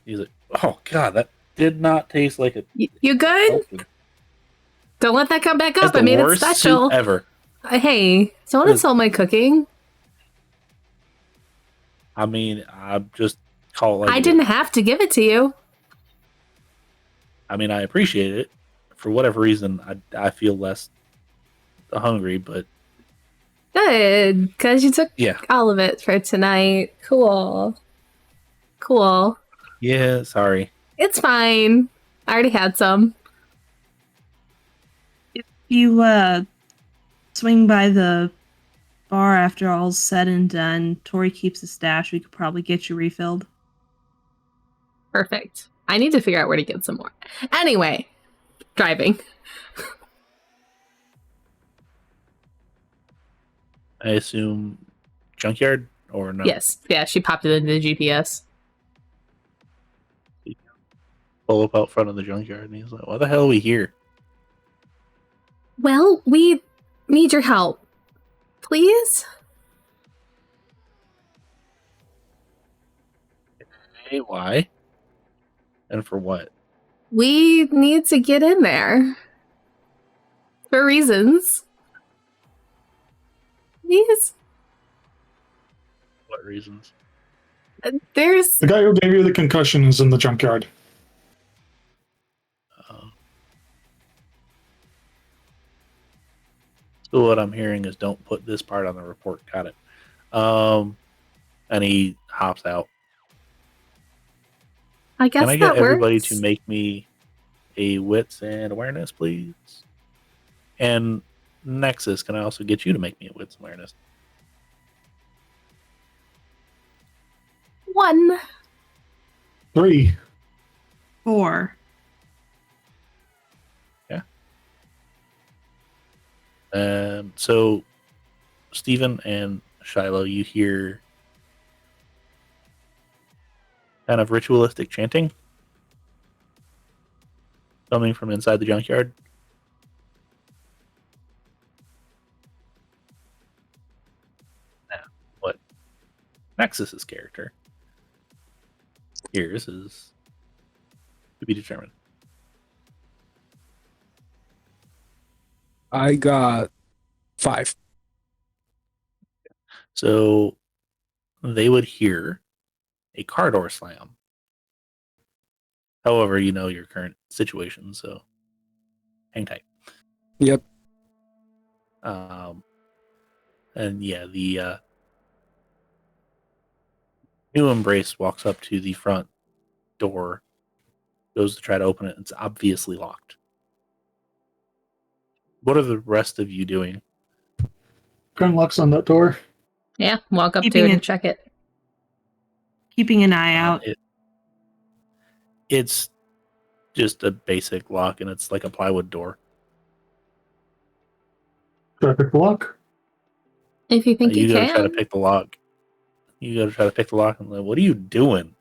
He's like, oh god, that did not taste like a You good? healthy. Don't let that come back That's up. I the made it worst special. soup ever. Hey, don't insult my cooking. I mean, I just call it like I it didn't is. have to give it to you. I mean, I appreciate it. For whatever reason, I feel less hungry, but Good, because you took yeah. all of it for tonight. Cool. Yeah, sorry. It's fine. I already had some. If you swing by the bar after all's said and done, Tori keeps a stash. We could probably get you refilled. Perfect. I need to figure out where to get some more. Anyway, driving. I assume junkyard or no? Yes. Yeah, she popped it into the GPS. Pull up out front of the junkyard, and he's like, "Why the hell are we here?" Well, we need your help. Please? Hey, why? And for what? We need to get in there. For reasons. Please? What reasons? There's... The guy who gave you the concussion is in the junkyard. So what I'm hearing is, don't put this part on the report. Got it. And he hops out. I guess Can I get that everybody works. to make me a wits and awareness, please? And Nexus, can I also get you to make me a wits awareness? 1. 3. 4. So, Stephen and Shiloh, you hear kind of ritualistic chanting coming from inside the junkyard. Now, what Nexus's character hears is to be determined. I got 5. So they would hear a car door slam. However, you know your current situation, so hang tight. Yep. And yeah, the new embrace walks up to the front door, goes to try to open it. It's obviously locked. What are the rest of you doing? Gun locks on that door. Yeah, walk up to Keeping it it- and check it. Keeping an eye out. It's just a basic lock, and it's like a plywood door. Try to pick the lock. If you think you gotta can. try to pick the lock. You gotta try to pick the lock, and like, what are you doing?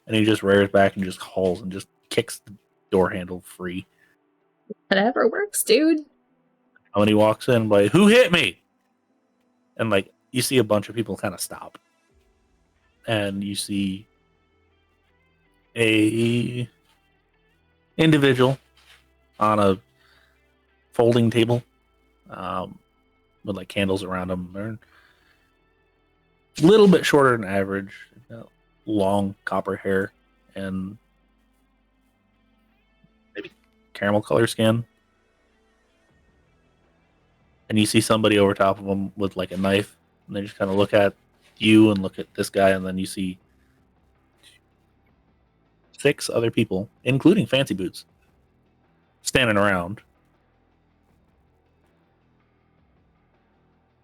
And he just rears back and just hauls and just kicks the door handle free. Whatever works, dude. And when he walks in, like, who hit me? And like, you see a bunch of people kind of stop, and you see a individual on a folding table, with like candles around him. They're a little bit shorter than average, long copper hair, and maybe caramel color skin. And you see somebody over top of them with like a knife, and they just kind of look at you and look at this guy, and then you see 6 other people, including Fancy Boots, standing around.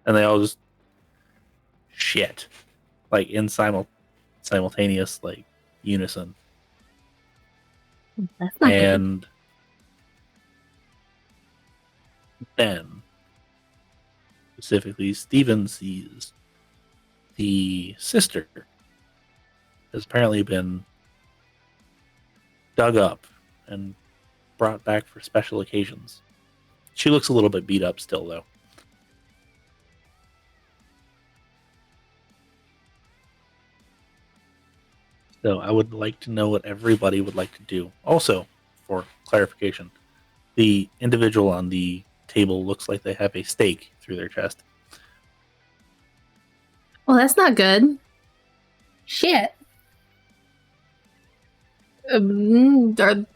And they all just shit, like in simultaneous, like unison. That's not good. And then, specifically, Steven sees the sister has apparently been dug up and brought back for special occasions. She looks a little bit beat up still, though. So I would like to know what everybody would like to do. Also, for clarification, the individual on the table looks like they have a stake through their chest. Well, that's not good. Shit. Do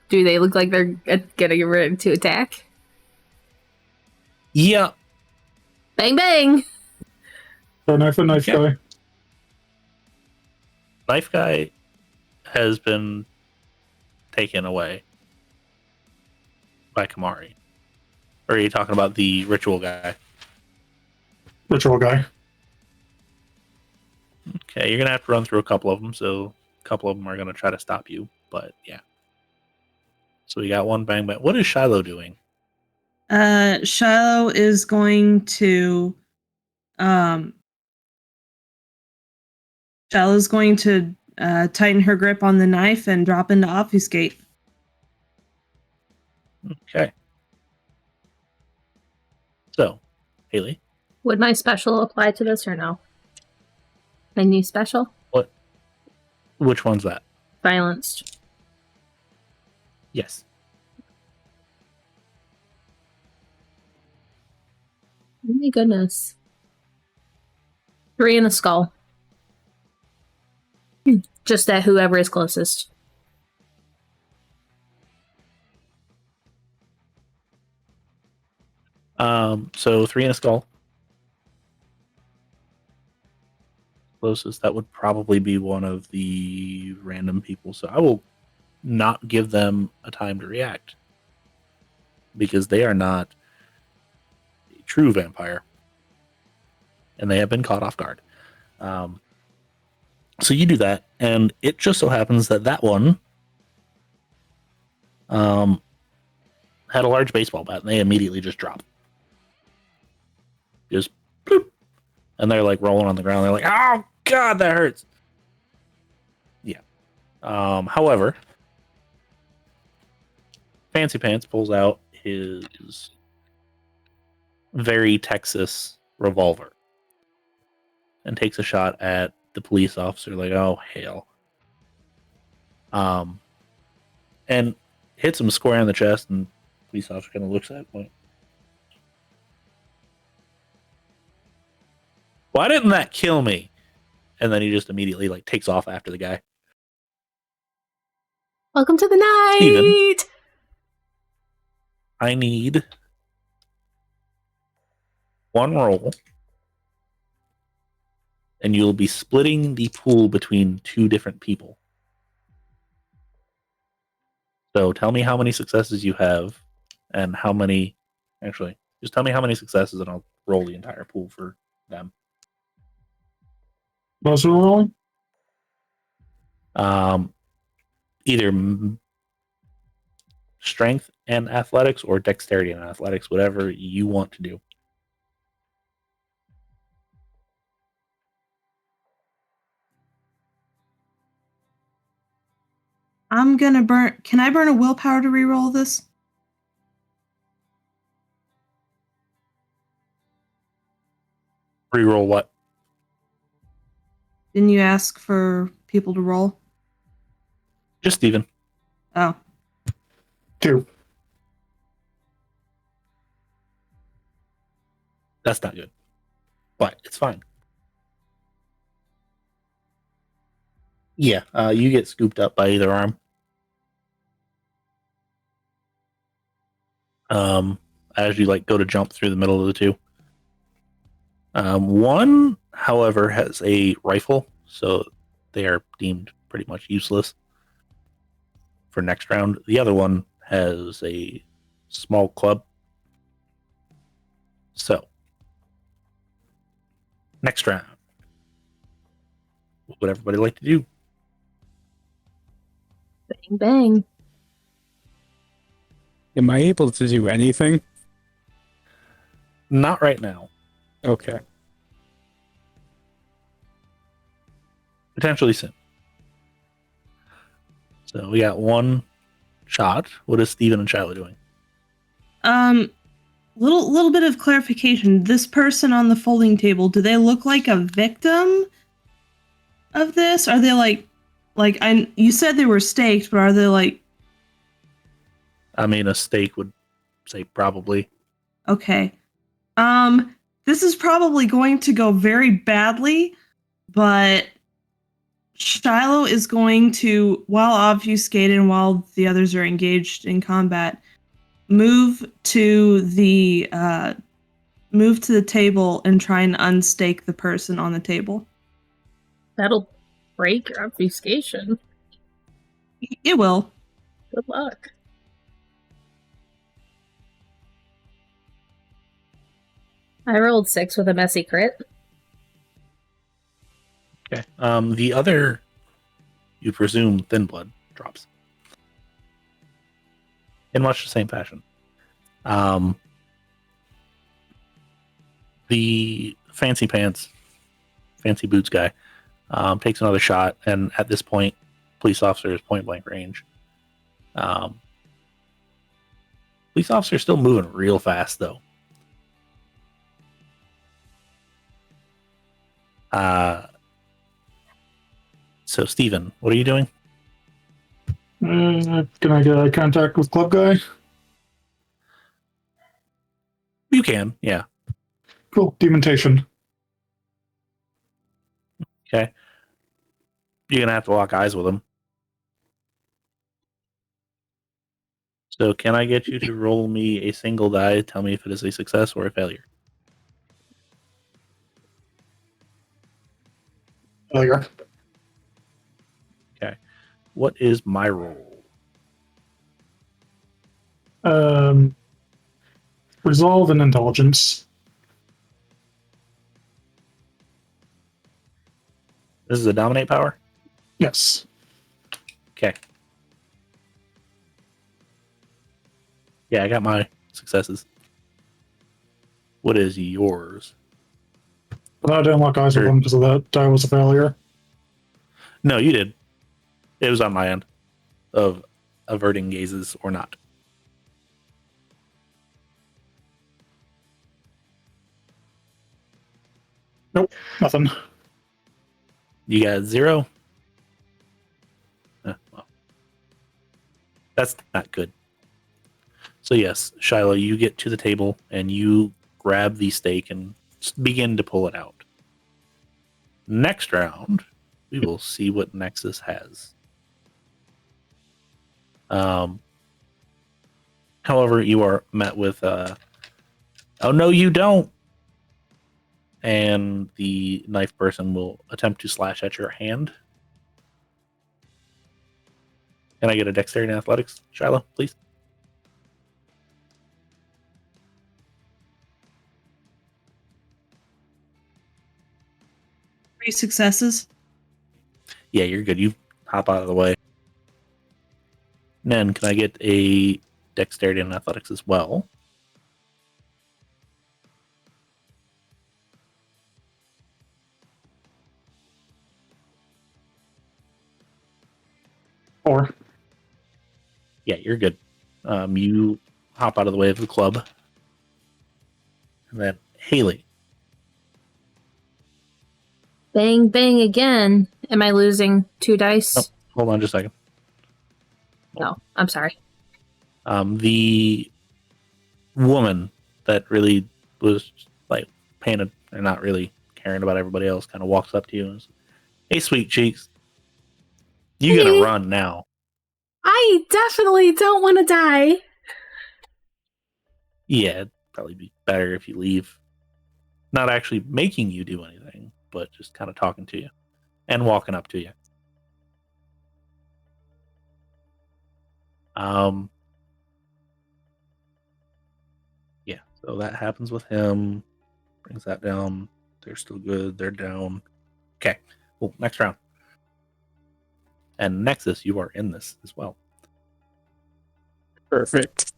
they look like they're getting ready to attack? Yeah. Bang bang. A knife Yeah. guy. Knife guy has been taken away by Kamari. Or are you talking about the ritual guy? Ritual guy. Okay, you're going to have to run through a couple of them, so a couple of them are going to try to stop you, but yeah. So we got one bang bang. What is Shiloh doing? Shiloh is going to tighten her grip on the knife and drop into obfuscate. Okay. So, Hailey, Would my special apply to this or no? My new special? which one's that? Silenced. Yes. Oh my goodness. 3 in the skull. Just at whoever is closest. So 3 in a skull. Closest, that would probably be one of the random people. So I will not give them a time to react because they are not true vampire. And they have been caught off guard. So you do that, and it just so happens that that one had a large baseball bat, and they immediately just drop. Just bloop. And they're like rolling on the ground. They're like, oh, God, that hurts. Yeah. However, Fancy Pants pulls out his very Texas revolver and takes a shot at the police officer, like, oh, hell. And hits him square in the chest, and the police officer kind of looks at it, like, why didn't that kill me? And then he just immediately like takes off after the guy. Welcome to the night. Steven. I need one roll, and you'll be splitting the pool between two different people. So tell me how many successes you have, and how many. Actually, just tell me how many successes, and I'll roll the entire pool for them. What's the rolling? Either strength and athletics or dexterity and athletics, whatever you want to do. I'm gonna burn. Can I burn a willpower to reroll this? Reroll what? Didn't you ask for people to roll? Just Steven. Oh. 2. That's not good. But it's fine. Yeah, you get scooped up by either arm. As you like go to jump through the middle of the two. One, however, has a rifle, so they are deemed pretty much useless for next round. The other one has a small club. So, next round. What would everybody like to do? Bang, bang. Am I able to do anything? Not right now. Okay. Potentially soon. So we got one shot. What is Steven and Shiloh doing? Little bit of clarification. This person on the folding table, do they look like a victim of this? Are they like you said they were staked, but are they like? I mean, a stake would say probably. Okay. This is probably going to go very badly, but Shiloh is going to, while obfuscated and while the others are engaged in combat, move to the table and try and unstake the person on the table. That'll break your obfuscation. It will. Good luck. I rolled 6 with a messy crit. Okay. The other, you presume, thin blood drops in much the same fashion. The fancy pants, fancy boots guy takes another shot, and at this point, police officer is point blank range. Police officer is still moving real fast, though. So, Steven, what are you doing? Can I get eye contact with Club Guy? You can, yeah. Cool. Dementation. Okay. You're going to have to lock eyes with him. So, can I get you to roll me a single die? Tell me if it is a success or a failure. Failure. Okay. What is my roll? Resolve and intelligence. This is a dominate power? Yes. Okay. Yeah, I got my successes. What is yours? But I didn't lock eyes with him because of that die was a failure. No, you did. It was on my end of averting gazes or not. Nope, nothing. You got 0? Well, that's not good. So yes, Shiloh, you get to the table and you grab the stake and begin to pull it out. Next round, we will see what Nexus has. However, you are met with, oh no, you don't. And the knife person will attempt to slash at your hand. Can I get a dexterity and athletics, Shiloh, please? Three successes. Yeah, you're good. You hop out of the way. Nen, can I get a dexterity and athletics as well? Or Yeah, you're good. You hop out of the way of the club. And then Hailey. Bang, bang again. Am I losing 2 dice? Nope. Hold on just a second. No, I'm sorry. The woman that really was like paying or not really caring about everybody else kind of walks up to you and says, "Hey, sweet cheeks, you Hey. gonna run now?" I definitely don't want to die. Yeah, it'd probably be better if you leave. Not actually making you do anything, but just kind of talking to you and walking up to you. Yeah, so that happens with him. Brings that down. They're still good. They're down. Okay. Well, next round. And Nexus, you are in this as well. Perfect.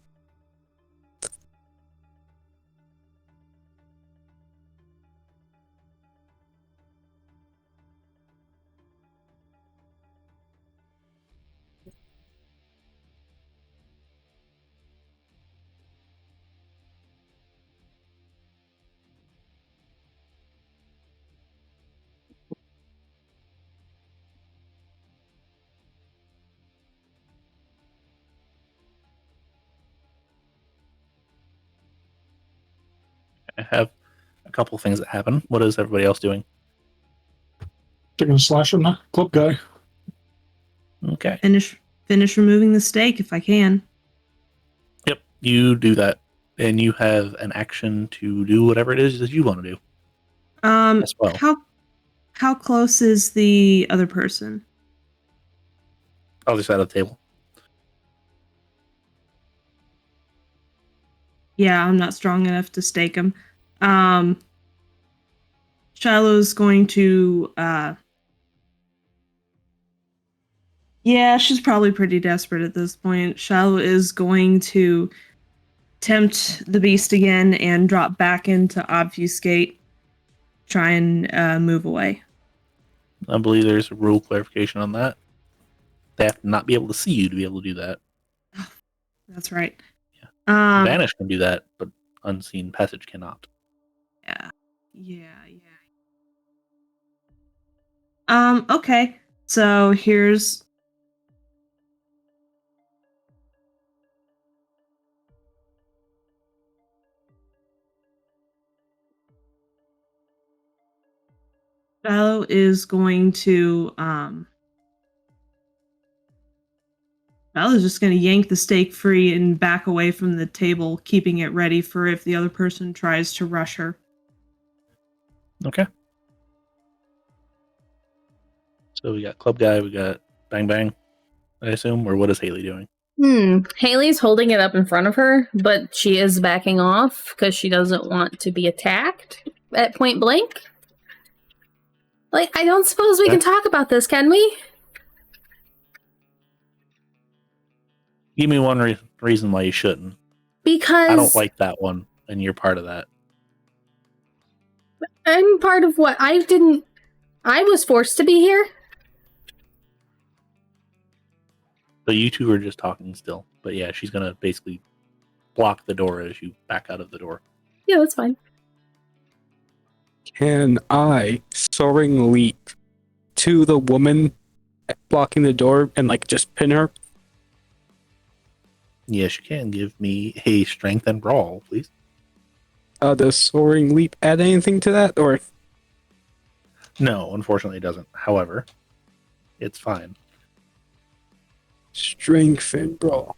I have a couple things that happen. What is everybody else doing? taking a slash on the club guy. Okay. Finish removing the stake if I can. Yep, you do that. And you have an action to do whatever it is that you want to do. As well. How close is the other person? Other side of the table. Yeah, I'm not strong enough to stake him. Shiloh's going to yeah, she's probably pretty desperate at this point. Shiloh is going to tempt the beast again and drop back into obfuscate. Try and move away. I believe there's a rule clarification on that. They have to not be able to see you to be able to do that. That's right. Yeah. Vanish can do that, but unseen passage cannot. Yeah. Okay. So here's Shiloh is going to Shiloh's just going to yank the stake free and back away from the table, keeping it ready for if the other person tries to rush her. Okay. So we got Club Guy, we got Bang Bang, I assume, or what is Hailey doing? Hailey's holding it up in front of her, but she is backing off because she doesn't want to be attacked at point blank. Like, I don't suppose we can talk about this, can we? Give me one reason why you shouldn't. Because I don't like that one, and you're part of that. I'm part of what? I was forced to be here. So you two are just talking still. But yeah, she's going to basically block the door as you back out of the door. Yeah, that's fine. Can I soaring leap to the woman blocking the door and like just pin her? Yes, you can. Give me a strength and brawl, please. Does soaring leap add anything to that, or? No, unfortunately it doesn't. However, it's fine. Strength and brawl.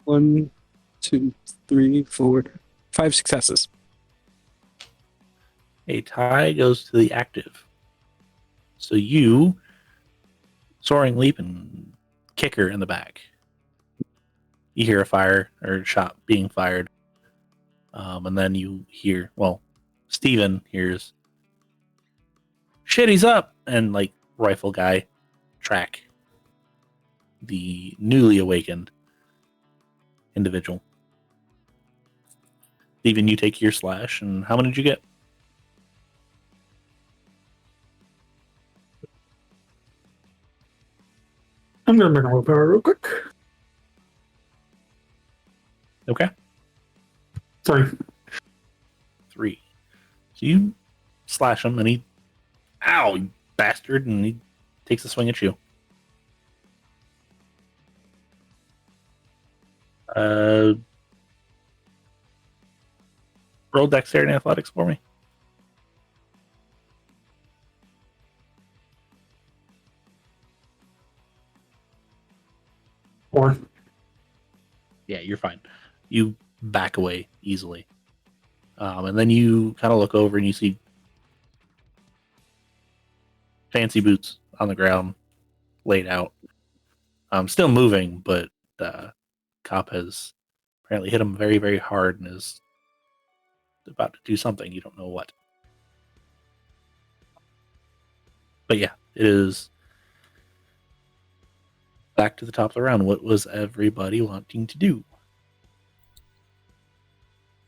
One, 2, 3, 4, 5 successes. A tie goes to the active. So you soaring leap and kick her in the back. You hear a fire or shot being fired. And then you hear, Steven hears, shit, he's up! And like rifle guy track the newly awakened individual. Steven, you take your slash, and how many did you get? I'm gonna make a willpower real quick. Okay. 3. 3. So you slash him, and he, ow, you bastard, and he takes a swing at you. Roll dexterity and athletics for me. Or Yeah, you're fine. You back away easily. And then you kind of look over and you see fancy boots on the ground laid out. Still moving, but cop has apparently hit him very, very hard and is about to do something. You don't know what. But yeah, it is back to the top of the round. What was everybody wanting to do?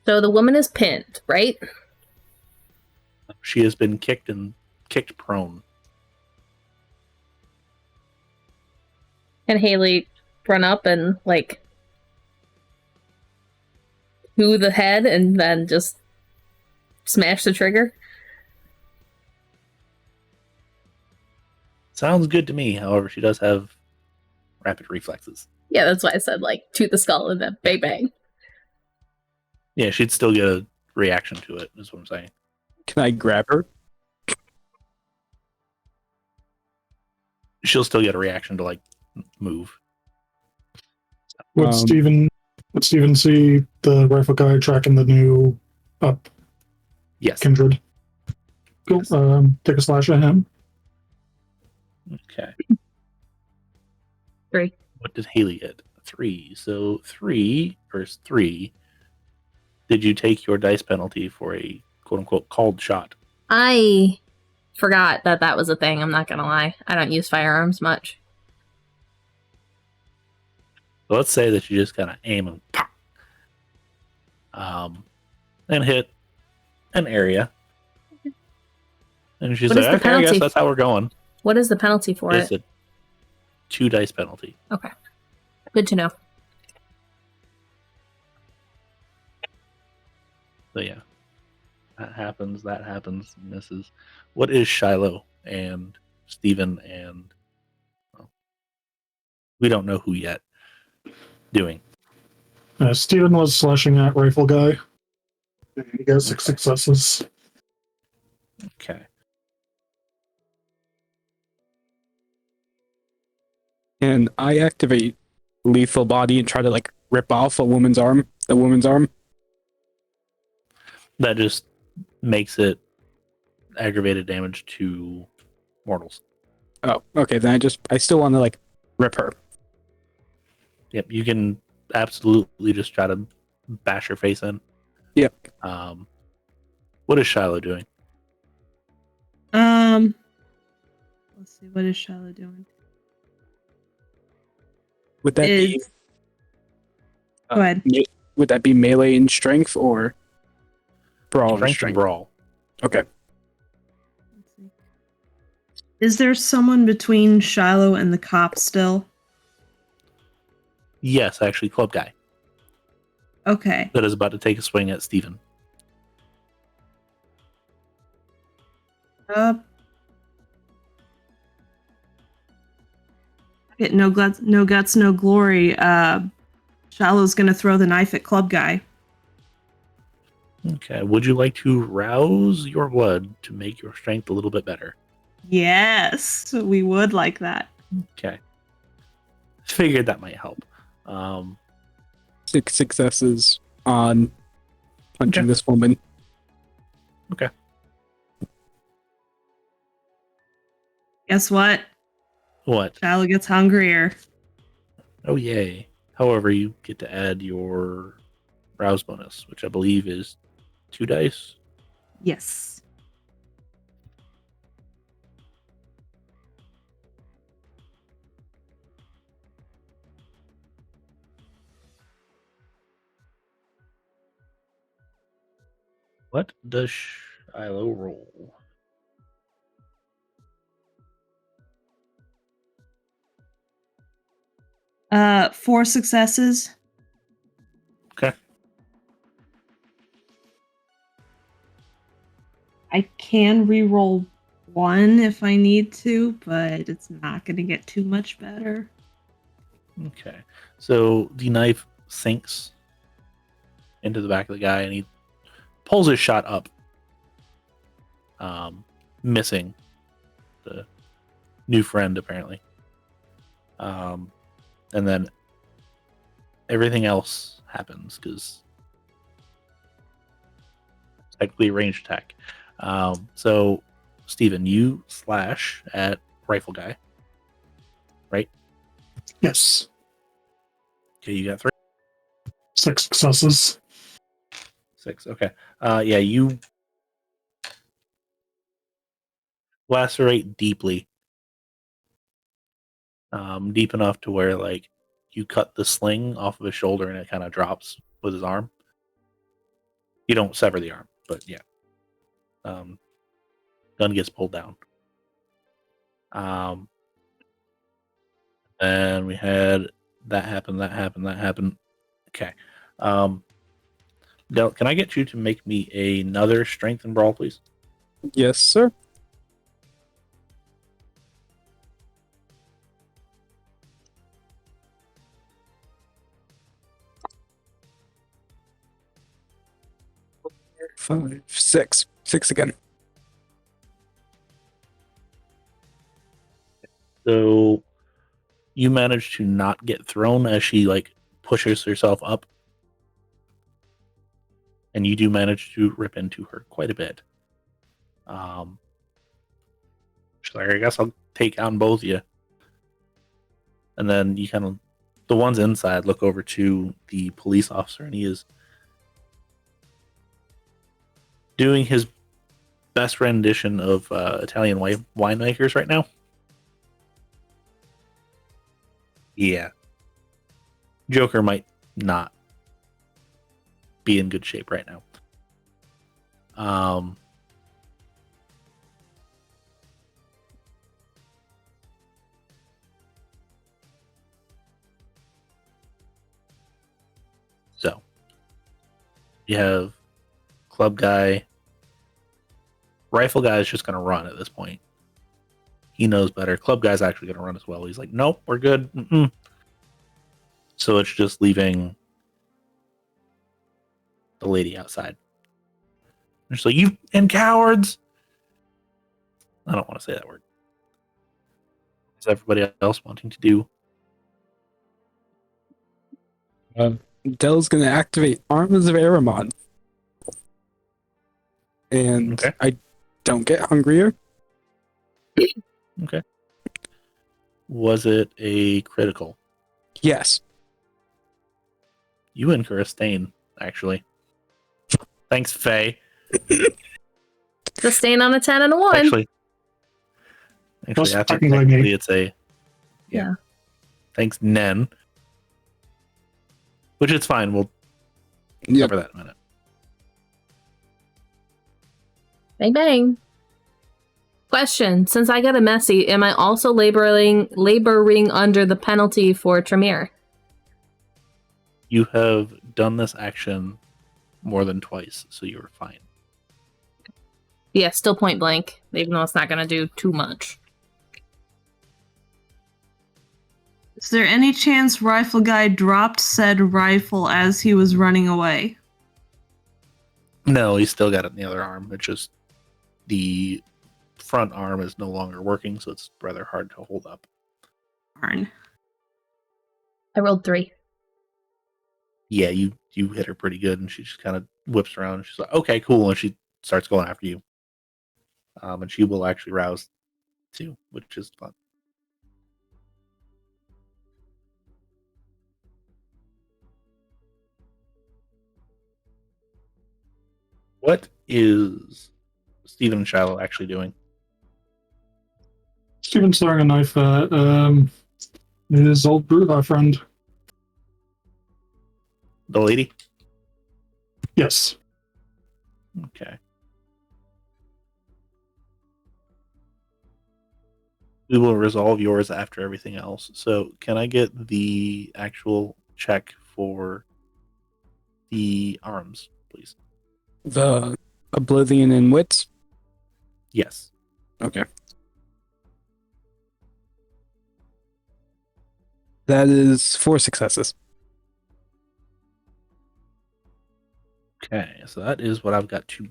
So the woman is pinned, right? She has been kicked prone. Can Hailey run up and, like, to the head and then just smash the trigger? Sounds good to me. However, she does have rapid reflexes. Yeah, that's why I said, like, to the skull and then bang bang. Yeah, she'd still get a reaction to it, is what I'm saying. Can I grab her? She'll still get a reaction to, like, move. would Steven see the rifle guy tracking the new up Yes. kindred? Cool. Yes. Take a slash at him. Okay. 3. What did Hailey get? 3. So 3 versus 3. Did you take your dice penalty for a quote-unquote called shot? I forgot that was a thing, I'm not gonna lie. I don't use firearms much. So let's say that you just kind of aim and pop. And hit an area. And she's What is like, the okay, I guess penalty? that's how we're going. What is the penalty for It's it? a 2 dice penalty. Okay. Good to know. So yeah. That happens, misses. What is Shiloh and Steven and we don't know who yet doing? Steven was slashing at rifle guy. He got 6 successes. Okay. Can I activate lethal body and try to like rip off the woman's arm? That just makes it aggravated damage to mortals. Oh, okay. Then I still want to like rip her. Yep, you can absolutely just try to bash her face in. Yep. What is Shiloh doing? Let's see. What is Shiloh doing? Would that be? Go ahead. Would that be melee and strength or brawl and Strength and strength? brawl. Okay. Let's see. Is there someone between Shiloh and the cop still? Yes, actually, club guy Okay. that is about to take a swing at Steven. Okay, no guts, no glory. Shiloh's gonna throw the knife at club guy. Okay, would you like to rouse your blood to make your strength a little bit better? Yes, we would like that. Okay. Figured that might help. 6 successes on punching Okay. this woman. Okay. Guess what? What? Shiloh gets hungrier. Oh, yay. However, you get to add your rouse bonus, which I believe is 2 dice. Yes. What does Shiloh roll? Four successes. Okay. I can re-roll one if I need to, but it's not going to get too much better. Okay. So the knife sinks into the back of the guy and he pulls his shot up, missing the new friend apparently. And then everything else happens because it's technically a ranged attack. So Steven, you slash at rifle guy, right? Yes. Okay, you got 3. 6 successes. 6. Okay. Yeah, you lacerate deeply. Deep enough to where like you cut the sling off of his shoulder and it kind of drops with his arm. You don't sever the arm, but yeah. Gun gets pulled down. And we had that happen. Okay. Dell, can I get you to make me another strength and brawl, please? Yes, sir. Five, 6. 6 again. So you manage to not get thrown as she like pushes herself up. And you do manage to rip into her quite a bit. She's like, I guess I'll take on both of you. And then you kind of, the ones inside look over to the police officer, and he is doing his best rendition of Italian winemakers right now. Yeah. Joker might not be in good shape right now. So you have club guy. Rifle guy is just going to run at this point. He knows better. Club guy's actually going to run as well. He's like, nope, we're good. Mm-mm. So it's just leaving the lady outside. And she's like, you and cowards. I don't want to say that word. Is everybody else wanting to do? Dell's gonna activate Arms of Aramon. And Okay. I don't get hungrier. Okay. Was it a critical? Yes. You incur a stain, actually. Thanks, Faye. The stain on a 10 and a 1. Actually, I think technically it's a... Yeah. Thanks, Nen. Which is fine. We'll cover that in a minute. Bang, bang. Question. Since I got a messy, am I also laboring under the penalty for Tremere? You have done this action more than twice, so you're fine. Yeah, still point blank, even though it's not going to do too much. Is there any chance Rifle Guy dropped said rifle as he was running away? No, he's still got it in the other arm. It's just the front arm is no longer working, so it's rather hard to hold up. Darn. I rolled 3. Yeah, you hit her pretty good, and she just kind of whips around, and she's like, okay, cool, and she starts going after you. And she will actually rouse too, which is fun. What is Stephen and Shiloh actually doing? Steven's throwing a knife at his old Brewbar friend. The lady? Yes. Okay. We will resolve yours after everything else. So can I get the actual check for the arms, please? The Oblivion and Wits? Yes. Okay. That is 4 successes. Okay, so that is what I've got to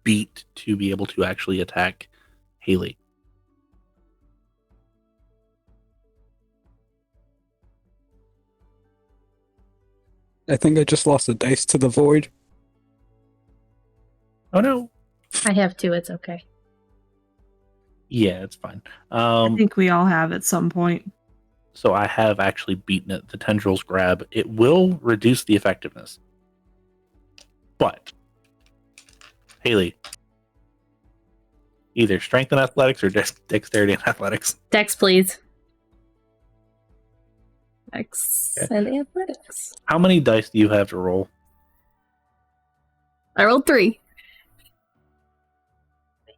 beat to be able to actually attack Hailey. I think I just lost a dice to the void. Oh no. I have 2, it's okay. Yeah, it's fine. I think we all have at some point. So I have actually beaten it. The tendrils grab. It will reduce the effectiveness. But, Hailey, either strength and athletics or dexterity and athletics. Dex, please. Dex and athletics. How many dice do you have to roll? I rolled 3.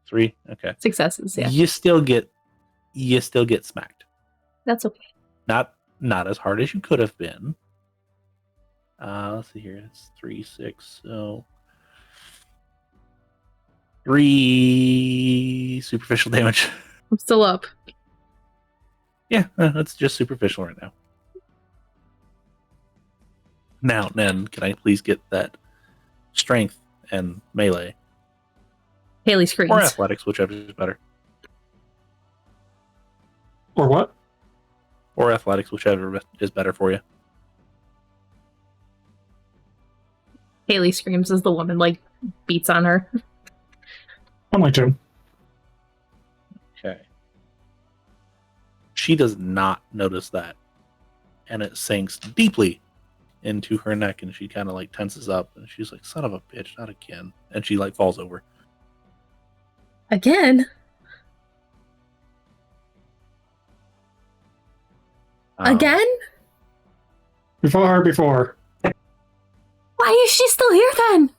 3? Okay. Successes, yeah. You still get smacked. That's okay. Not as hard as you could have been. Let's see here. It's 3, 6, so 3 superficial damage. I'm still up. Yeah, that's just superficial right now. Now, Nen, can I please get that strength and melee? Hailey screams. Or athletics, whichever is better. Or what? Or athletics, whichever is better for you. Hailey screams as the woman, like, beats on her. I'm like 2. Okay. She does not notice that. And it sinks deeply into her neck, and she kind of like tenses up, and she's like, son of a bitch, not again. And she like falls over. Again? Again? We fought her before. Why is she still here then?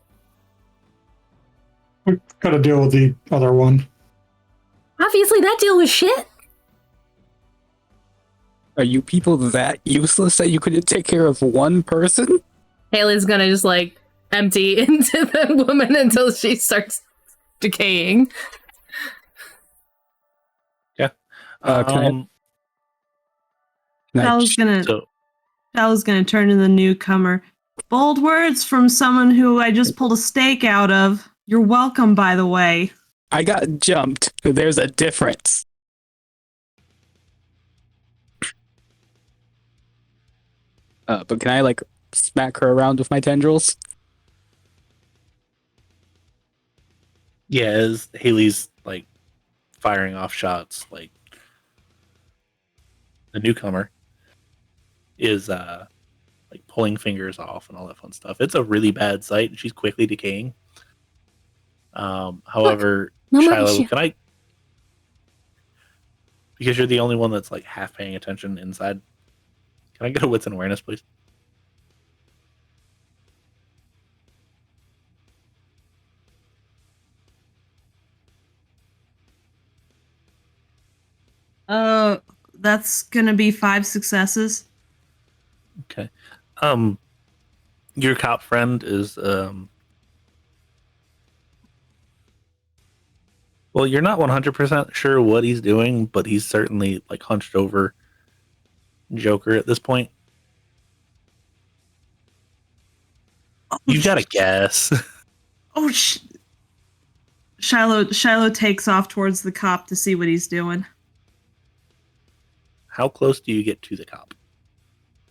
We gotta deal with the other one. Obviously that deal was shit. Are you people that useless that you couldn't take care of one person? Hailey's gonna just like empty into the woman until she starts decaying. Yeah. Can I Dell's gonna turn to the newcomer. Bold words from someone who I just pulled a stake out of. You're welcome, by the way. I got jumped. There's a difference. But can I like smack her around with my tendrils? Yeah, as Hailey's like firing off shots, like the newcomer, is like pulling fingers off and all that fun stuff. It's a really bad sight, and she's quickly decaying. However, no more Shiloh, issue. can I? Because you're the only one that's like half paying attention inside. Can I get a wits and awareness, please? That's gonna be 5 successes. Okay. Your cop friend is well, you're not 100% sure what he's doing, but he's certainly like hunched over Joker at this point. You gotta guess. Oh, Shiloh takes off towards the cop to see what he's doing. How close do you get to the cop?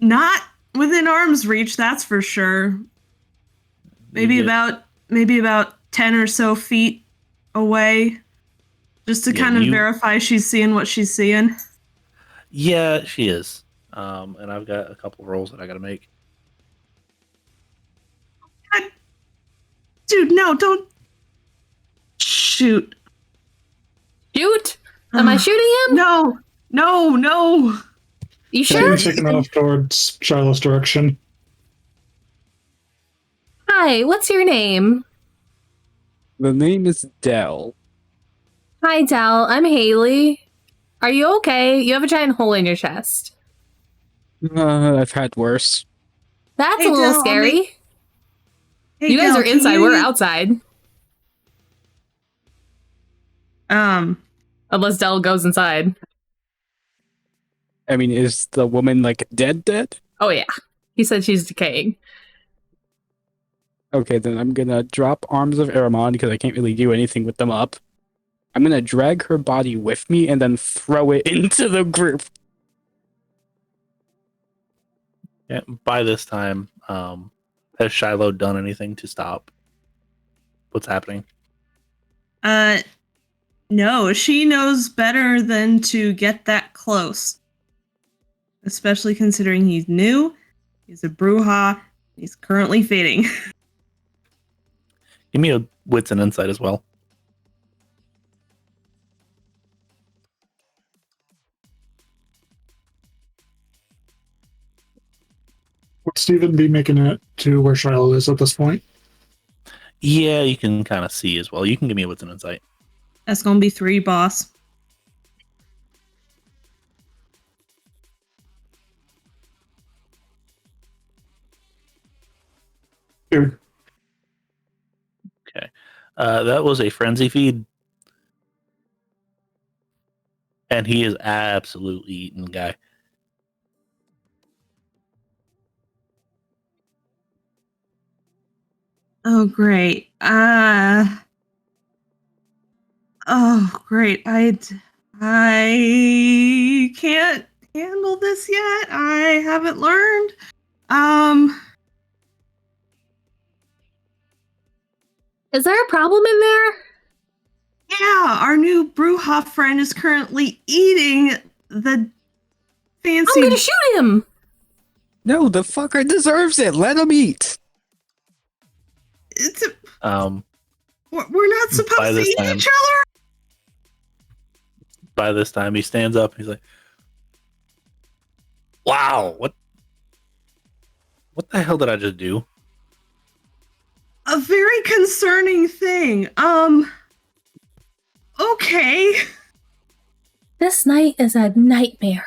Not within arm's reach, that's for sure. Maybe You get- about 10 or so feet away, just to Yeah, kind of verify she's seeing what she's seeing. Yeah, she is. And I've got a couple rolls that I gotta make. Dude, no, don't shoot. Shoot! Am I shooting him? No. You sure? She's taking off towards Shiloh's direction. Hi, what's your name? The name is Dell. Hi, Dell. I'm Hailey. Are you okay? You have a giant hole in your chest. I've had worse. That's Hey, a little Dell, scary. Hey, You guys Dell, are can inside. you We're use- outside. Unless Dell goes inside. I mean, is the woman like dead? Oh, yeah. He said she's decaying. Okay, then I'm gonna drop Arms of Aramon because I can't really do anything with them up. I'm gonna drag her body with me and then throw it into the group. Yeah, by this time, has Shiloh done anything to stop what's happening? No, she knows better than to get that close. Especially considering he's new, he's a Bruja, he's currently fading. Give me a wits and insight as well. Would Steven be making it to where Shiloh is at this point? Yeah, you can kind of see as well. You can give me a wits and insight. That's gonna be 3, boss. Dude, Okay. That was a frenzy feed. And he is absolutely eating the guy. Oh great. Oh great. I can't handle this yet. I haven't learned. Is there a problem in there? Yeah, our new Bruja friend is currently eating the fancy. I'm gonna shoot him! No, the fucker deserves it. Let him eat. It's Um, we're not By supposed to this eat time- each other. by this time, he stands up. He's like, "Wow, what the hell did I just do?" A very concerning thing. Okay. This night is a nightmare.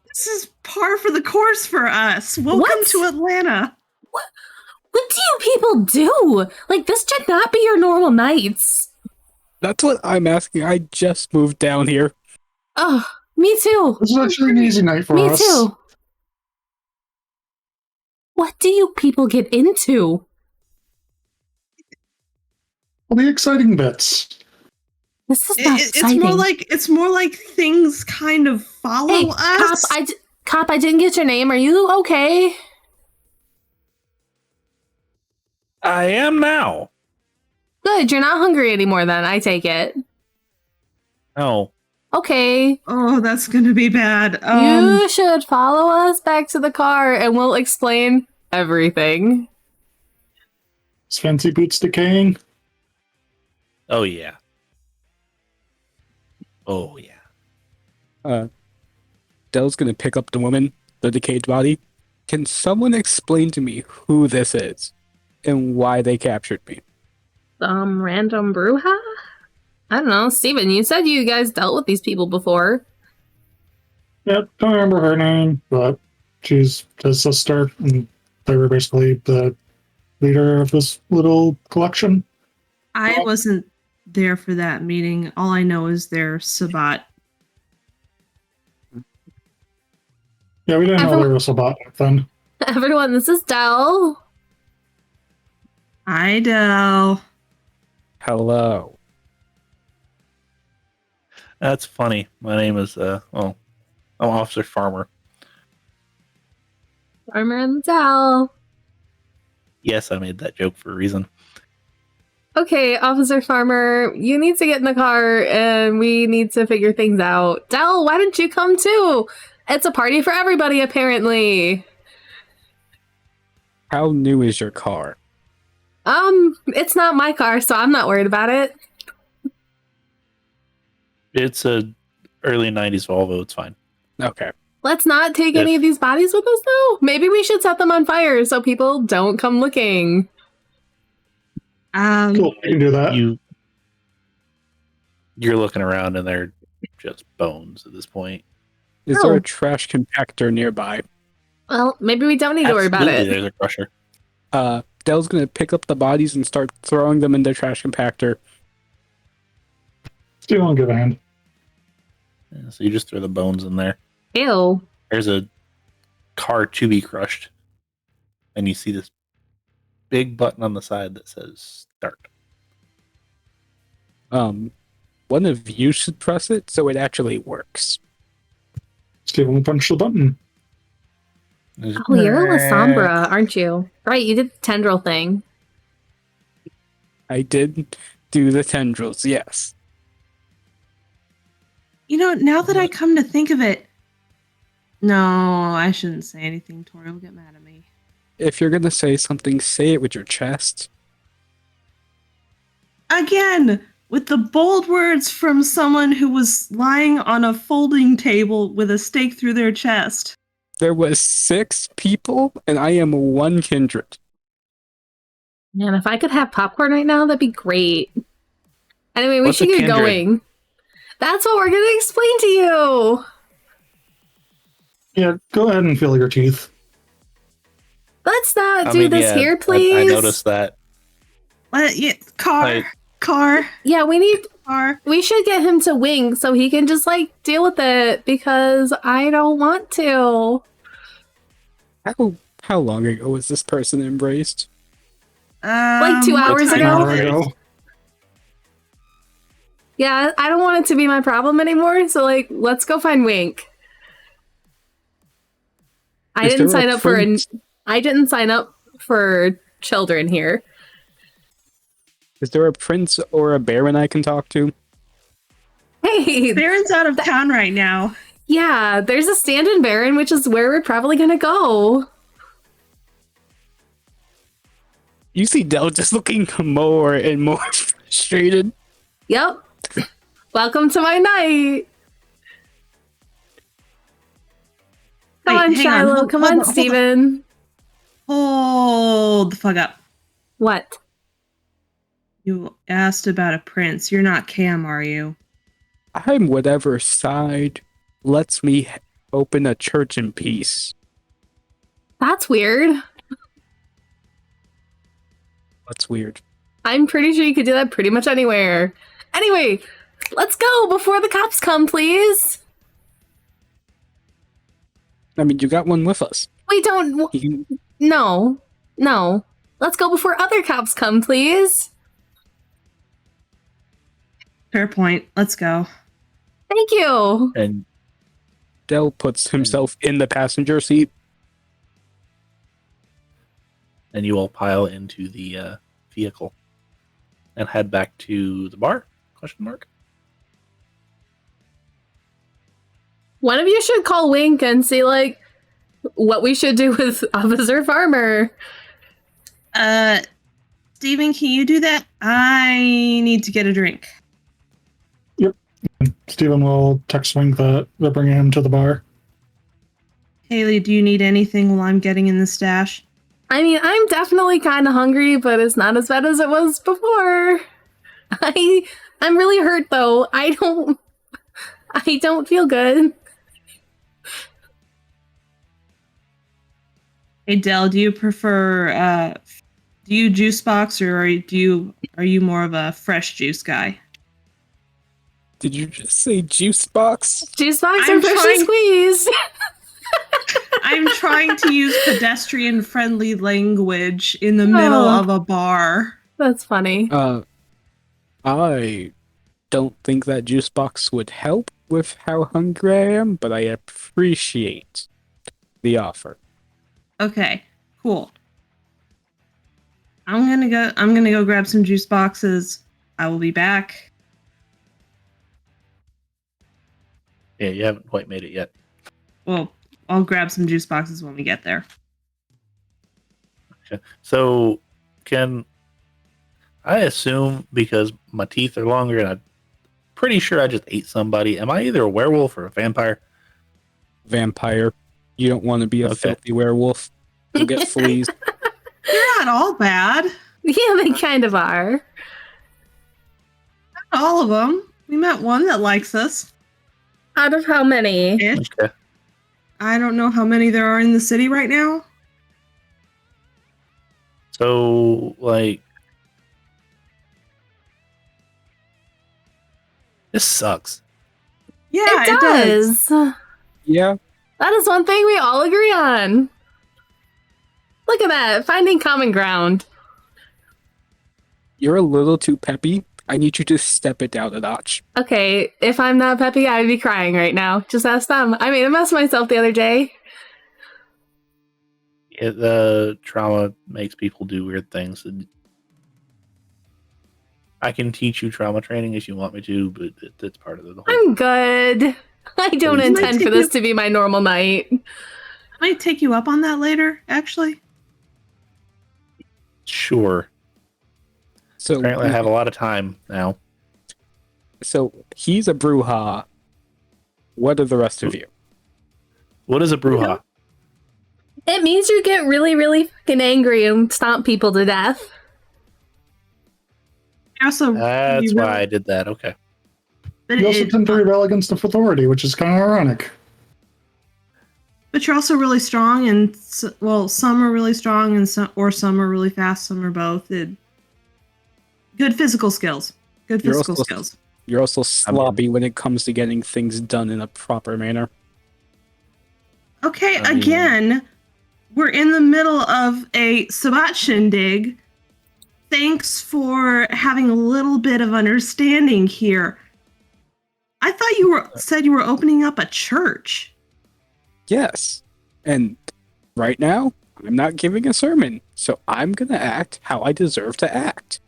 This is par for the course for us. Welcome What? to Atlanta. What do you people do? Like, this should not be your normal nights. That's what I'm asking. I just moved down here. Oh, me too. this is actually an easy night for Me us. too. What do you people get into? Well, the exciting bits. This is not exciting. It's more like things kind of follow Hey, us. Cop, I didn't get your name. Are you okay? I am now. Good, you're not hungry anymore then, I take it. No, Okay. Oh, that's gonna be bad. You should follow us back to the car and we'll explain everything. Is Fancy Boots decaying? Oh yeah. Oh yeah. Dell's gonna pick up the woman, the decayed body. Can someone explain to me who this is and why they captured me? Some random bruja? I don't know. Steven, you said you guys dealt with these people before. Yep, don't remember her name, but she's his sister, and they were basically the leader of this little collection. I wasn't there for that meeting. All I know is they're Sabat. Yeah, we didn't know there was a bot back then. Everyone, this is Dell. Hi, Dell. Hello. That's funny. My name is I'm Officer Farmer. Farmer and Dell. Yes, I made that joke for a reason. Okay, Officer Farmer, you need to get in the car and we need to figure things out. Dell, why don't you come too? It's a party for everybody, apparently. How new is your car? It's not my car, so I'm not worried about it. It's a early 90s Volvo. It's fine. Okay. Let's not take any of these bodies with us, though. Maybe we should set them on fire so people don't come looking. Cool, you can do that. You're looking around and they're just bones at this point. Is there a trash compactor nearby? Well, maybe we don't need to worry about it. There's a crusher. Dell's gonna pick up the bodies and start throwing them in the trash compactor. Still won't give a hand. Yeah, so you just throw the bones in there. Ew. There's a car to be crushed. And you see this big button on the side that says start. One of you should press it so it actually works. Still won't punch the button. Oh, you're a Lasombra, aren't you? Right, you did the tendril thing. I did do the tendrils, yes. You know, now that I come to think of it, no, I shouldn't say anything. Tori will get mad at me. If you're gonna say something, say it with your chest. Again, with the bold words from someone who was lying on a folding table with a stake through their chest. There was 6 people, and I am one kindred. Man, if I could have popcorn right now, that'd be great. Anyway, we What's should a get kindred? going. That's what we're going to explain to you. Yeah, go ahead and feel your teeth. Let's not do this here, I please. noticed that. Car. Yeah, Car. we should get him to wing so he can just like deal with it because I don't want to. How long ago was this person embraced? Like 2 hours An ago. hour ago. Yeah, I don't want it to be my problem anymore. So like, let's go find Wink. I Is didn't there a sign up for prince? I didn't sign up for children here. Is there a prince or a baron I can talk to? Hey, Baron's out of town right now. yeah, there's a stand-in Baron, which is where we're probably gonna go. You see Dell just looking more and more frustrated. Yep. Welcome to my night. Come Wait, on, hang on. Shiloh. Hold- Come hold on, on, hold on. Steven. Hold the fuck up. What? You asked about a prince. You're not Cam, are you? I'm whatever side lets me open a church in peace. That's weird. That's weird. I'm pretty sure you could do that pretty much anywhere. Anyway, let's go before the cops come, please. I mean, you got one with us. We don't. You can- No. Let's go before other cops come, please. Fair point. Let's go. Thank you. And Dell puts himself in the passenger seat. and you all pile into the vehicle and head back to the bar? Question mark. One of you should call Wink and see, like, what we should do with Officer Farmer. Steven, can you do that? I need to get a drink. Yep. Steven will text Wink that they're bringing him to the bar. Hailey, do you need anything while I'm getting in the stash? I mean, I'm definitely kind of hungry, but it's not as bad as it was before. I'm really hurt though. I don't feel good. Hey Dell, do you prefer do you juice box or are you more of a fresh juice guy? Did you just say juice box? Juice box I'm or freshly trying- squeezed? I'm trying to use pedestrian friendly language in the middle of a bar. That's funny. I don't think that juice box would help with how hungry I am, but I appreciate the offer. Okay, cool. I'm gonna go grab some juice boxes. I will be back. Yeah, you haven't quite made it yet. Well, I'll grab some juice boxes when we get there. Okay. So, can I assume, because my teeth are longer and I'm pretty sure I just ate somebody, am I either a werewolf or a vampire? Vampire. You don't want to be a filthy werewolf. You'll get fleas. They're not all bad. Yeah, they kind of are. Not all of them. We met one that likes us. Out of how many? Ish. Okay. I don't know how many there are in the city right now. So, like, this sucks. Yeah, It does. Yeah. That is one thing we all agree on. Look at that, finding common ground. You're a little too peppy. I need you to step it down a notch. Okay, if I'm not peppy, I'd be crying right now. Just ask them. I made a mess of myself the other day. The trauma makes people do weird things. And I can teach you trauma training if you want me to, but that's part of the whole. I'm good. I don't Please. intend for this to be my normal night. I might take you up on that later, actually. Sure. So Apparently, I have a lot of time now. So he's a Bruja. What are the rest of you? What is a Bruja? It means you get really, really fucking angry and stomp people to death. Also, That's why I did that. Okay. You also tend to rebel against authority, which is kind of ironic. But you're also really strong, and some are really strong, and some are really fast. Some are both. Good physical skills. Good physical skills. You're also sloppy when it comes to getting things done in a proper manner. Okay, again, we're in the middle of a Sabbat shindig. Thanks for having a little bit of understanding here. I thought you said you were opening up a church. Yes. And right now, I'm not giving a sermon, so I'm going to act how I deserve to act.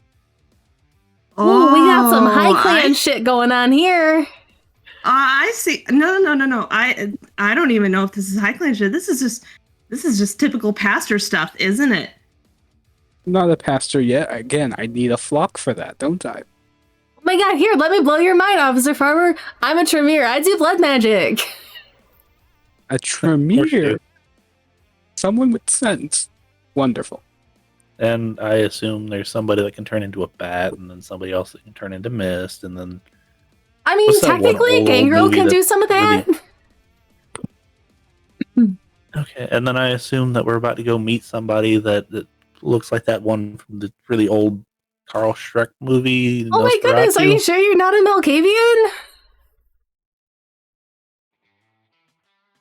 Oh, we got some high clan shit going on here. I see. No. I don't even know if this is high clan shit. This is just typical pastor stuff, isn't it? I'm not a pastor yet. Again, I need a flock for that, don't I? Oh my god, here, let me blow your mind, Officer Farmer. I'm a Tremere. I do blood magic. A Tremere. Someone with sense. Wonderful. And I assume there's somebody that can turn into a bat, and then somebody else that can turn into mist, and then... I mean, technically, Gangrel can do some of that. Okay, and then I assume that we're about to go meet somebody that looks like that one from the really old Carl Schreck movie. Oh my goodness, are you sure you're not a Malkavian?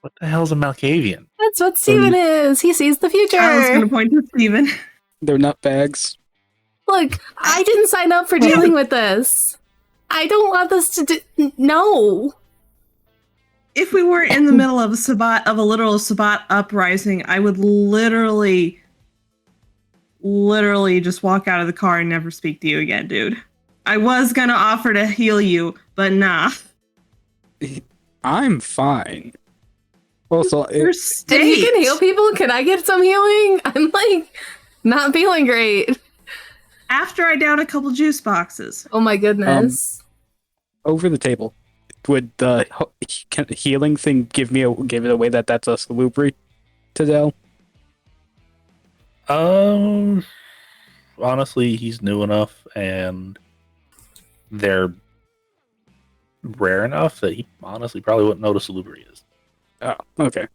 What the hell's a Malkavian? That's what Steven is. He sees the future. I was going to point to Steven. They're nutbags. Look, I didn't sign up for dealing with this. I don't want this to do... No. If we were in the middle of a literal Sabbat uprising, I would literally just walk out of the car and never speak to you again, dude. I was gonna offer to heal you, but nah. I'm fine. Also, Your If state. you can heal people, can I get some healing? I'm like not feeling great. After I down a couple juice boxes. Oh my goodness. over the table, would the healing thing give it away that that's a salubri to Dell? Honestly, he's new enough, and they're rare enough that he honestly probably wouldn't know what a salubri is. Oh, okay.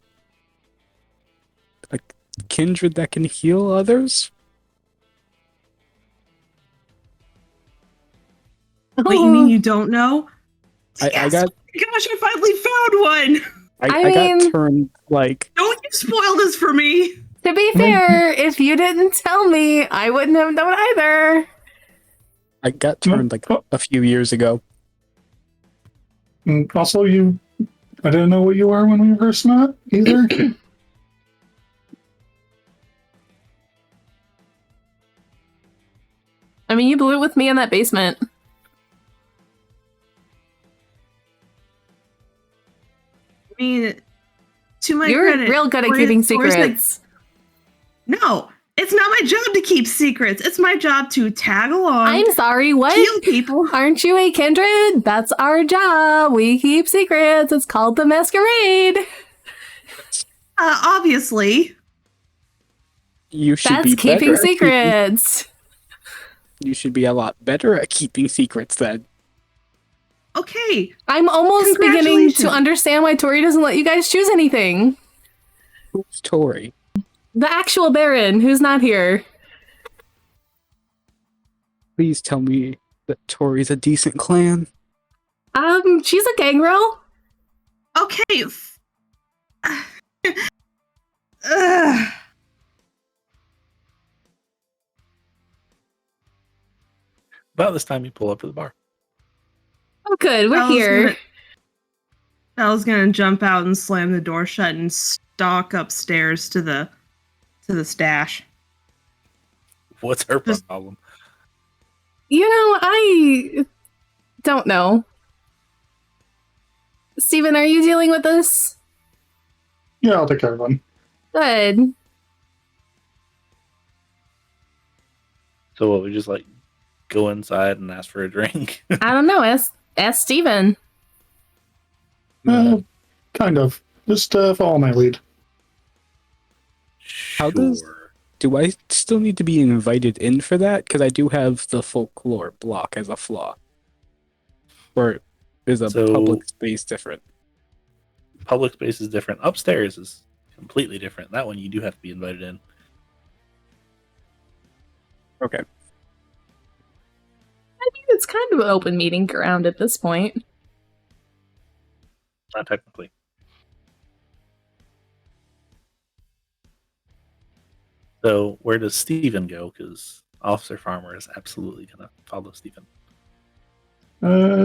Like kindred that can heal others? Wait, you mean you don't know? I Yes! got. Gosh, I finally found one! I got turned like. Don't you spoil this for me! To be fair, if you didn't tell me, I wouldn't have known either. I got turned like a few years ago. And also, I didn't know what you were when we first met either. I mean, you blew it with me in that basement. I mean, to my You're credit, real good at Tori's- keeping Tori's like, secrets. no, it's not my job to keep secrets. It's my job to tag along, I'm sorry, what? heal people. Aren't you a kindred? That's our job. We keep secrets. It's called the masquerade. Obviously. You should That's be keeping better at secrets. You should be a lot better at keeping secrets then. Okay. I'm almost beginning to Congratulations. understand why Tori doesn't let you guys choose anything. Who's Tori? The actual Baron, who's not here. Please tell me that Tori's a decent clan. She's a gangrel. Okay. Ugh. About this time, you pull up to the bar. Oh, good. We're here. Belle's gonna jump out and slam the door shut and stalk upstairs to the stash. What's her Just- problem? You know, I don't know. Steven, are you dealing with this? Yeah, I'll take care of one. Good. So what, we just like go inside and ask for a drink? I don't know. Ask Steven. Kind of. Just follow my lead. How does- Do I still need to be invited in for that? Because I do have the folklore block as a flaw. Or is a So- public space different? Public space is different. Upstairs is completely different. That one you do have to be invited in. Okay. I mean, it's kind of an open meeting ground at this point. Not technically. So where does Steven go? Because Officer Farmer is absolutely going to follow Steven.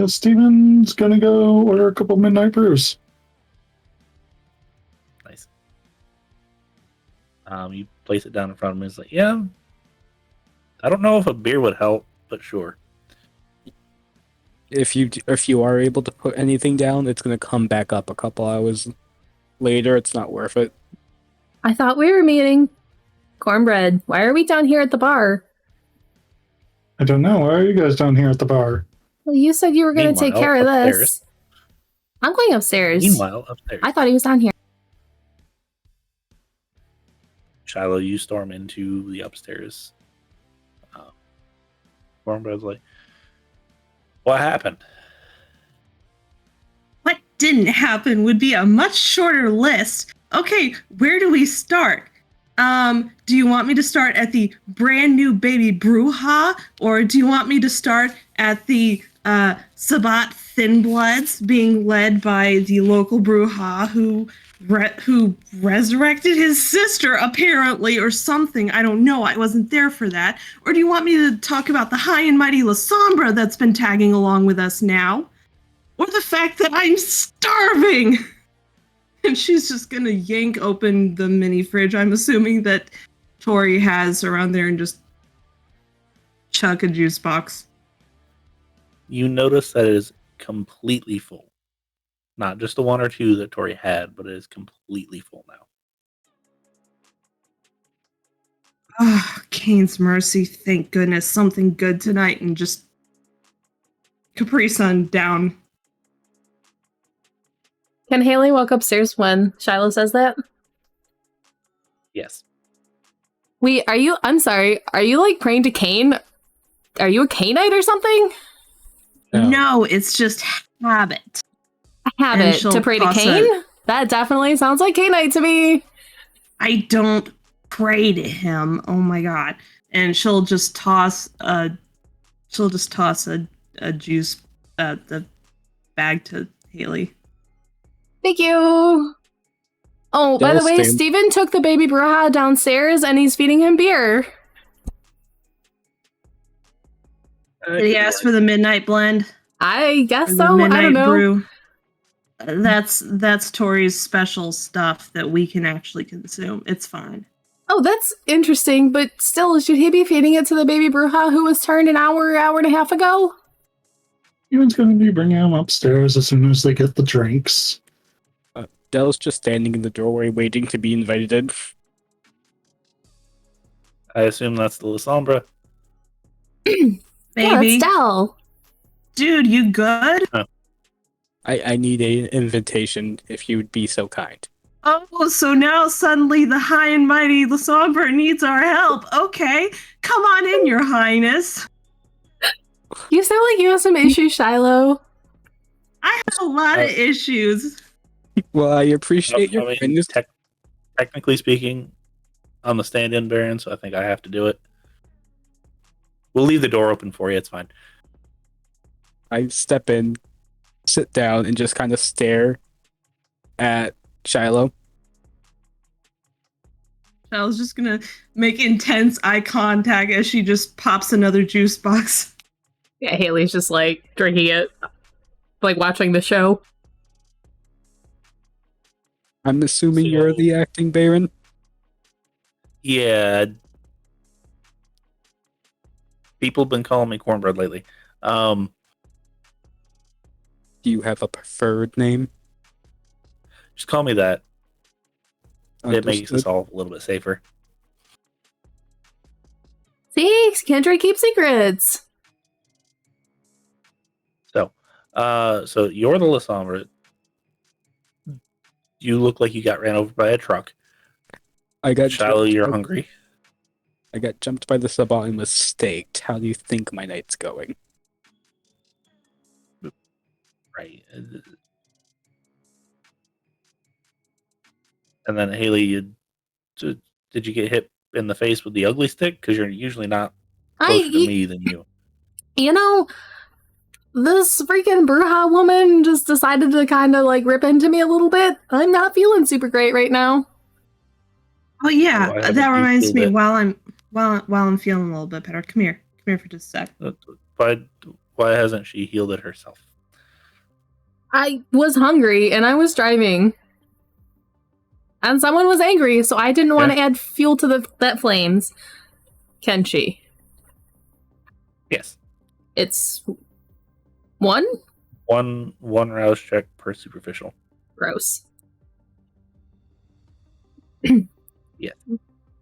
Steven's gonna go order a couple midnight brews. Nice. You place it down in front of him. He's like, yeah, I don't know if a beer would help, but sure. If you are able to put anything down, it's gonna come back up a couple hours later. It's not worth it. I thought we were meeting. Cornbread, why are we down here at the bar? I don't know. Why are you guys down here at the bar? Well, you said you were going to take Meanwhile, care of this. upstairs. I'm going upstairs. Meanwhile, upstairs, I thought he was down here. Shiloh, you storm into the upstairs. Cornbread's like, what happened? What didn't happen would be a much shorter list. Okay, where do we start? Do you want me to start at the brand new baby Bruja, or do you want me to start at the Sabat Thin Bloods being led by the local Bruja who resurrected his sister apparently, or something? I don't know. I wasn't there for that. Or do you want me to talk about the high and mighty La Sombra that's been tagging along with us now, or the fact that I'm starving? And she's just gonna yank open the mini fridge, I'm assuming that Tori has around there, and just chuck a juice box. You notice that it is completely full. Not just the one or two that Tori had, but it is completely full now. Oh, Kane's mercy. Thank goodness. Something good tonight and just Capri Sun down. Can Hailey walk upstairs when Shiloh says that? Yes. I'm sorry, are you like praying to Kane? Are you a Caneite or something? No, it's just habit. Habit to pray to Kane? That definitely sounds like Caneite to me. I don't pray to him. Oh my god. And she'll just toss a juice the bag to Hailey. Thank you. Oh, by the way, Stand- Steven took the baby Bruja downstairs and he's feeding him beer. Did he ask for the midnight blend? I guess Or so. the I midnight don't know. brew? That's Tori's special stuff that we can actually consume. It's fine. Oh, that's interesting, but still, should he be feeding it to the baby Bruja who was turned an hour and a half ago? Steven's going to be bringing him upstairs as soon as they get the drinks. Dell's just standing in the doorway waiting to be invited in. I assume that's the La Sombra. Baby. Yeah, that's Dell. Dude, you good? I need an invitation if you would be so kind. Oh, so now suddenly the high and mighty Lasombra needs our help. Okay, come on in, your highness. You sound like you have some issues, Shiloh. I have a lot of issues. Well, I appreciate your I mean, kindness. technically speaking, I'm the stand-in Baron, so I think I have to do it. We'll leave the door open for you. It's fine. I step in, sit down, and just kind of stare at Shiloh. I was just gonna make intense eye contact as she just pops another juice box. Yeah, Hailey's just like drinking it, like watching the show. I'm assuming So- you're the acting Baron. Yeah. People have been calling me Cornbread lately. Do you have a preferred name? Just call me that. It makes us Understood. all a little bit safer. See, kindred keep secrets. So you're the La Sombra. You look like you got ran over by a truck. I got Shiloh, jumped you're by- hungry. I got jumped by the Sabah and was staked. How do you think my night's going? Right. And then Hailey, did you get hit in the face with the ugly stick? Because you're usually not closer to me than you. You know, this freaking Bruja woman just decided to kind of like rip into me a little bit. I'm not feeling super great right now. Oh yeah, Oh, I haven't that reminds used me. it. While I'm feeling a little bit better, come here for just a sec. Why hasn't she healed it herself? I was hungry and I was driving. And someone was angry, so I didn't want to add fuel to that flames. Can she? Yes. It's one? One rouse check per superficial. Gross.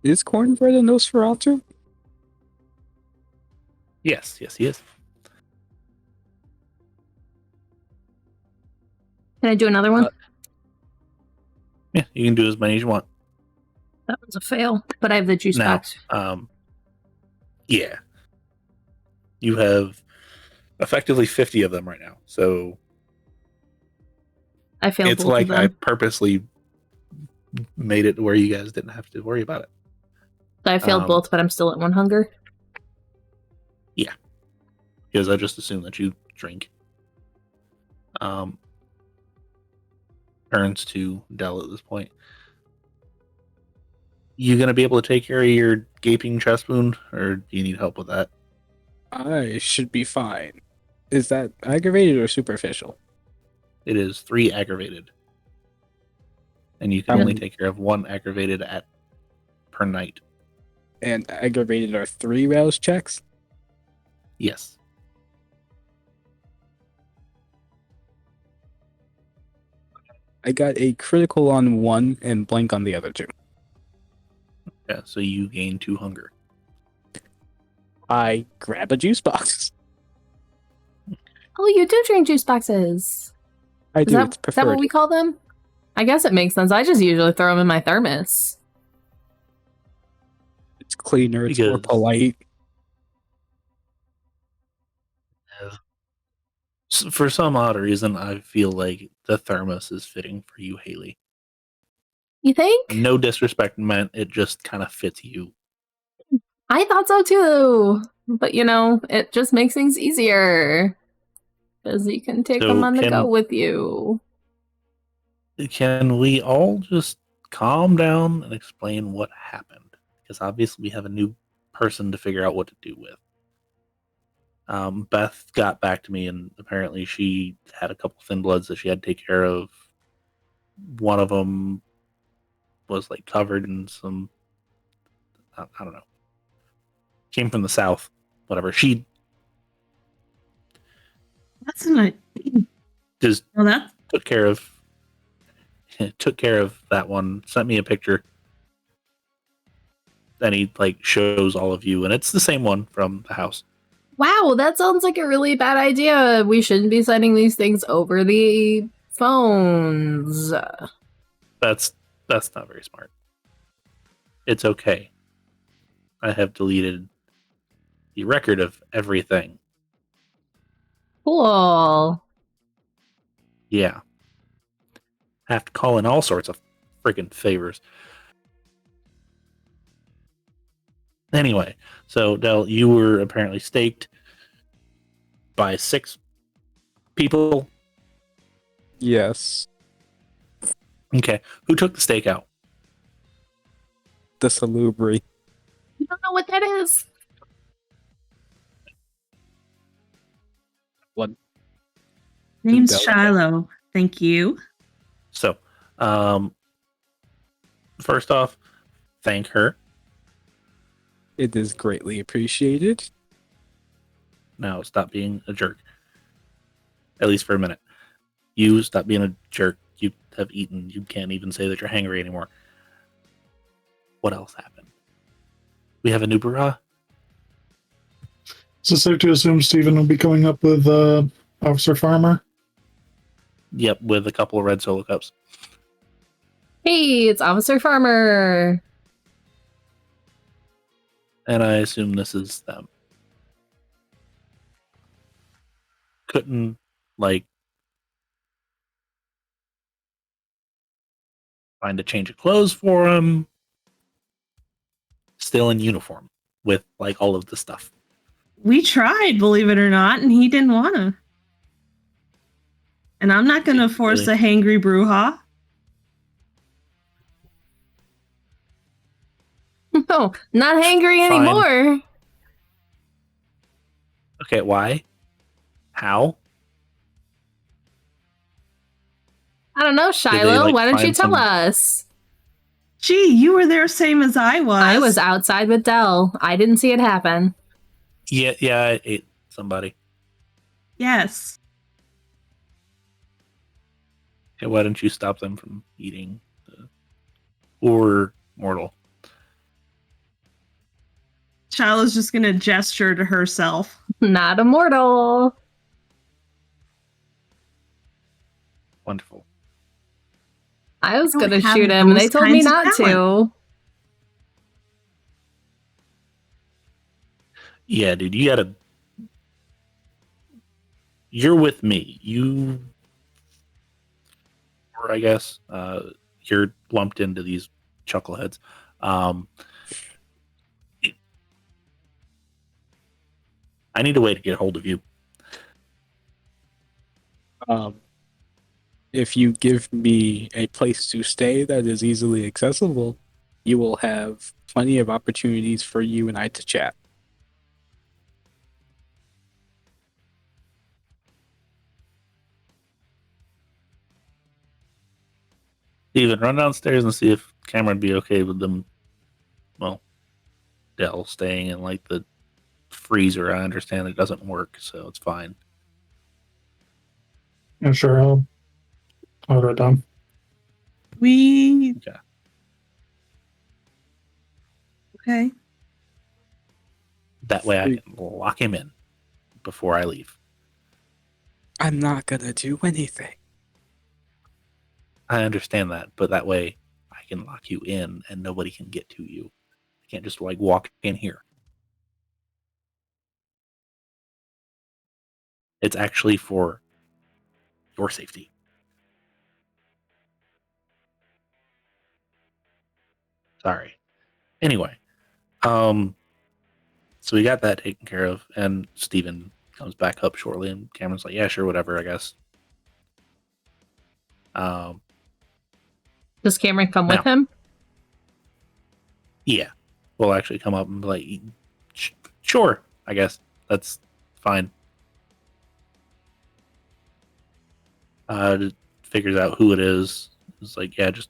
Is Cornbread a Nosferatu? Yes, he is. Can I do another one? Yeah, you can do as many as you want. That was a fail, but I have the juice Now, box. Yeah. You have effectively 50 of them right now. So I failed it's both like of I them. purposely made it where you guys didn't have to worry about it. I failed both, but I'm still at one hunger. Because I just assume that you drink. Turns to Dell at this point. You gonna be able to take care of your gaping chest wound, or do you need help with that? I should be fine. Is that aggravated or superficial? It is 3 aggravated. And you can Yeah. only take care of 1 aggravated per night. And aggravated are 3 rouse checks? Yes. I got a critical on one and blank on the other two. Yeah, so you gain 2 hunger. I grab a juice box. Oh, you do drink juice boxes. I do. Is It's that preferred. what we call them? I guess it makes sense. I just usually throw them in my thermos. It's cleaner. It's more Because- polite. For some odd reason, I feel like the thermos is fitting for you, Hailey. You think? No disrespect meant, it just kind of fits you. I thought so too. But it just makes things easier. Because you can take them So on the go with you. Can we all just calm down and explain what happened? Because obviously we have a new person to figure out what to do with. Beth got back to me, and apparently she had a couple thin bloods that she had to take care of. One of them was like covered in some, I don't know, came from the south, whatever. She That's not. just Well, that's took care of that one, sent me a picture. Then he shows all of you, and it's the same one from the house. Wow, that sounds like a really bad idea. We shouldn't be sending these things over the phones. That's not very smart. It's okay. I have deleted the record of everything. Cool. Yeah. Have to call in all sorts of freaking favors. Anyway, so Dell, you were apparently staked by 6 people. Yes. Okay. Who took the stake out? The salubri. You don't know what that is. What? name's Dell. Shiloh. Thank you. So, first off, thank her. It is greatly appreciated. Now, stop being a jerk. At least for a minute. You stop being a jerk. You have eaten. You can't even say that you're hangry anymore. What else happened? We have a new bra. Is it safe to assume Steven will be coming up with Officer Farmer? Yep, with a couple of red solo cups. Hey, it's Officer Farmer. And I assume this is them. Couldn't, find a change of clothes for him. Still in uniform with, all of the stuff. We tried, believe it or not, and he didn't want to. And I'm not going to force Really? a hangry brouhaha. No, not hangry Fine. anymore. Okay, why? How? I don't know, they, Shiloh. Why don't you find tell some- us? Gee, you were there same as I was. I was outside with Dell. I didn't see it happen. Yeah, I ate somebody. Yes. Okay, why don't you stop them from eating the poor mortal? Shiloh's just going to gesture to herself. Not immortal. Wonderful. I was I don't going to have shoot him, and they those told me kinds of not to. Yeah, dude, you gotta. You're with me. Or I guess you're lumped into these chuckleheads. I need a way to get a hold of you. If you give me a place to stay that is easily accessible, you will have plenty of opportunities for you and I to chat. Steven, run downstairs and see if Cameron would be okay with them. Well, Dell staying in the freezer. I understand it doesn't work, so it's fine. Yeah, sure. I'll write it down. We. Okay. Okay. That way I can lock him in before I leave. I'm not gonna do anything. I understand that, but that way I can lock you in and nobody can get to you. I can't just like walk in here. It's actually for your safety. Sorry. Anyway, so we got that taken care of, and Steven comes back up shortly, and Cameron's like, "Yeah, sure, whatever, I guess." Does Cameron come Now. with him? Yeah, we'll actually come up and be like, "Sure, I guess that's fine." Figures out who it is. It's like, yeah, just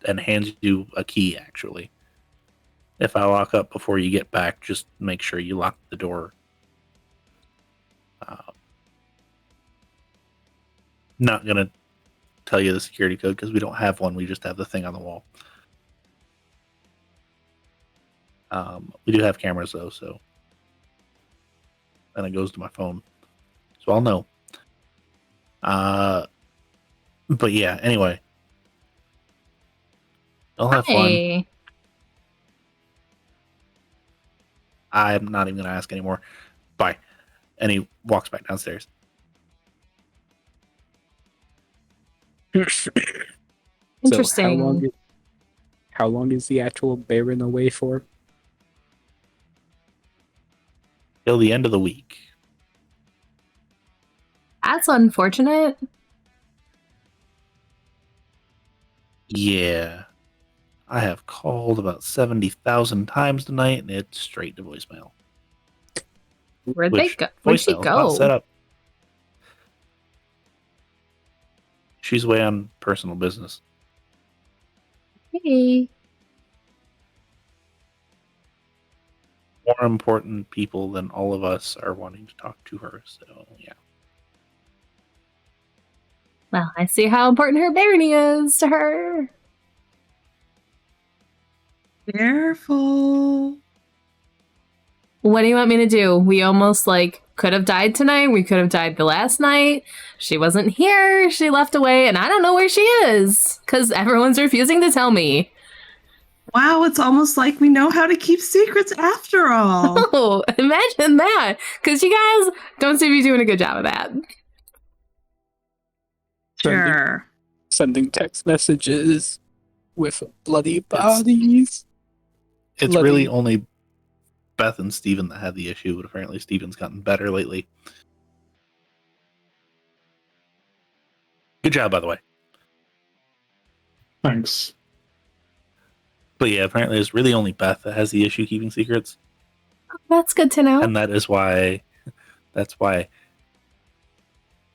and hands you a key. Actually, if I lock up before you get back, just make sure you lock the door. Not gonna tell you the security code because we don't have one. We just have the thing on the wall. We do have cameras though, so then it goes to my phone, so I'll know. But yeah, anyway, I'll have fun. Hey. I'm not even gonna ask anymore. Bye. And he walks back downstairs. Interesting. So how long is the actual Baron away for? Till the end of the week. That's unfortunate. Yeah. I have called about 70,000 times tonight, and it's straight to voicemail. Where'd they go? Where'd she Voicemail's not set go? up. She's away on personal business. Hey. More important people than all of us are wanting to talk to her, so yeah. Well, I see how important her barony is to her. Careful. What do you want me to do? We almost could have died tonight. We could have died the last night. She wasn't here. She left away, and I don't know where she is because everyone's refusing to tell me. Wow, it's almost like we know how to keep secrets after all. Oh, imagine that. Because you guys don't seem to be doing a good job of that. Sure. Sending text messages with bloody bodies. It's Bloody- really only Beth and Steven that had the issue, but apparently Steven's gotten better lately. Good job, by the way. Thanks. But yeah, apparently it's really only Beth that has the issue keeping secrets. That's good to know. And that's why her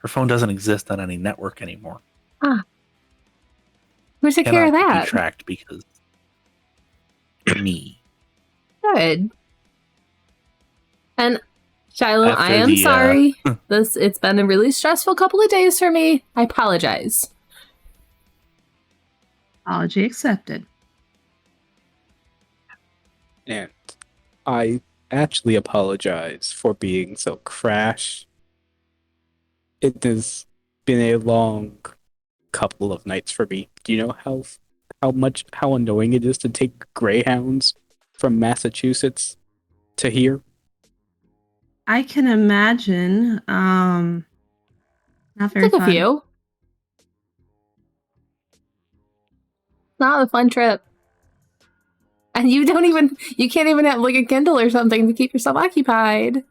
phone doesn't exist on any network anymore. Who took care of Cannot that? be tracked because me. Good. And Shiloh, After I am the, sorry. It's been a really stressful couple of days for me. I apologize. Apology accepted. And I actually apologize for being so crash. It has been a long couple of nights for me. Do you know how annoying it is to take Greyhounds from Massachusetts to here? I can imagine. Not very Took a fun. few. Not a fun trip. And you can't even have a Kindle or something to keep yourself occupied.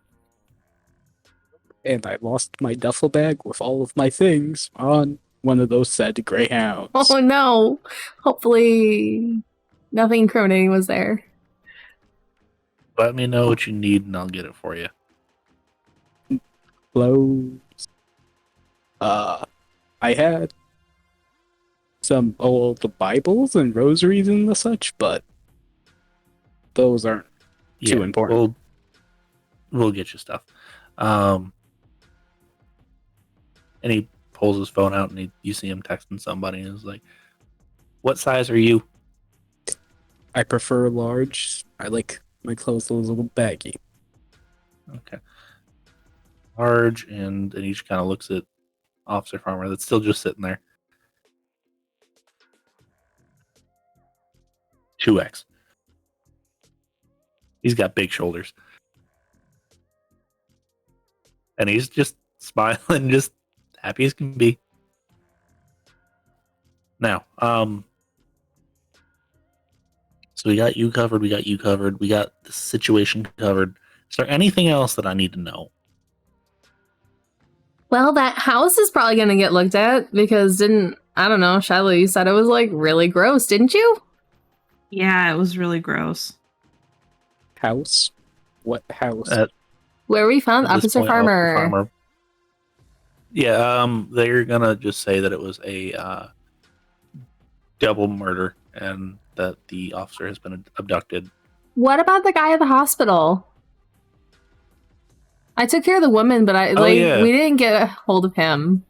And I lost my duffel bag with all of my things on one of those said Greyhounds. Oh no. Hopefully nothing incriminating was there. Let me know what you need and I'll get it for you. Clothes. I had some old Bibles and rosaries and the such, but those aren't too important. We'll get you stuff. And he pulls his phone out and you see him texting somebody and is like, What size are you? I prefer large. I like my clothes a little baggy. Okay. Large, and he just kind of looks at Officer Farmer that's still just sitting there. 2X. He's got big shoulders. And he's just smiling, just happy as can be. Now, so we got you covered, we got the situation covered. Is there anything else that I need to know? Well, that house is probably going to get looked at because I don't know, Shiloh, you said it was like really gross, didn't you? Yeah, it was really gross. House? What house? Where we found At this Officer point, Farmer. Yeah, they're gonna just say that it was a double murder and that the officer has been abducted. What about the guy at the hospital? I took care of the woman, but Yeah. we didn't get a hold of him.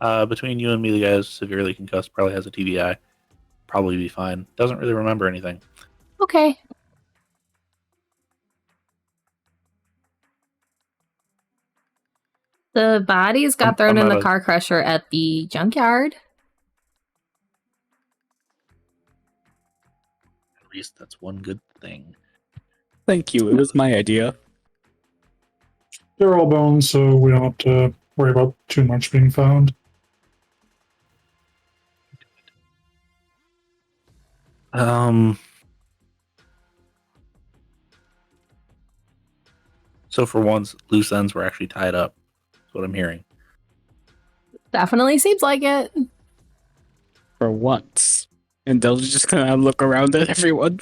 Between you and me, the guy is severely concussed, probably has a TBI. Probably be fine. Doesn't really remember anything. Okay. The bodies got thrown in the car crusher at the junkyard. At least that's one good thing. Thank you. It was my idea. They're all bones, so we don't have to worry about too much being found. So for once, loose ends were actually tied up. That's what I'm hearing. Definitely seems like it. For once. And they'll just kind of look around at everyone.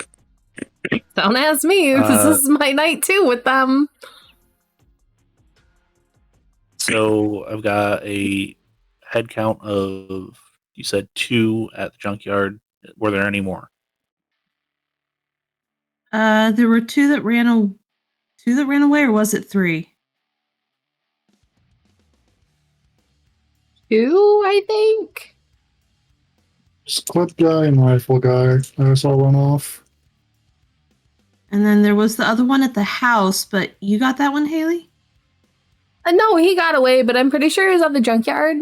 Don't ask me. This is my night too with them. So I've got a head count of, you said 2 at the junkyard. Were there any more? There were two that ran away, or was it 3? 2, I think. Just clip guy and rifle guy. I saw run off. And then there was the other one at the house, but you got that one, Hailey? No, he got away, but I'm pretty sure he was at the junkyard.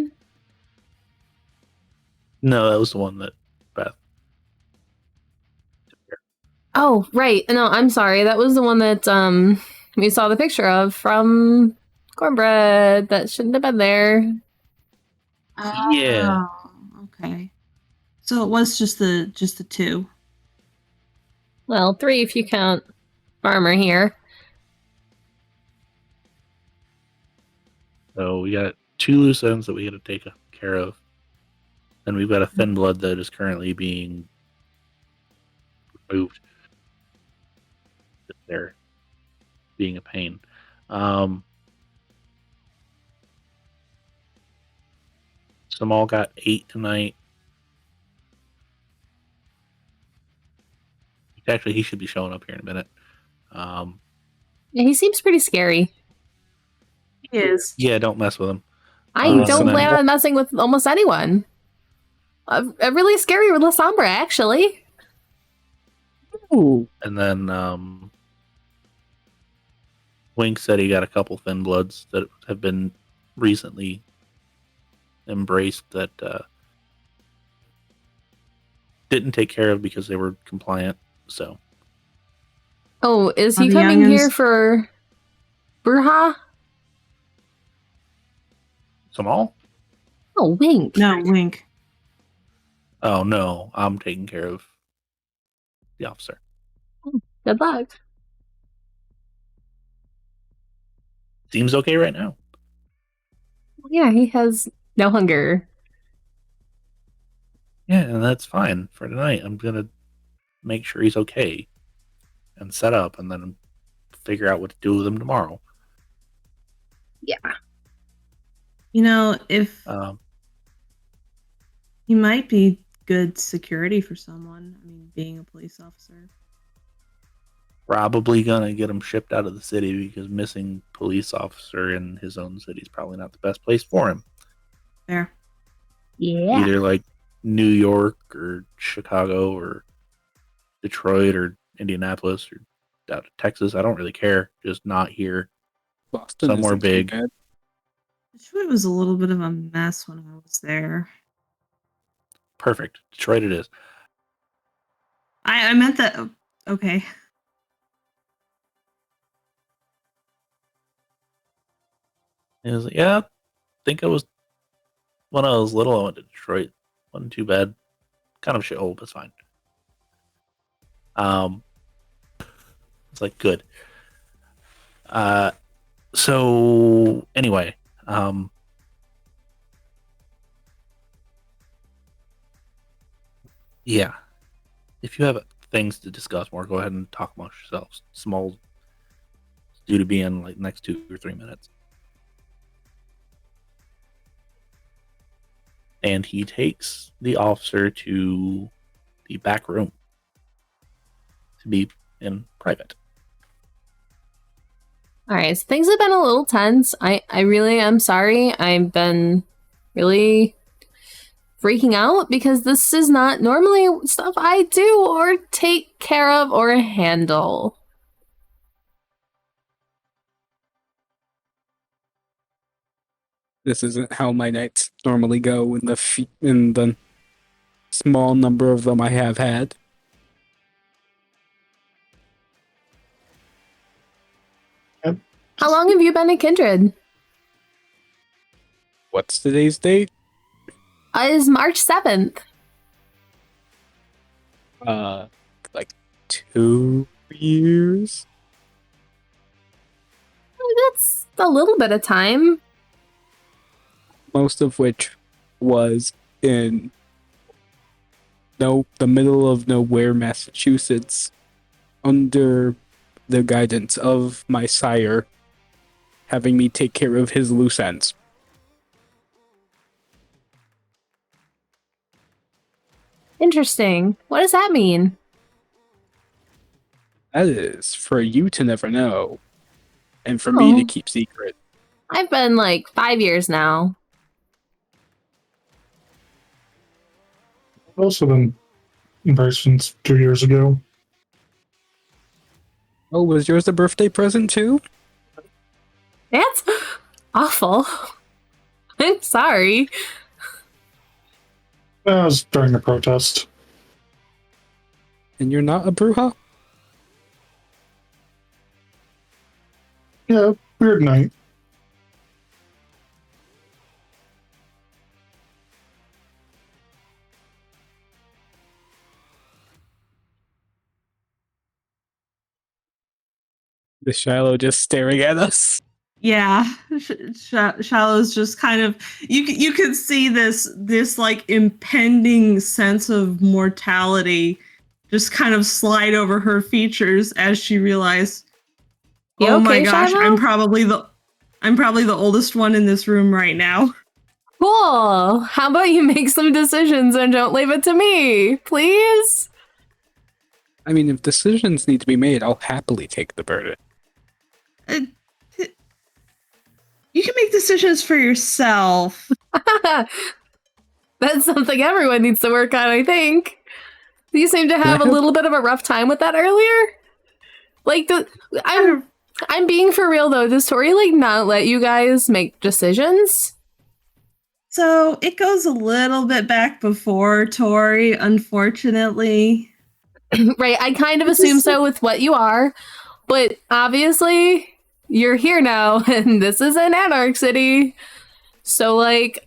No, that was the one that Beth. Oh, right. No, I'm sorry. That was the one that we saw the picture of from Cornbread that shouldn't have been there. Yeah. Oh, okay. So it was just the 2. Well, 3 if you count Farmer here. So we got 2 loose ends that we got to take care of. And we've got a thin blood that is currently being removed. They're being a pain. Samal got 8 tonight. Actually, he should be showing up here in a minute. Yeah, he seems pretty scary. He is. Yeah, don't mess with him. I don't plan on messing with almost anyone. A really scary La Sombra, actually. Ooh. And then Wink said he got a couple thin bloods that have been recently embraced that didn't take care of because they were compliant. So. Oh, is Are he the coming youngins- here for Burha? Samal? Oh, Wink. No, Wink. Oh, no. I'm taking care of the officer. Good luck. Seems okay right now. Yeah, he has no hunger. Yeah, and that's fine for tonight. I'm going to make sure he's okay and set up and then figure out what to do with him tomorrow. Yeah. You know, if Um, he might be good security for someone. I mean, being a police officer. Probably going to get him shipped out of the city because missing police officer in his own city is probably not the best place for him. There. Yeah. Either like New York or Chicago or Detroit or Indianapolis or out of Texas. I don't really care. Just not here. Boston Somewhere isn't too big. bad. Detroit was a little bit of a mess when I was there. Perfect. Detroit it is. I meant that. Okay. It was like, yeah, I think I was when I was little. I went to Detroit. Wasn't too bad. Kind of shithole, but it's fine. It's like good. So anyway, yeah. If you have things to discuss more, go ahead and talk amongst yourselves. Small due to be in like next 2 or 3 minutes. And he takes the officer to the back room to be in private. All right, so things have been a little tense. I really am sorry. I've been really freaking out because this is not normally stuff I do or take care of or handle. This isn't how my nights normally go in the small number of them I have had. How long have you been a kindred? What's today's date? Is March 7th. Like 2 years? That's a little bit of time. Most of which was in the middle of nowhere, Massachusetts, under the guidance of my sire, having me take care of his loose ends. Interesting. What does that mean? That is for you to never know, and for me to Oh. keep secret. I've been like 5 years now. I've also been in Paris since 2 years ago. Oh, was yours a birthday present too? That's awful. I'm sorry. That was during the protest. And you're not a Bruja? Yeah, weird night. The Shiloh just staring at us. Yeah, Shallow's just kind of you could see this like impending sense of mortality just kind of slide over her features as she realized, You oh my okay, gosh, Shiloh? I'm probably the oldest one in this room right now. Cool. How about you make some decisions and don't leave it to me, please? I mean, if decisions need to be made, I'll happily take the burden. You can make decisions for yourself. That's something everyone needs to work on, I think. You seem to have a little bit of a rough time with that earlier. Like, I'm being for real though. Does Tori like not let you guys make decisions? So it goes a little bit back before Tori, unfortunately. Right, I kind of assume so with what you are, but obviously you're here now, and this is an Anarch City. So, like,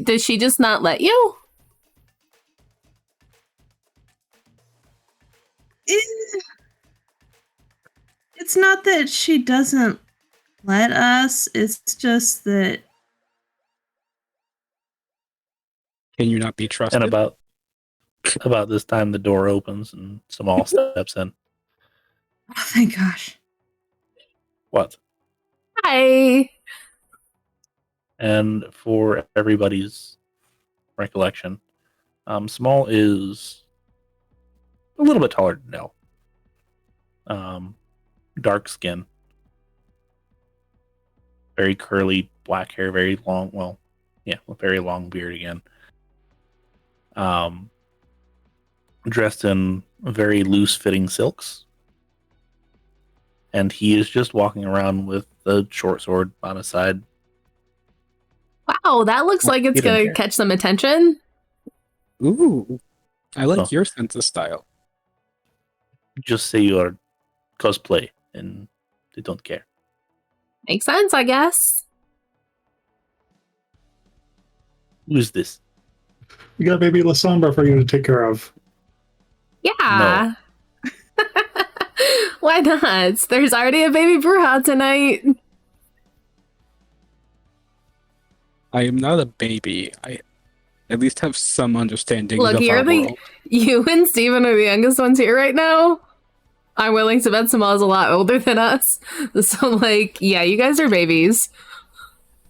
does she just not let you? It's not that she doesn't let us. It's just that. Can you not be trusted? And about this time, the door opens and Samal steps in. Oh, thank gosh. What? Hi. And for everybody's recollection, Small is a little bit taller than Dell. Dark skin, very curly black hair, very long. Well, Yeah, a very long beard again. Dressed in very loose-fitting silks. And he is just walking around with a short sword on his side. Wow, that looks like it's He didn't going to care. catch some attention. Ooh, I like Oh. your sense of style. Just say you are cosplay, and they don't care. Makes sense, I guess. Who's this? We got baby Lasombra for you to take care of. Yeah. Why not? There's already a baby Bruja tonight. I am not a baby. I at least have some understanding Look, of our world. you and Steven are the youngest ones here right now. I'm willing to bet Samal's a lot older than us. So, like, yeah, you guys are babies.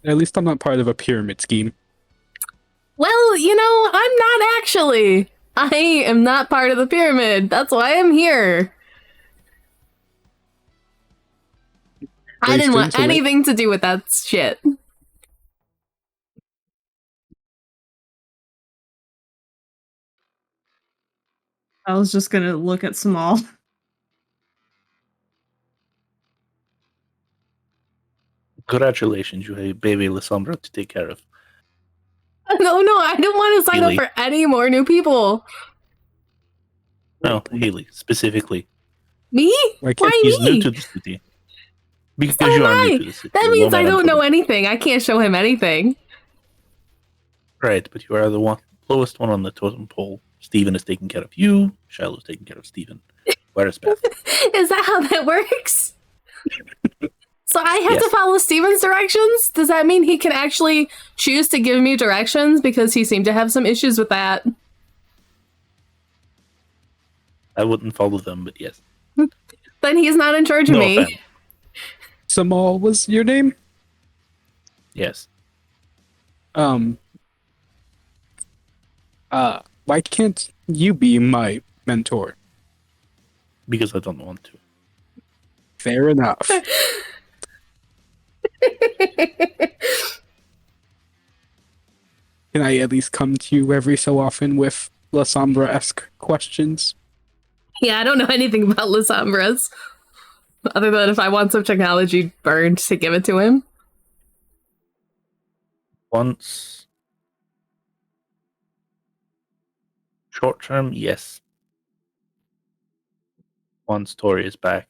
At least I'm not part of a pyramid scheme. Well, you know, I'm not actually. I am not part of the pyramid. That's why I'm here. I didn't want anything to do with that shit. I was just gonna look at Samal. Congratulations, you have baby Lasombra to take care of. No, I don't want to sign Hailey. up for any more new people. No, Hailey, specifically. Me? Why Why He's me? new to the city. Because So you am are new I. to the city. That A means I woman don't and know woman. anything. I can't show him anything. Right, but you are the lowest one on the totem pole. Steven is taking care of you. Shiloh is taking care of Steven. Where is Beth? Is that how that works? So I have Yes. to follow Steven's directions? Does that mean he can actually choose to give me directions? Because he seemed to have some issues with that. I wouldn't follow them, but yes. Then he's not in charge of No me. offense. Samal was your name? Yes. Why can't you be my mentor? Because I don't want to. Fair enough. Can I at least come to you every so often with La Sombra-esque questions? Yeah, I don't know anything about Lasombras. Other than if I want some technology burned to give it to him. Once. Short term, yes. Once Tori is back,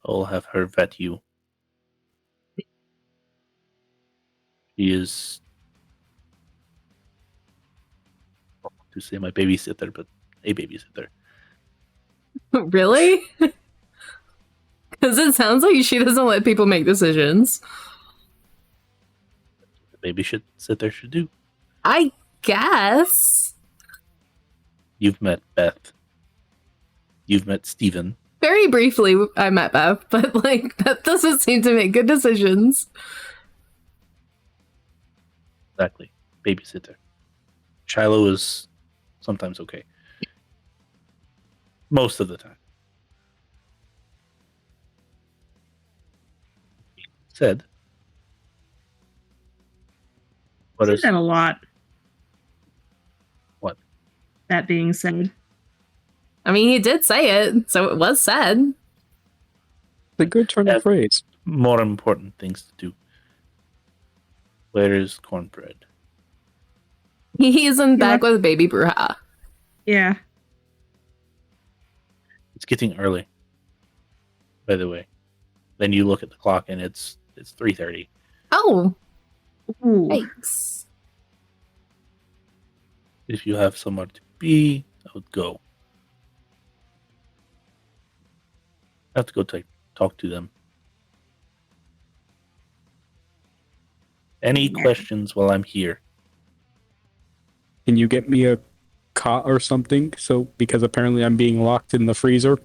I'll have her vet you. She is, I don't want to say my babysitter, but a babysitter. Really? Because it sounds like she doesn't let people make decisions. The babysitter should do. I guess. You've met Beth. You've met Steven. Very briefly, I met Beth, but like that doesn't seem to make good decisions. Exactly. Babysitter. Shiloh is sometimes okay. Most of the time. Said. What I is said that a lot. What? That being said. I mean, he did say it, so it was said. It's a good turn of phrase. more important things to do? Where is Cornbread? He's in back with baby Bruja. Yeah. It's getting early. By the way, then you look at the clock and it's 3:30. Oh, Ooh. thanks. If you have somewhere to be, I would go. I have to go talk to them. Any questions while I'm here? Can you get me a cot or something? So, because apparently I'm being locked in the freezer.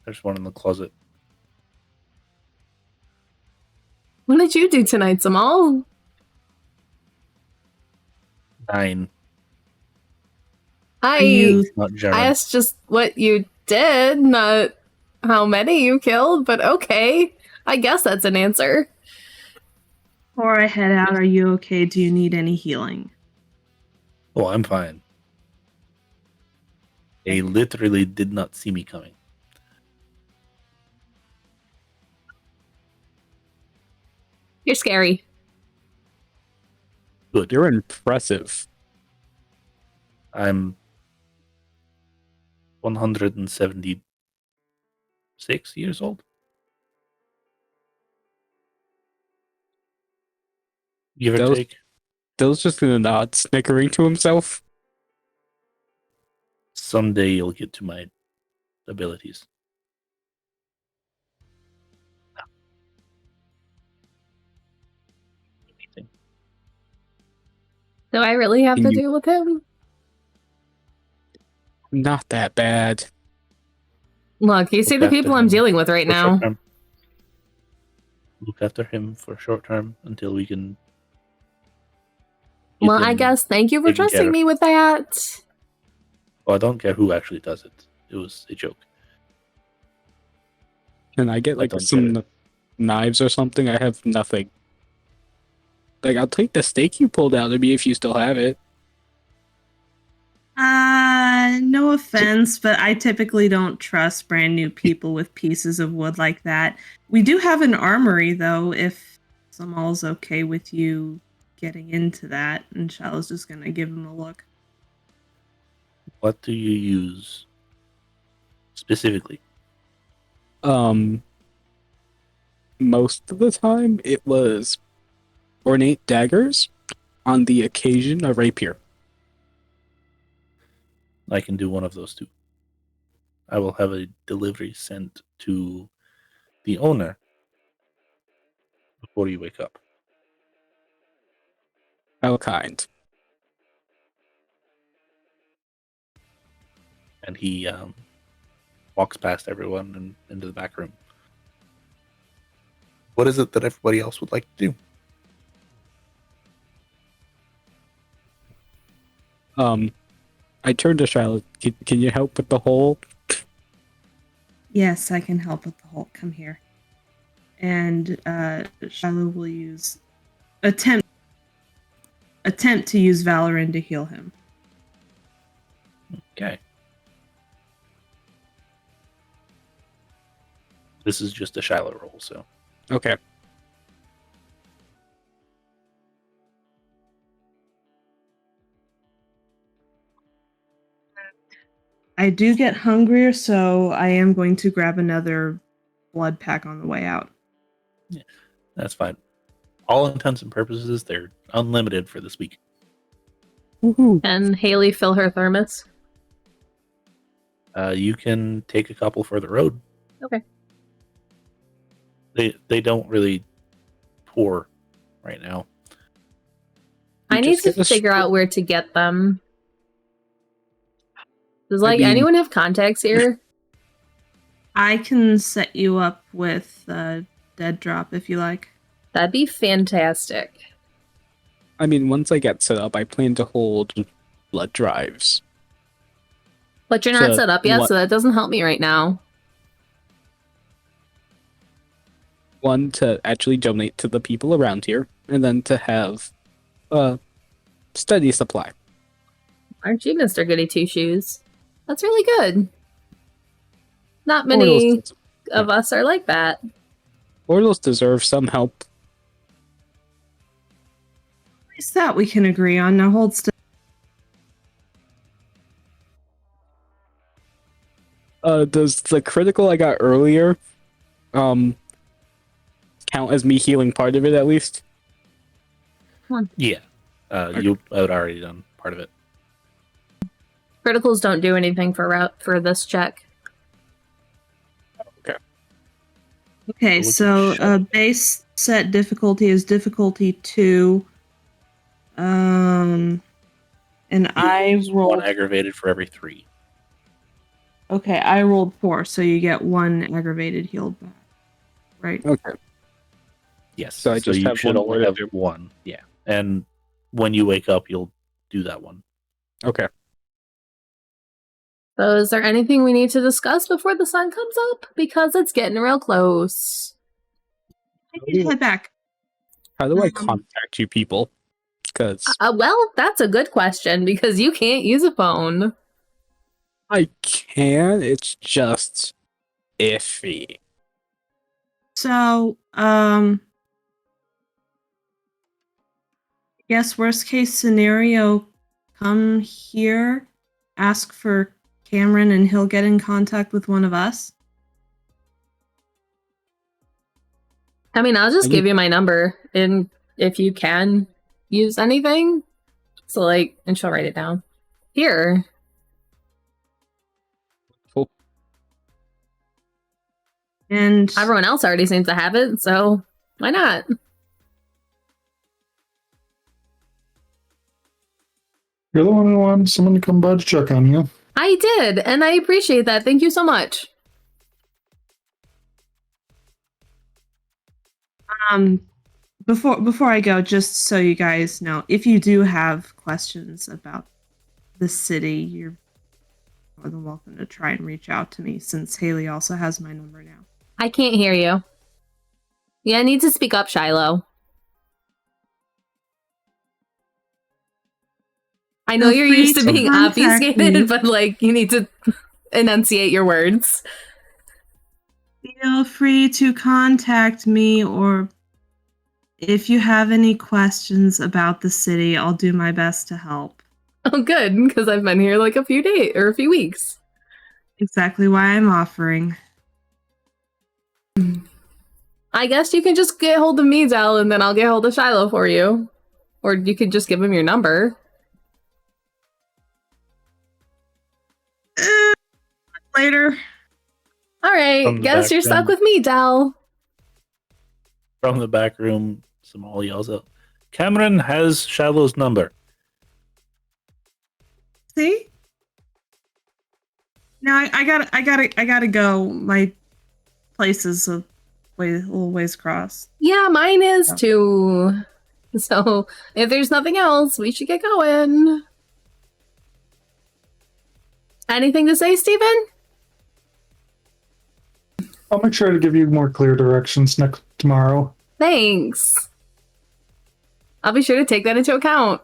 There's one in the closet. What did you do tonight, Samal? 9. Not German. I asked just what you did, not how many you killed, but okay. I guess that's an answer. Before I head out, are you okay? Do you need any healing? Oh, I'm fine. They literally did not see me coming. You're scary. Good. You're impressive. I'm 176 years old. Give or Those- take. Dell's just in a nod, snickering to himself. Someday you'll get to my abilities. Do I really have Can to you- deal with him? Not that bad. Look, you see Look the after people I'm him dealing with right for short now. term. Look after him for short term until we can. get Well, I him guess thank you for taken care trusting of. me with that. Well, I don't care who actually does it. It was a joke. Can I get I like don't some knives or something? I have nothing. Like, I'll take the steak you pulled out of me if you still have it. No offense, but I typically don't trust brand new people with pieces of wood like that. We do have an armory, though, if Samal's okay with you getting into that. And Shallow's just gonna give him a look. What do you use specifically? Most of the time it was ornate daggers, on the occasion a rapier. I can do one of those two. I will have a delivery sent to the owner before you wake up. How kind. And he walks past everyone and into the back room. What is it that everybody else would like to do? I turned to Shiloh. Can you help with the hole? Yes, I can help with the hole. Come here. And Shiloh will use attempt to use Valoran to heal him. Okay. This is just a Shiloh roll, so Okay. I do get hungrier, so I am going to grab another blood pack on the way out. that's fine. All intents and purposes, they're unlimited for this week. Woohoo. And Hailey fill her thermos. You can take a couple for the road. Okay. They don't really pour right now. I need just to get a figure out where to get them. Does I mean- anyone have contacts here? I can set you up with dead drop if you like. That'd be fantastic. I mean, once I get set up, I plan to hold blood drives. But you're not So, set up yet, what- so that doesn't help me right now. One, to actually donate to the people around here, and then to have a steady supply. Aren't you, Mr. Goody Two Shoes? That's really good. Not many Mortals, of us are like that. mortals deserve some help. At least that we can agree on. Now hold still. Does the critical I got earlier, count as me healing part of it at least? Yeah. You had already done part of it. Criticals don't do anything for this check. Okay, Look at so Shadow. base set difficulty is difficulty 2. And I Use rolled. one aggravated for every 3. Okay, I rolled 4, so you get 1 aggravated healed back. Right? Okay. Yes. So I just you have should one only more to have do. 1. Yeah. And when you wake up, you'll do that one. Okay. So is there anything we need to discuss before the sun comes up? Because it's getting real close. I can head back. How do I contact you people? Because Well, that's a good question because you can't use a phone. I can, it's just iffy. So, guess worst case scenario, come here, ask for Cameron, and he'll get in contact with one of us. I mean, I'll just give you my number, and if you can use anything, so like, and she'll write it down. Here. Cool. And Everyone else already seems to have it, so why not? You're the one who wanted someone to come by to check on you. I did, and I appreciate that. Thank you so much. Before I go, just so you guys know, if you do have questions about the city, you're more than welcome to try and reach out to me, since Hailey also has my number now. I can't hear you. Yeah, I need to speak up, Shiloh. I know Feel you're free used to to being contact obfuscated, me. but like, you need to enunciate your words. Feel free to contact me, or if you have any questions about the city, I'll do my best to help. Oh, good, because I've been here like a few days or a few weeks. Exactly why I'm offering. I guess you can just get hold of me, Dell, and then I'll get hold of Shiloh for you. Or you could just give him your number. Later. All right, From the guess back you're stuck room. with me, Dell. From the back room, Samal yells out, Cameron has Shallow's number. See? Now I gotta go. My place is a little ways across. Yeah, mine is too. So if there's nothing else, we should get going. Anything to say, Steven? I'll make sure to give you more clear directions tomorrow. Thanks. I'll be sure to take that into account.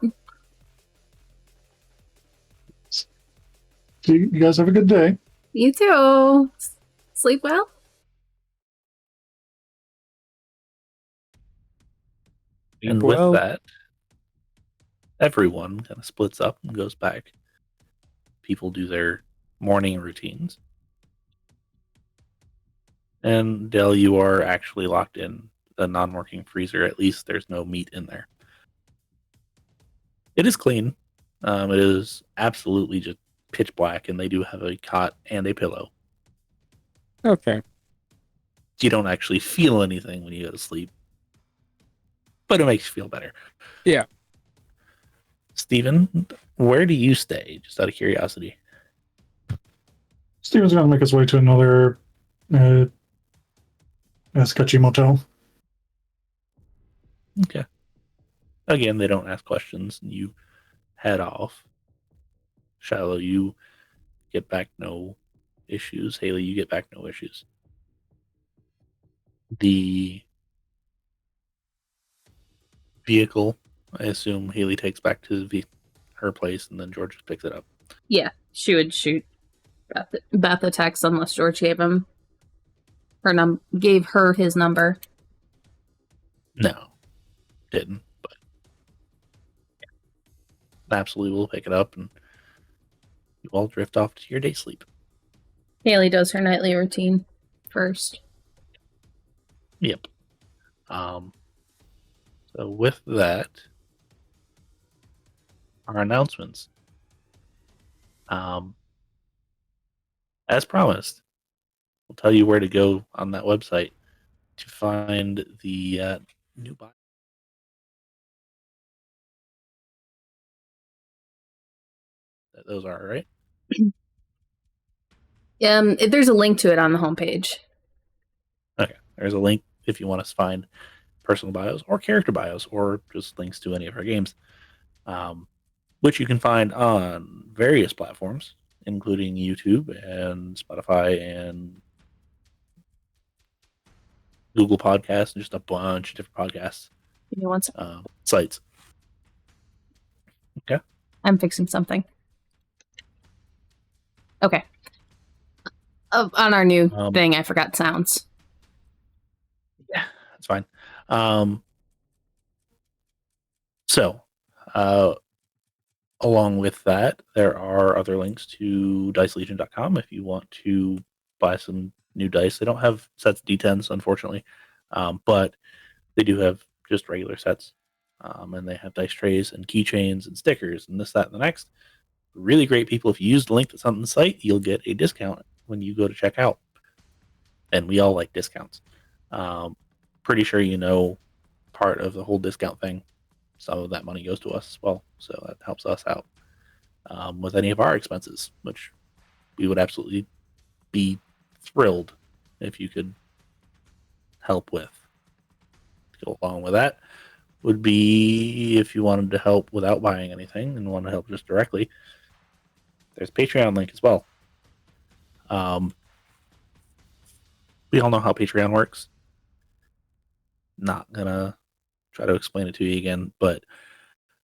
So you guys have a good day. You too. Sleep well. And Well- with that, everyone kind of splits up and goes back. People do their morning routines. And Dell, you are actually locked in the non-working freezer. At least there's no meat in there. It is clean. It is absolutely just pitch black, and they do have a cot and a pillow. Okay. You don't actually feel anything when you go to sleep, but it makes you feel better. Yeah. Steven, where do you stay? Just out of curiosity. Steven's going to make his way to another sketchy motel. Okay. Again, they don't ask questions, and you head off. Shiloh, you get back no issues. Hailey, you get back no issues. The vehicle, I assume Hailey takes back to her place, and then George just picks it up. Yeah, she would shoot Beth a text unless George gave him gave her his number. No, didn't, but absolutely will pick it up, and you all drift off to your day sleep. Hailey does her nightly routine first. Yep. So with that, our announcements. As promised, we'll tell you where to go on that website to find the new bio. Those are right. There's a link to it on the homepage. Okay, there's a link if you want to find personal bios or character bios or just links to any of our games, which you can find on various platforms, including YouTube and Spotify and Google Podcasts and just a bunch of different podcasts. Give me one second. sites. I'm fixing something. Okay. On our new thing, I forgot sounds. Yeah, that's fine. So, along with that, there are other links to dicelegion.com if you want to buy some new dice. They don't have sets D10s, unfortunately, but they do have just regular sets. And they have dice trays and keychains and stickers and this, that, and the next. Really great people. If you use the link that's on the site, you'll get a discount when you go to check out. And we all like discounts. Pretty sure you know part of the whole discount thing. Some of that money goes to us as well. So that helps us out with any of our expenses, which we would absolutely be thrilled if you could help with. To go along with that would be if you wanted to help without buying anything and want to help just directly. There's a Patreon link as well. We all know how Patreon works. Not gonna try to explain it to you again, but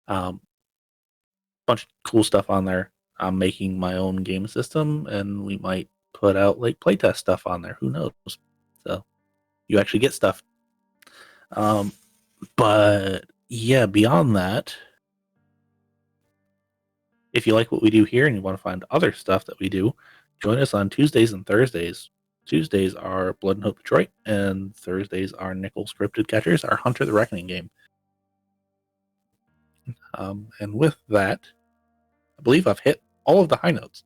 bunch of cool stuff on there. I'm making my own game system, and we might put out like playtest stuff on there. Who knows? So you actually get stuff. But yeah, beyond that, if you like what we do here and you want to find other stuff that we do, join us on Tuesdays and Thursdays. Tuesdays are Blood and Hope Detroit, and Thursdays are Nickel Scripted Catchers, our Hunter the Reckoning game. And with that, I believe I've hit all of the high notes.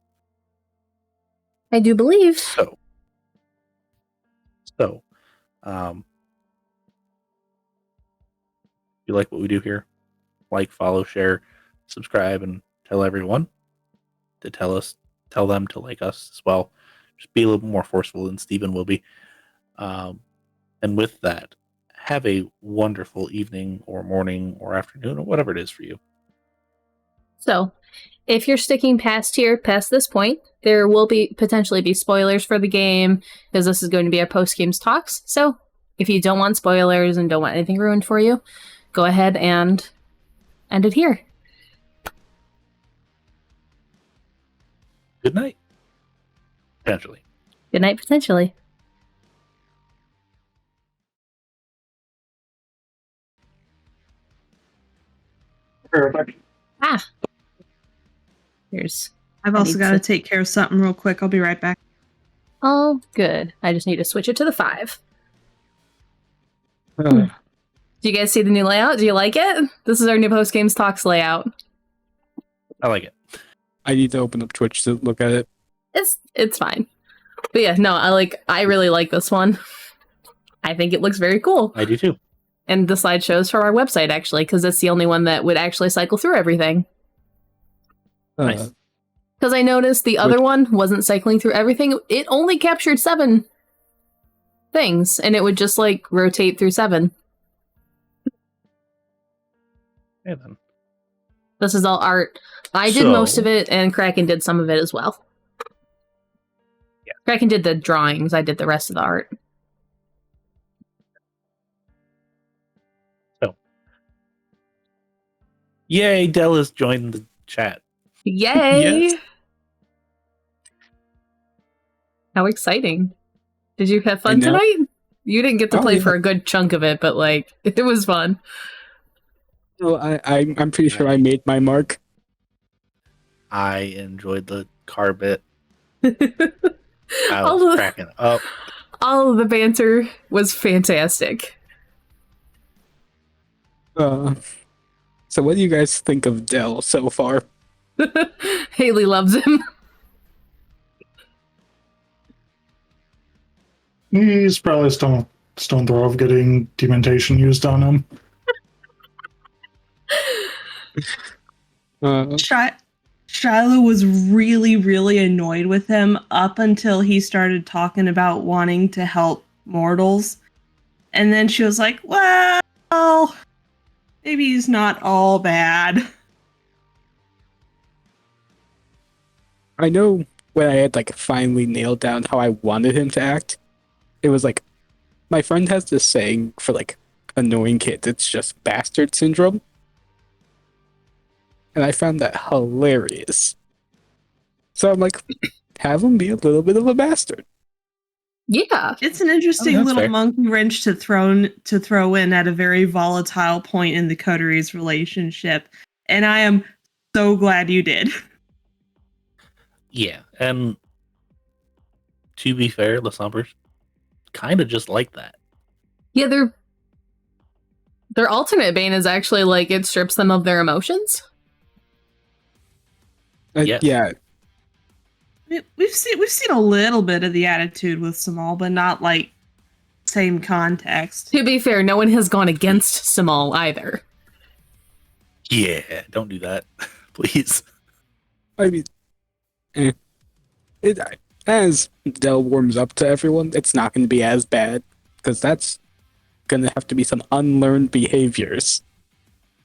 I do believe. So, if you like what we do here, like, follow, share, subscribe, and tell everyone to tell them to like us as well. Just be a little more forceful than Stephen will be. And with that, have a wonderful evening or morning or afternoon or whatever it is for you. So, if you're sticking past this point, there will potentially be spoilers for the game, because this is going to be our post-games talks. So, if you don't want spoilers and don't want anything ruined for you, go ahead and end it here. Good night. Potentially. Good night, potentially. Perfect. I've also got to take care of something real quick. I'll be right back. Oh, good. I just need to switch it to the 5. Do you guys see the new layout? Do you like it? This is our new post games talks layout. I like it. I need to open up Twitch to look at it. It's fine. But yeah, no, I really like this one. I think it looks very cool. I do too. And the slideshows for our website, actually, because it's the only one that would actually cycle through everything. Nice. Because I noticed the other one wasn't cycling through everything. It only captured 7 things, and it would just like rotate through 7. Yeah, then. This is all art. I did most of it, and Kraken did some of it as well. Yeah. Kraken did the drawings. I did the rest of the art. So, yay! Dell has joined the chat. Yay! Yes. How exciting. Did you have fun tonight? You didn't get to play for a good chunk of it, but like, it was fun. No, I'm pretty sure I made my mark. I enjoyed the car bit. I All was cracking up. All of the banter was fantastic. So what do you guys think of Dell so far? Hailey loves him. He's probably stone throw of getting dementation used on him. Shiloh was really, really annoyed with him up until he started talking about wanting to help mortals. And then she was like, well, maybe he's not all bad. I know when I had like finally nailed down how I wanted him to act, it was like, my friend has this saying for like annoying kids. It's just bastard syndrome. And I found that hilarious. So I'm like, have him be a little bit of a bastard. Yeah. It's an interesting that's little fair. monkey wrench to throw in at a very volatile point in the coteries relationship. And I am so glad you did. Yeah, and to be fair, the Sombers kind of just like that. Yeah, their alternate bane is actually like it strips them of their emotions. Yes. Yeah, We've seen a little bit of the attitude with Samal, but not like same context. To be fair, no one has gone against Samal either. Yeah, don't do that, please. I mean, as Dell warms up to everyone, it's not going to be as bad, because that's going to have to be some unlearned behaviors.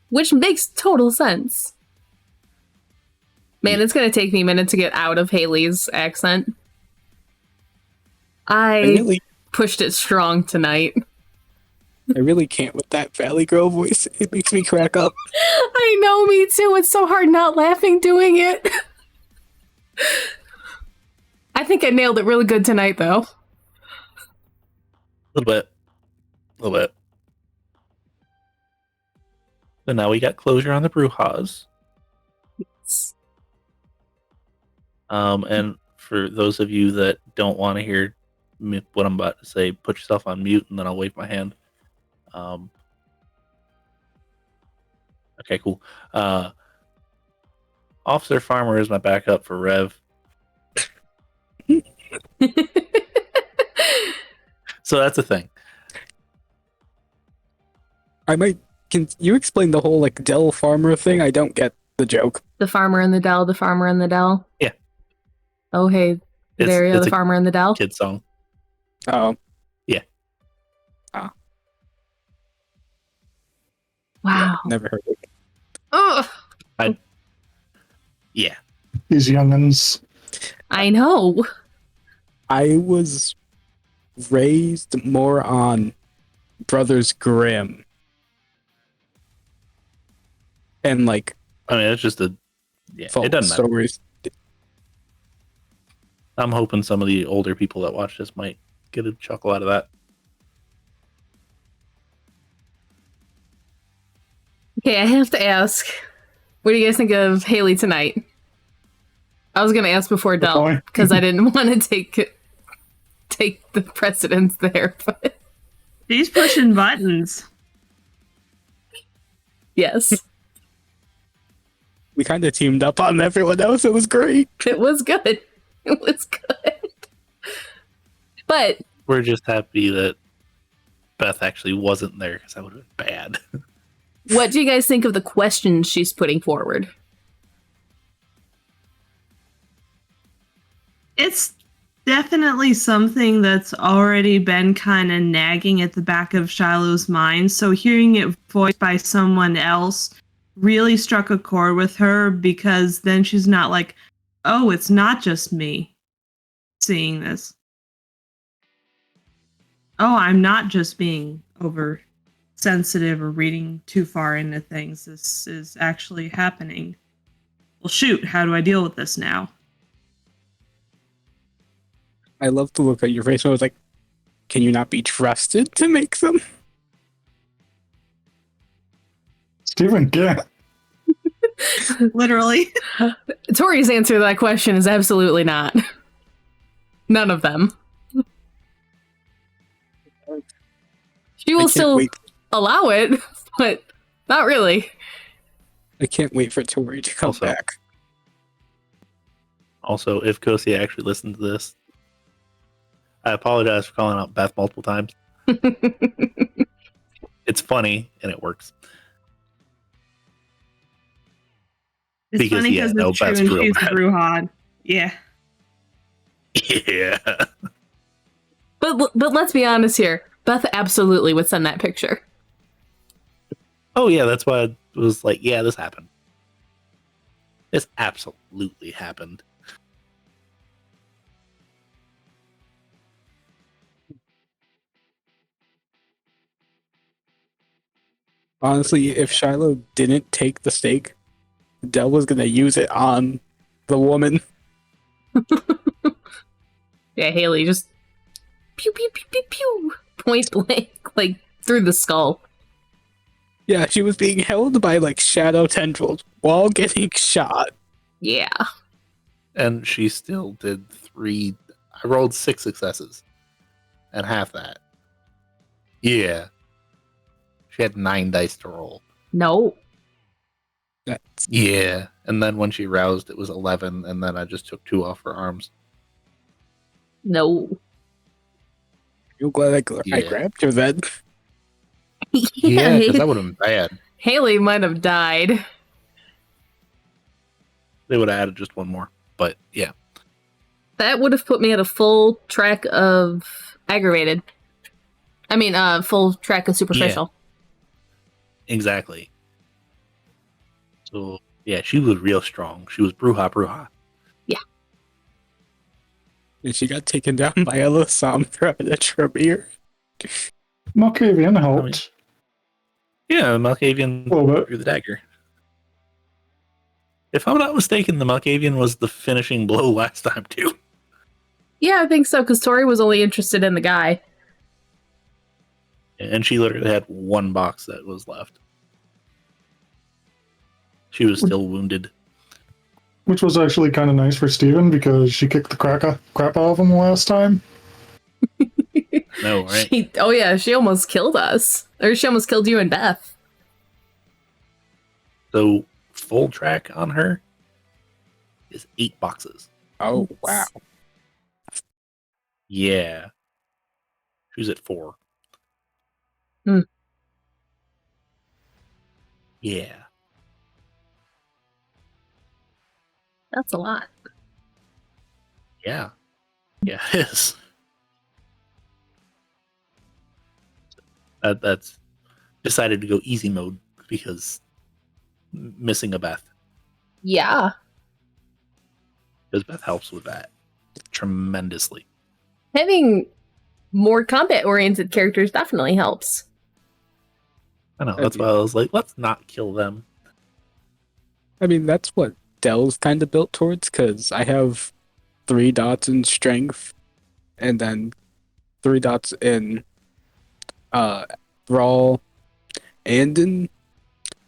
Which makes total sense. Man, it's going to take me a minute to get out of Hailey's accent. I really, pushed it strong tonight. I really can't with that Valley Girl voice. It makes me crack up. I know, me too. It's so hard not laughing doing it. I think I nailed it really good tonight, though. A little bit. So now we got closure on the Brujas. And for those of you that don't want to hear what I'm about to say, put yourself on mute, and then I'll wave my hand. Okay, cool. Officer Farmer is my backup for Rev. So that's the thing. Can you explain the whole like Dell farmer thing? I don't get the joke. The farmer and the Dell, the farmer and the Dell. Yeah. Oh, hey, there you go, the farmer and the Dell. Kid song. Oh. Yeah. Oh. Wow. Never heard it. Ugh. Yeah. These youngins. I know. I was raised more on Brothers Grimm. And like I mean, it's just it doesn't matter. stories. I'm hoping some of the older people that watch this might get a chuckle out of that. Okay, I have to ask, what do you guys think of Hailey tonight? I was going to ask before Dell, because I didn't want to take the precedence there, but She's pushing buttons. yes, We kind of teamed up on everyone else. It was great. it was good. It was good. But We're just happy that Beth actually wasn't there, because that would have been bad. what do you guys think of the questions she's putting forward? It's definitely something that's already been kind of nagging at the back of Shiloh's mind. So hearing it voiced by someone else really struck a chord with her, because then she's not like, oh, it's not just me seeing this. Oh, I'm not just being oversensitive or reading too far into things. This is actually happening. Well, shoot, how do I deal with this now? I love to look at your face. I was like, can you not be trusted to make them? Stephen, yeah. Literally. Tori's answer to that question is absolutely not. None of them. She will still allow it, but not really. I can't wait for Tori to come back. Also, if Cocia actually listened to this, I apologize for calling out Beth multiple times. It's funny, and it works. It's Because, funny yeah, because no, it's true Beth's and real she's bad. a Bruhad. Yeah. Yeah. But let's be honest here. Beth absolutely would send that picture. Oh, yeah, that's why I was like, yeah, this happened. This absolutely happened. Honestly, if Shiloh didn't take the stake, Dell was gonna use it on the woman. Yeah, Hailey just pew pew pew pew pew, point blank, like through the skull. Yeah, she was being held by like shadow tendrils while getting shot. Yeah. And she still did 3. I rolled 6 successes. And half that. Yeah. She had 9 dice to roll. No. That's Yeah. And then when she roused, it was 11. And then I just took 2 off her arms. No. I'm glad I Yeah. grabbed her then. Yeah, because that would have been bad. Haley might have died. They would have added just 1 more. But yeah. That would have put me at a full track of aggravated. I mean, full track of superficial. Exactly. So, yeah, she was real strong. She was bruja bruja. And she got taken down by a Lysandra and a Tremere. Malkavian helped. Yeah, the Malkavian A little bit. threw the dagger. If I'm not mistaken, the Malkavian was the finishing blow last time, too. Yeah, I think so, because Tori was only interested in the guy. And she literally had 1 box that was left. She was still wounded. Which was actually kind of nice for Steven because she kicked the crap out of him last time. No, right? She almost killed us. Or she almost killed you and Beth. So, full track on her is 8 boxes. Oh, wow. Yeah. She was at 4. Hmm. Yeah. That's a lot. Yeah. Yeah, it is. That's decided to go easy mode because missing a Beth. Yeah. Because Beth helps with that tremendously. Having more combat-oriented characters definitely helps. I know, that's why I was like, let's not kill them. I mean, that's what Dell's kind of built towards, because I have 3 dots in strength, and then 3 dots in brawl, and in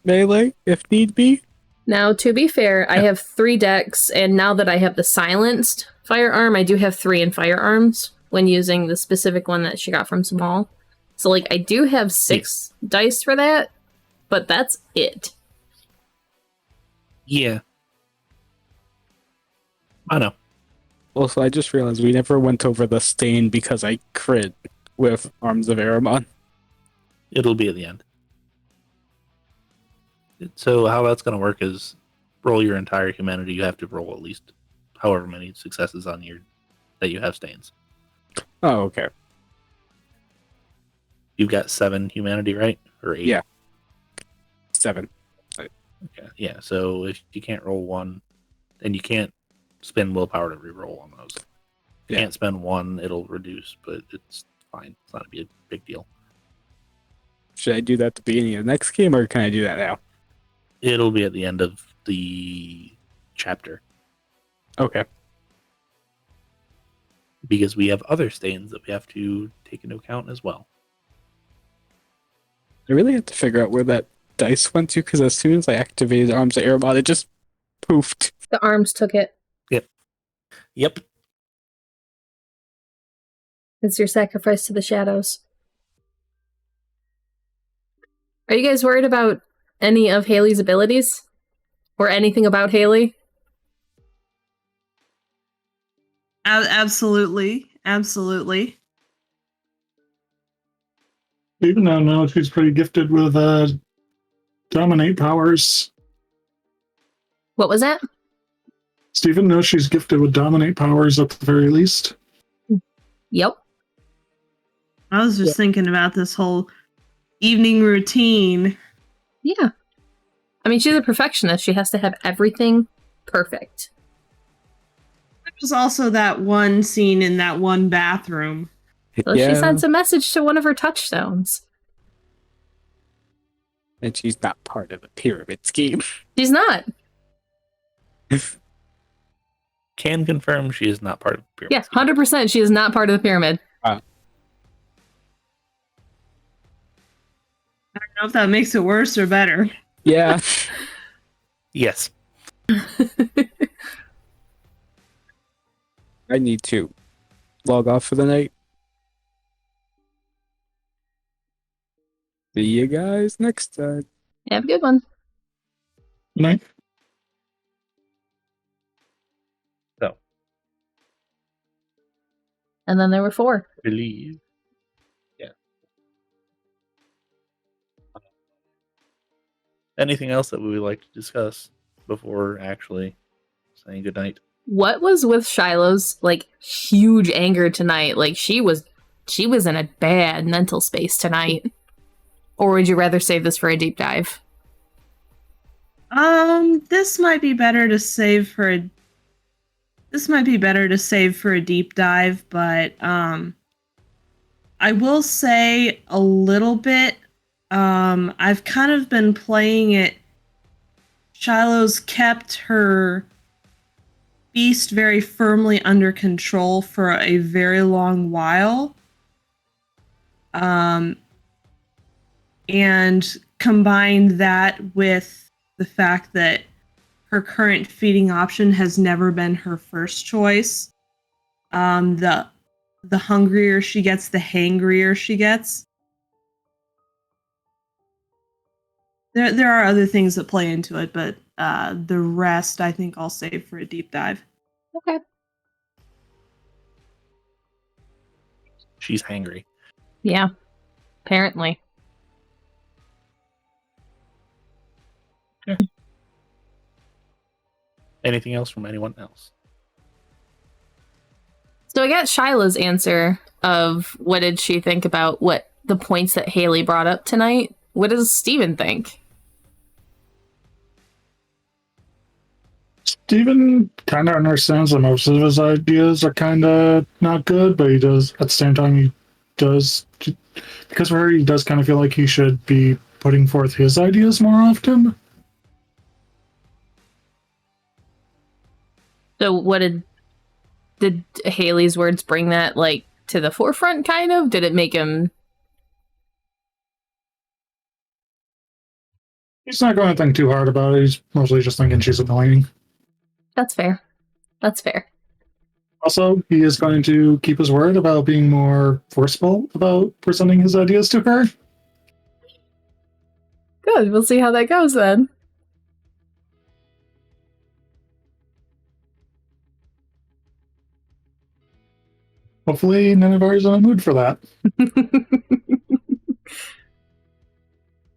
melee, if need be. Now, to be fair, I have 3 decks, and now that I have the silenced firearm, I do have 3 in firearms when using the specific one that she got from Small. So, like, I do have 6 dice for that, but that's it. Yeah. I know. Also, I just realized we never went over the stain because I crit with Arms of Aramon. It'll be at the end. So how that's going to work is roll your entire humanity. You have to roll at least however many successes on your that you have stains. Oh, okay. You've got 7 humanity, right? Or 8? Yeah. 7. Okay. Yeah. So if you can't roll 1, then you can't spend willpower to reroll on those. If you can't spend 1, it'll reduce, but it's fine. It's not a big deal. Should I do that at the beginning of the next game, or can I do that now? It'll be at the end of the chapter. Okay. Because we have other stains that we have to take into account as well. I really have to figure out where that dice went to, because as soon as I activated Arms of Aramon, it just poofed. The arms took it. Yep. It's your sacrifice to the shadows. Are you guys worried about any of Hailey's abilities? Or anything about Hailey? Absolutely. Absolutely. Even though now she's pretty gifted with dominate powers. What was that? Stephen knows she's gifted with dominate powers at the very least. Yep. I was just thinking about this whole evening routine. Yeah. I mean, she's a perfectionist. She has to have everything perfect. There's also that one scene in that one bathroom. So she sends a message to one of her touchstones. And she's not part of the pyramid scheme. She's not. Can confirm she is not part of the pyramid. Yeah, 100% she is not part of the pyramid. I don't know if that makes it worse or better. Yeah. Yes. I need to log off for the night. See you guys next time. Have a good one. Good night. So, And then there were 4. believe. Yeah. Anything else that we would like to discuss before actually saying goodnight? What was with Shiloh's like huge anger tonight? Like she was in a bad mental space tonight. Or would you rather save this for a deep dive? This might be better to save for a deep dive, but I will say a little bit. I've kind of been playing it. Shiloh's kept her beast very firmly under control for a very long while. And combine that with the fact that her current feeding option has never been her first choice. The hungrier she gets, the hangrier she gets. There are other things that play into it, but the rest I think I'll save for a deep dive. Okay. She's hangry. Yeah. Apparently. Anything else from anyone else? So I got Shiloh's answer of what did she think about what the points that Hailey brought up tonight. What does Steven think? Steven kind of understands that most of his ideas are kind of not good, but he does, at the same time, he does, because for her, he does kind of feel like he should be putting forth his ideas more often. So what did Hailey's words bring that like to the forefront kind of? Did it make him... He's not going to think too hard about it. He's mostly just thinking she's annoying. That's fair. That's fair. Also, he is going to keep his word about being more forceful about presenting his ideas to her. Good. We'll see how that goes then. Hopefully, Nenavar is in a mood for that.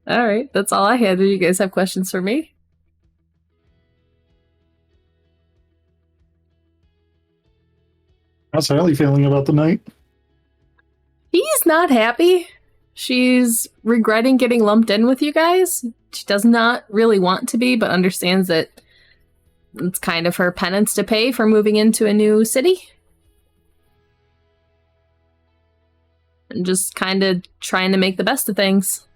All right. That's all I had. Do you guys have questions for me? How's Hailey feeling about the night? She's not happy. She's regretting getting lumped in with you guys. She does not really want to be, but understands that it's kind of her penance to pay for moving into a new city. And just kind of trying to make the best of things.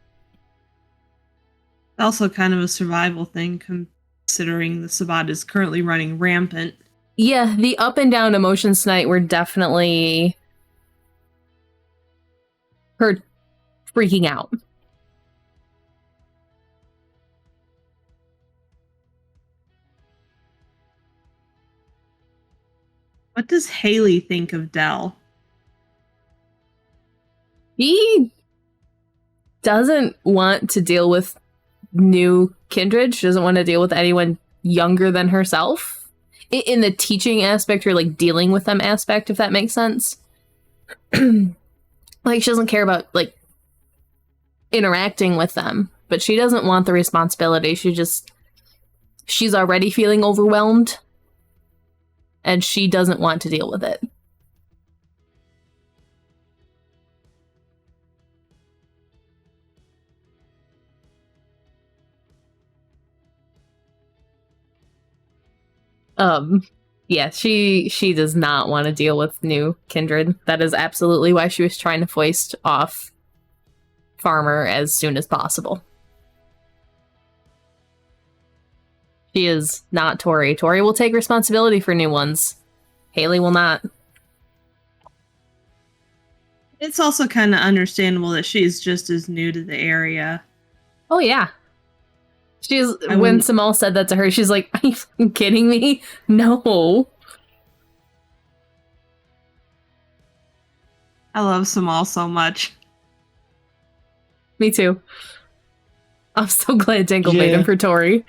Also kind of a survival thing, considering the Sabbat is currently running rampant. Yeah, the up and down emotions tonight were definitely her freaking out. What does Hailey think of Dell? He doesn't want to deal with new kindred. She doesn't want to deal with anyone younger than herself. In the teaching aspect or like dealing with them aspect, if that makes sense. Like she doesn't care about like interacting with them, but she doesn't want the responsibility. She's already feeling overwhelmed and she doesn't want to deal with it. Yeah, she does not want to deal with new kindred. That is absolutely why she was trying to foist off Farmer as soon as possible. She is not Tori. Tori will take responsibility for new ones. Hailey will not. It's also kind of understandable that she's just as new to the area. Oh, yeah. When wouldn't- Samal said that to her, she's like, are you fucking kidding me? No. I love Samal so much. Me too. I'm so glad Dengle made him for Tori.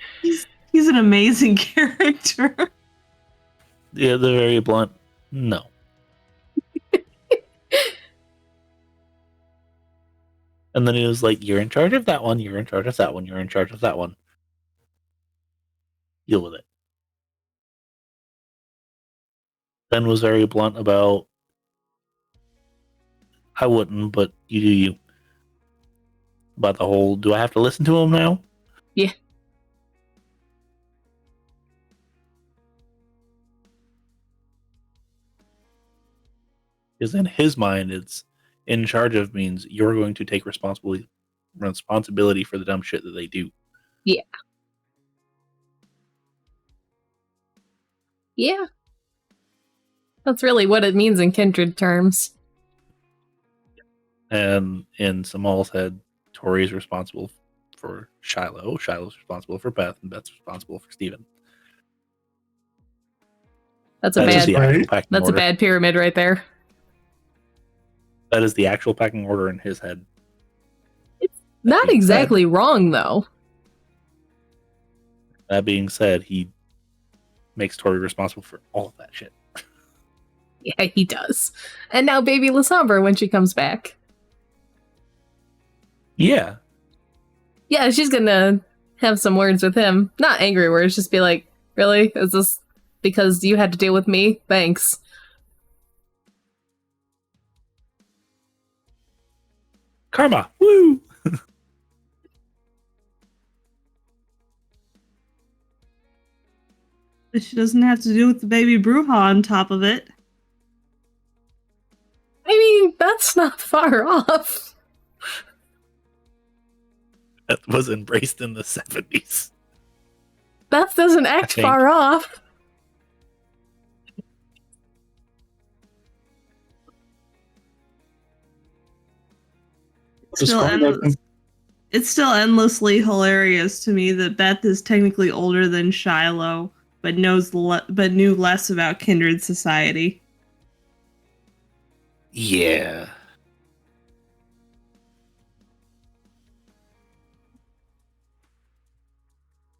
He's an amazing character. Yeah, they're very blunt. No. And then he was like, you're in charge of that one, you're in charge of that one, you're in charge of that one. Deal with it. Ben was very blunt about, I wouldn't, but you do you. About the whole, do I have to listen to him now? Yeah. Because in his mind, it's in charge of means you're going to take responsibility for the dumb shit that they do. Yeah. Yeah. That's really what it means in kindred terms. And in Samal's head, Tori is responsible for Shiloh. Shiloh's responsible for Beth, and Beth's responsible for Steven. That's a That is bad the actual packing that's order. a bad pyramid right there. That is the actual packing order in his head. Not being exactly wrong though. That being said, he makes Tori responsible for all of that shit. Yeah, he does. And now baby Lasombra when she comes back. Yeah. Yeah, she's gonna have some words with him. Not angry words, just be like, really? Is this because you had to deal with me? Thanks. Karma! Woo! But she doesn't have to deal with the baby Bruja on top of it. I mean, that's not far off. That was embraced in the 70s. Beth doesn't act think. far off. It's still endlessly hilarious to me that Beth is technically older than Shiloh, but knew less about kindred society. Yeah.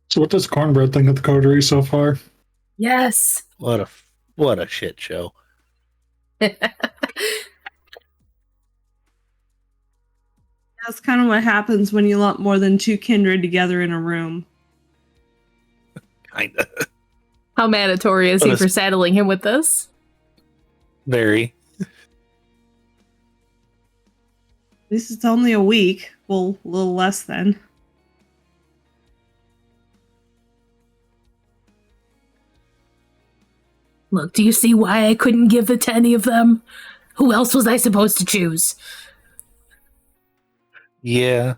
So what does Cornbread think of the coterie so far? Yes. What a shit show. That's kind of what happens when you lump more than two kindred together in a room. Kinda. How mad at Tori is he for saddling him with this? Very. At least it's only a week. Well, a little less than. Look, do you see why I couldn't give it to any of them? Who else was I supposed to choose? Yeah.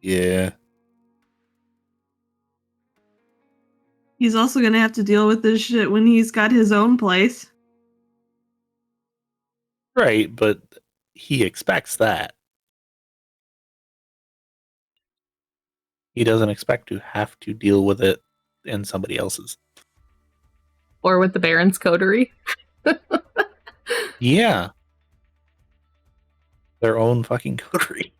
Yeah. He's also gonna have to deal with this shit when he's got his own place. Right, but he expects that. He doesn't expect to have to deal with it in somebody else's. Or with the Baron's coterie? Yeah. Their own fucking coterie.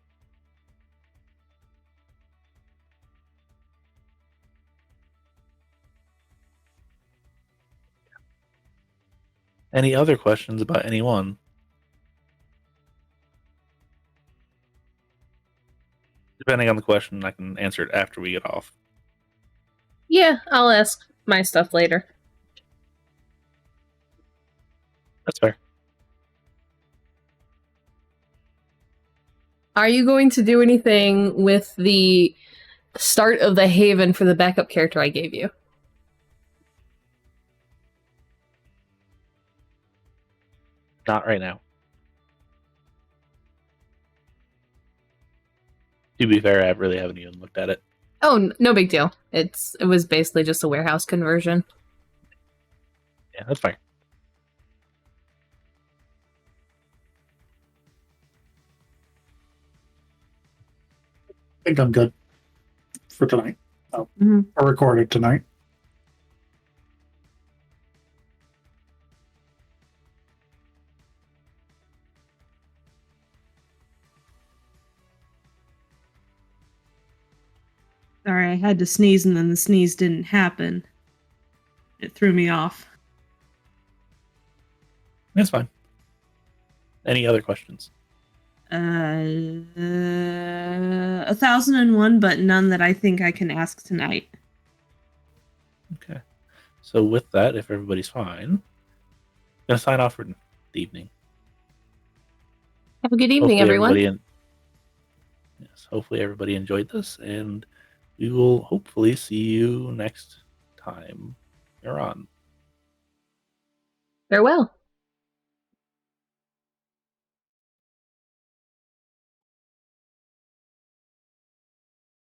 Any other questions about anyone? Depending on the question, I can answer it after we get off. Yeah, I'll ask my stuff later. That's fair. Are you going to do anything with the start of the Haven for the backup character I gave you? Not right now. To be fair, I really haven't even looked at it. Oh, no big deal. It was basically just a warehouse conversion. Yeah, that's fine. I think I'm good for tonight. Mhm. I recorded tonight. Sorry, I had to sneeze and then the sneeze didn't happen. It threw me off. That's fine. Any other questions? 1001, but none that I think I can ask tonight. Okay. So with that, if everybody's fine, I'm gonna sign off for the evening. Have a good evening, everyone. Hopefully everybody enjoyed this, and we will hopefully see you next time you're on. Farewell.